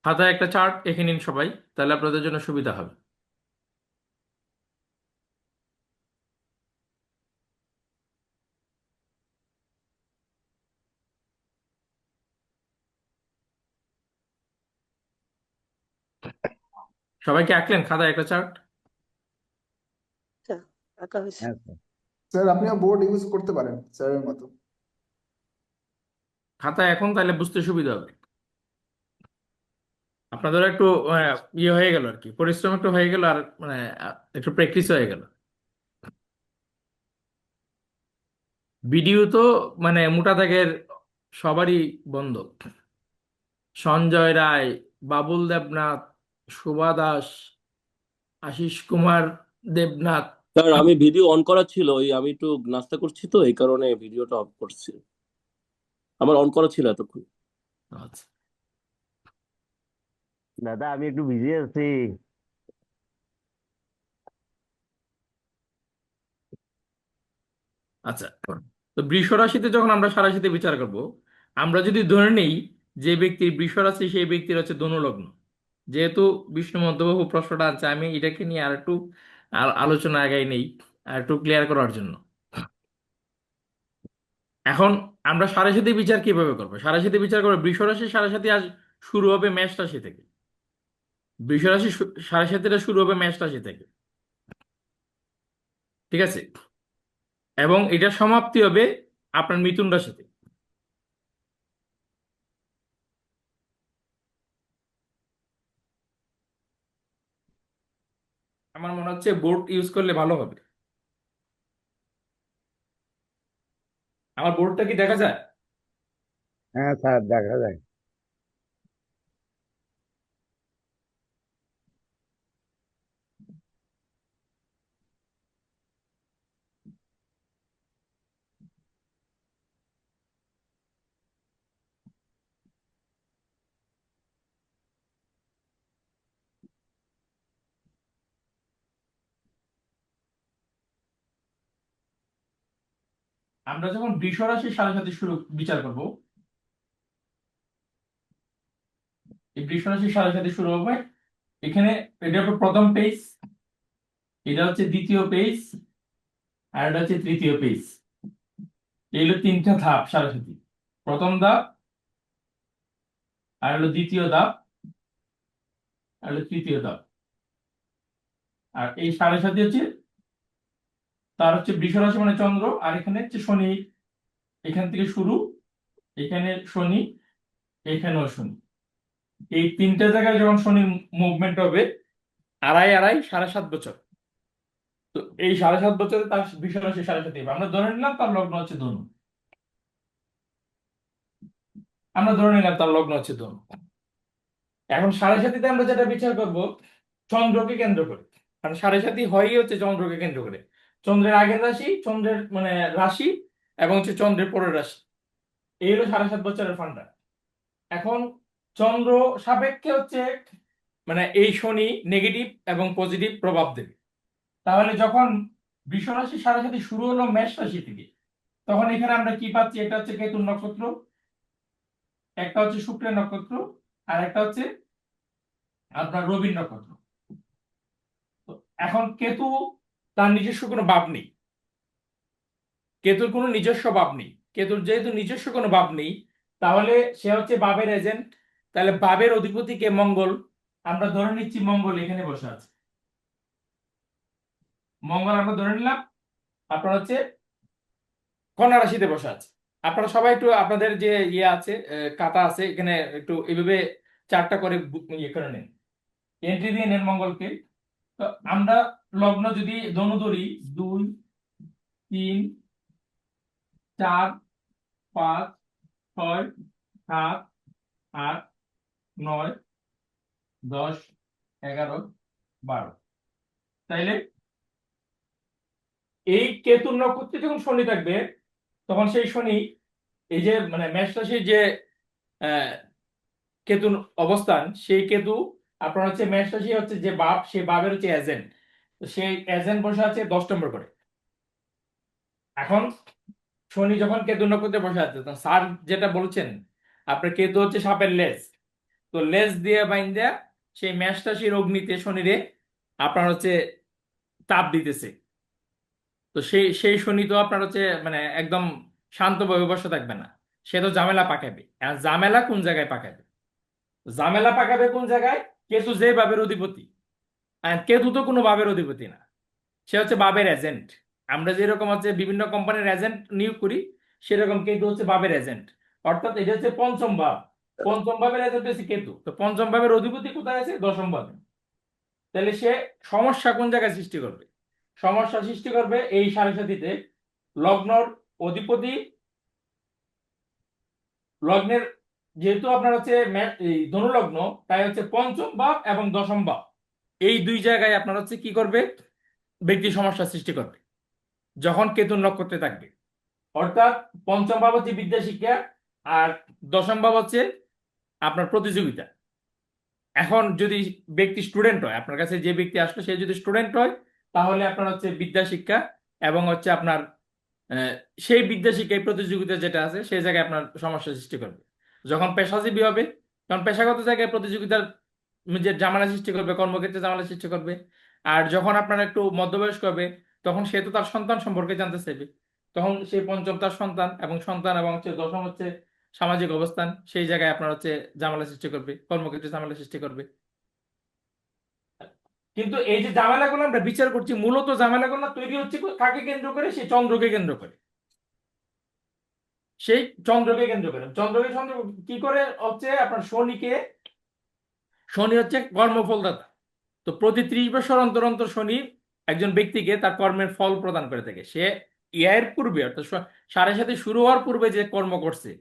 খাতায় একটা চার্ট এঁকে নিন সবাই, তাহলে আপনাদের জন্য সুবিধা হবে। সবাইকে আঁকলেন খাতায় একটা চার্ট? আচ্ছা, আঁকা হয়েছে। হ্যাঁ স্যার। স্যার আপনিও বোর্ড ইউজ করতে পারেন স্যারের মতো। খাতায় এখন তাহলে বুঝতে সুবিধা হবে আপনাদের। একটু ইয়ে হয়ে গেল আর কি, পরিশ্রম একটু হয়ে গেল, আর মানে একটু প্র্যাকটিস হয়ে গেল। ভিডিও তো মানে মোটা দাগের সবারই বন্ধ। সঞ্জয় রায়, বাবুল দেবনাথ, শোভা দাস, আশিস কুমার দেবনাথ। স্যার আমি ভিডিও অন করা ছিল, ওই আমি একটু নাস্তা করছি তো এই কারণে ভিডিওটা অফ করছি। আমার অন করা ছিল এতক্ষণ। আচ্ছা দাদা আমি একটু বিজি আছি। আচ্ছা, তো বৃষ রাশিতে যখন আমরা সারাশিতে বিচার করব, আমরা যদি ধরে নেই যে ব্যক্তির বৃষ রাশি সেই ব্যক্তির হচ্ছে ধনু লগ্ন, যেহেতু বিষ্ণু মধ্যবাবু প্রশ্নটা আছে, আমি এটাকে নিয়ে আর একটু আলোচনা আগাই নেই আর একটু ক্লিয়ার করার জন্য। এখন আমরা সারাসাতি বিচার কিভাবে করবো? সারাসাতি বিচার করবো, বৃষ রাশি সারাসাতি আজ শুরু হবে মেষ রাশি থেকে। বৃষ রাশি সারাসাতিটা শুরু হবে মেষ রাশি থেকে, ঠিক আছে, এবং এটা সমাপ্তি হবে আপনার মিথুন রাশিতে। আমার মনে হচ্ছে বোর্ড ইউজ করলে ভালো হবে। আমার বোর্ডটা কি দেখা যায়? হ্যাঁ স্যার, দেখা যায়। আমরা যখন বৃষ রাশির সাড়ে সাথে শুরু বিচার করব, এই বৃষ রাশির সাড়ে সাথে শুরু হবে এখানে। এটা হলো প্রথম পেজ, এটা হচ্ছে দ্বিতীয় পেজ, আর এটা হচ্ছে তৃতীয় পেজ। এই হলো তিনটা ধাপ সাড়ে সাথে। প্রথম ধাপ, আর হলো দ্বিতীয় ধাপ, আর হলো তৃতীয় ধাপ। আর এই সাড়ে সাথে হচ্ছে তার হচ্ছে বৃষ রাশি মানে চন্দ্র, আর এখানে হচ্ছে শনি। এখান থেকে শুরু, এখানে শনি, এখানেও শনি। এই তিনটা জায়গায় যখন শনির মুভমেন্ট হবে, আড়াই আড়াই 7.5 বছর। তো এই 7.5 বছরে তার বৃষ রাশি সাড়ে সাথে হবে। আমরা ধরে নিলাম তার লগ্ন হচ্ছে ধনু। আমরা ধরে নিলাম তার লগ্ন হচ্ছে ধনু। এখন সাড়ে সাথীতে আমরা যেটা বিচার করব চন্দ্রকে কেন্দ্র করে, কারণ সাড়ে সাথী হয়ই হচ্ছে চন্দ্রকে কেন্দ্র করে। চন্দ্রের আগের রাশি, চন্দ্রের মানে রাশি, এবং হচ্ছে চন্দ্রের পরের রাশি। এই হলো 7.5 বছরের ফান্ডা। এখন চন্দ্র সাপেক্ষে হচ্ছে মানে এই শনি নেগেটিভ এবং পজিটিভ প্রভাব দেবে। তাহলে যখন বৃষ রাশি সাড়ে সাথে শুরু হলো মেষ রাশি থেকে, তখন এখানে আমরা কি পাচ্ছি? একটা হচ্ছে কেতুর নক্ষত্র, একটা হচ্ছে শুক্রের নক্ষত্র, আর একটা হচ্ছে আপনার রবির নক্ষত্র। তো এখন কেতু তার নিজস্ব কোনো ভাব নেই, কেতুর কোনো নিজস্ব ভাব নেই। কেতুর যেহেতু নিজস্ব কোনো ভাব নেই, তাহলে সে হচ্ছে ভাবের এজেন্ট। তাহলে ভাবের অধিপতি কে? মঙ্গল। আমরা ধরে নিচ্ছি মঙ্গল এখানে বসে আছে। মঙ্গল আমরা ধরে নিলাম আপনার হচ্ছে কন্যা রাশিতে বসে আছে। আপনারা সবাই একটু আপনাদের যে ইয়ে আছে, খাতা আছে, এখানে একটু এইভাবে চারটা করে ইয়ে করে নেন, এন্ট্রি দিয়ে নেন মঙ্গলকে। তো আমরা লগ্ন যদি ধনু ধরি, 2, 3, 4, 5, 6, 7, 8, 9, 10, 11, 12। তাইলে এই কেতুর নক্ষত্রে যখন শনি থাকবে, তখন সেই শনি এই যে মানে মেষ রাশির যে কেতুর অবস্থান, সেই কেতু আপনার হচ্ছে মেষ রাশি হচ্ছে যে বাপ, সেই বাপের হচ্ছে এজেন্ট। তো সেই এজেন্ট বসে আছে 10 নম্বর করে। এখন শনি যখন কেতু নক্ষত্রে বসে আছে, তো স্যার যেটা বলছেন, আপনার কেতু হচ্ছে সাপের লেজ। তো লেজ দিয়ে বাইন্দা সেই মেষ রাশির অগ্নিতে শনিরে আপনার হচ্ছে তাপ দিতেছে। তো সেই সেই শনি তো আপনার হচ্ছে মানে একদম শান্তভাবে বসে থাকবে না, সে তো ঝামেলা পাকাবে। আর ঝামেলা কোন জায়গায় পাকাবে? ঝামেলা পাকাবে কোন জায়গায়? কেতু যে বাবের অধিপতি, আর কেতু তো কোনো বাবের অধিপতি না, সে হচ্ছে বাবের এজেন্ট। আমরা যেরকম হচ্ছে বিভিন্ন কোম্পানির এজেন্ট নিয়োগ করি, সেরকম কেতু হচ্ছে বাবের এজেন্ট। অর্থাৎ এটা হচ্ছে পঞ্চম ভাব। পঞ্চম ভাবের এজেন্ট হচ্ছে কেতু। তো পঞ্চম ভাবের অধিপতি কোথায় আছে? দশম ভাবে। তাহলে সে সমস্যা কোন জায়গায় সৃষ্টি করবে? সমস্যা সৃষ্টি করবে এই সাড়ে সাথীতে। লগ্নর অধিপতি, লগ্নের যেহেতু আপনার হচ্ছে এই ধনুলগ্ন, তাই হচ্ছে পঞ্চম ভাব এবং দশম ভাব, এই দুই জায়গায় আপনার হচ্ছে কি করবে? ব্যক্তি সমস্যা সৃষ্টি করবে যখন কেতুর নক্ষত্রে থাকবে। অর্থাৎ পঞ্চম ভাব হচ্ছে বিদ্যা শিক্ষা, আর দশম ভাব হচ্ছে আপনার প্রতিযোগিতা। এখন যদি ব্যক্তি স্টুডেন্ট হয়, আপনার কাছে যে ব্যক্তি আসলো সে যদি স্টুডেন্ট হয়, তাহলে আপনার হচ্ছে বিদ্যা শিক্ষা এবং হচ্ছে আপনার সেই বিদ্যা শিক্ষায় প্রতিযোগিতা যেটা আছে সেই জায়গায় আপনার সমস্যা সৃষ্টি করবে। যখন পেশাজীবী হবে, তখন পেশাগত জায়গায় প্রতিযোগিতার যে ঝামেলা সৃষ্টি করবে, কর্মক্ষেত্রে ঝামেলা সৃষ্টি করবে। আর যখন আপনার একটু মধ্যবয়স্ক হবে, তখন সে তো তার সন্তান সম্পর্কে জানতে চাইবে। তখন সেই পঞ্চম তার সন্তান, এবং সন্তান এবং হচ্ছে দশম হচ্ছে সামাজিক অবস্থান, সেই জায়গায় আপনার হচ্ছে ঝামেলা সৃষ্টি করবে, কর্মক্ষেত্রে ঝামেলা সৃষ্টি করবে। কিন্তু এই যে ঝামেলাগুলো আমরা বিচার করছি, মূলত ঝামেলাগুলো তৈরি হচ্ছে কাকে কেন্দ্র করে? সেই চন্দ্রকে কেন্দ্র করে। সেই চন্দ্রকে কেন্দ্র করে চন্দ্র কি করে হচ্ছে আপনার শনি হচ্ছে কর্মফলদাতা। তো প্রতি 30 বছর অন্তর অন্তর শনি একজন ব্যক্তিকে তার কর্মের ফল প্রদান করে থাকে। সে এর পূর্বে অর্থাৎ 7.5 শুরু হওয়ার পূর্বে যে কর্ম করছে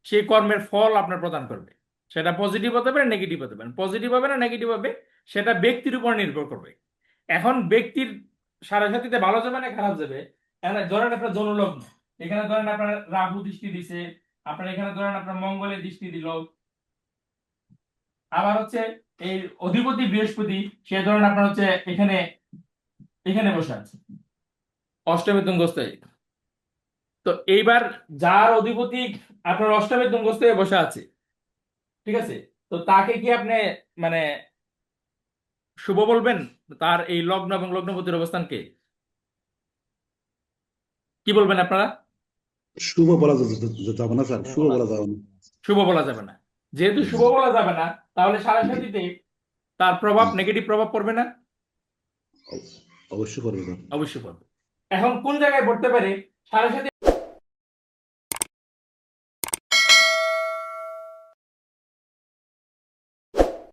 সেই কর্মের ফল আপনার প্রদান করবে। সেটা পজিটিভ হতে পারে, নেগেটিভ হতে পারে। পজিটিভ হবে না নেগেটিভ হবে সেটা ব্যক্তির উপর নির্ভর করবে। এখন ব্যক্তির 7.5 ভালো যাবে না খারাপ যাবে, এখানে ধরেন আপনার জন্মলগ্ন, এখানে ধরেন আপনার রাহু দৃষ্টি দিছে, আপনার এখানে ধরেন আপনার মঙ্গলের দৃষ্টি দিল, আবার হচ্ছে এই অধিপতি বৃহস্পতি সে ধরেন আপনার হচ্ছে এখানে বসে আছে অষ্টমী তুঙ্গস্থায়। তো এইবার যার অধিপতি আপনার অষ্টমী তুঙ্গস্থায় বসে আছে, ঠিক আছে, তো তাকে কি আপনি মানে শুভ বলবেন? তার এই লগ্ন এবং লগ্নপতির অবস্থানকে কি বলবেন আপনারা? শুভ বলা যাবে না স্যার, শুভ বলা যাবে না। শুভ বলা যাবে না। যেহেতু শুভ বলা যাবে না, তাহলে 7.5 তার প্রভাব নেগেটিভ প্রভাব পড়বে না? অবশ্যই করবে স্যার। অবশ্যই পড়বে। এখন কোন জায়গায় পড়তে পারে 7.5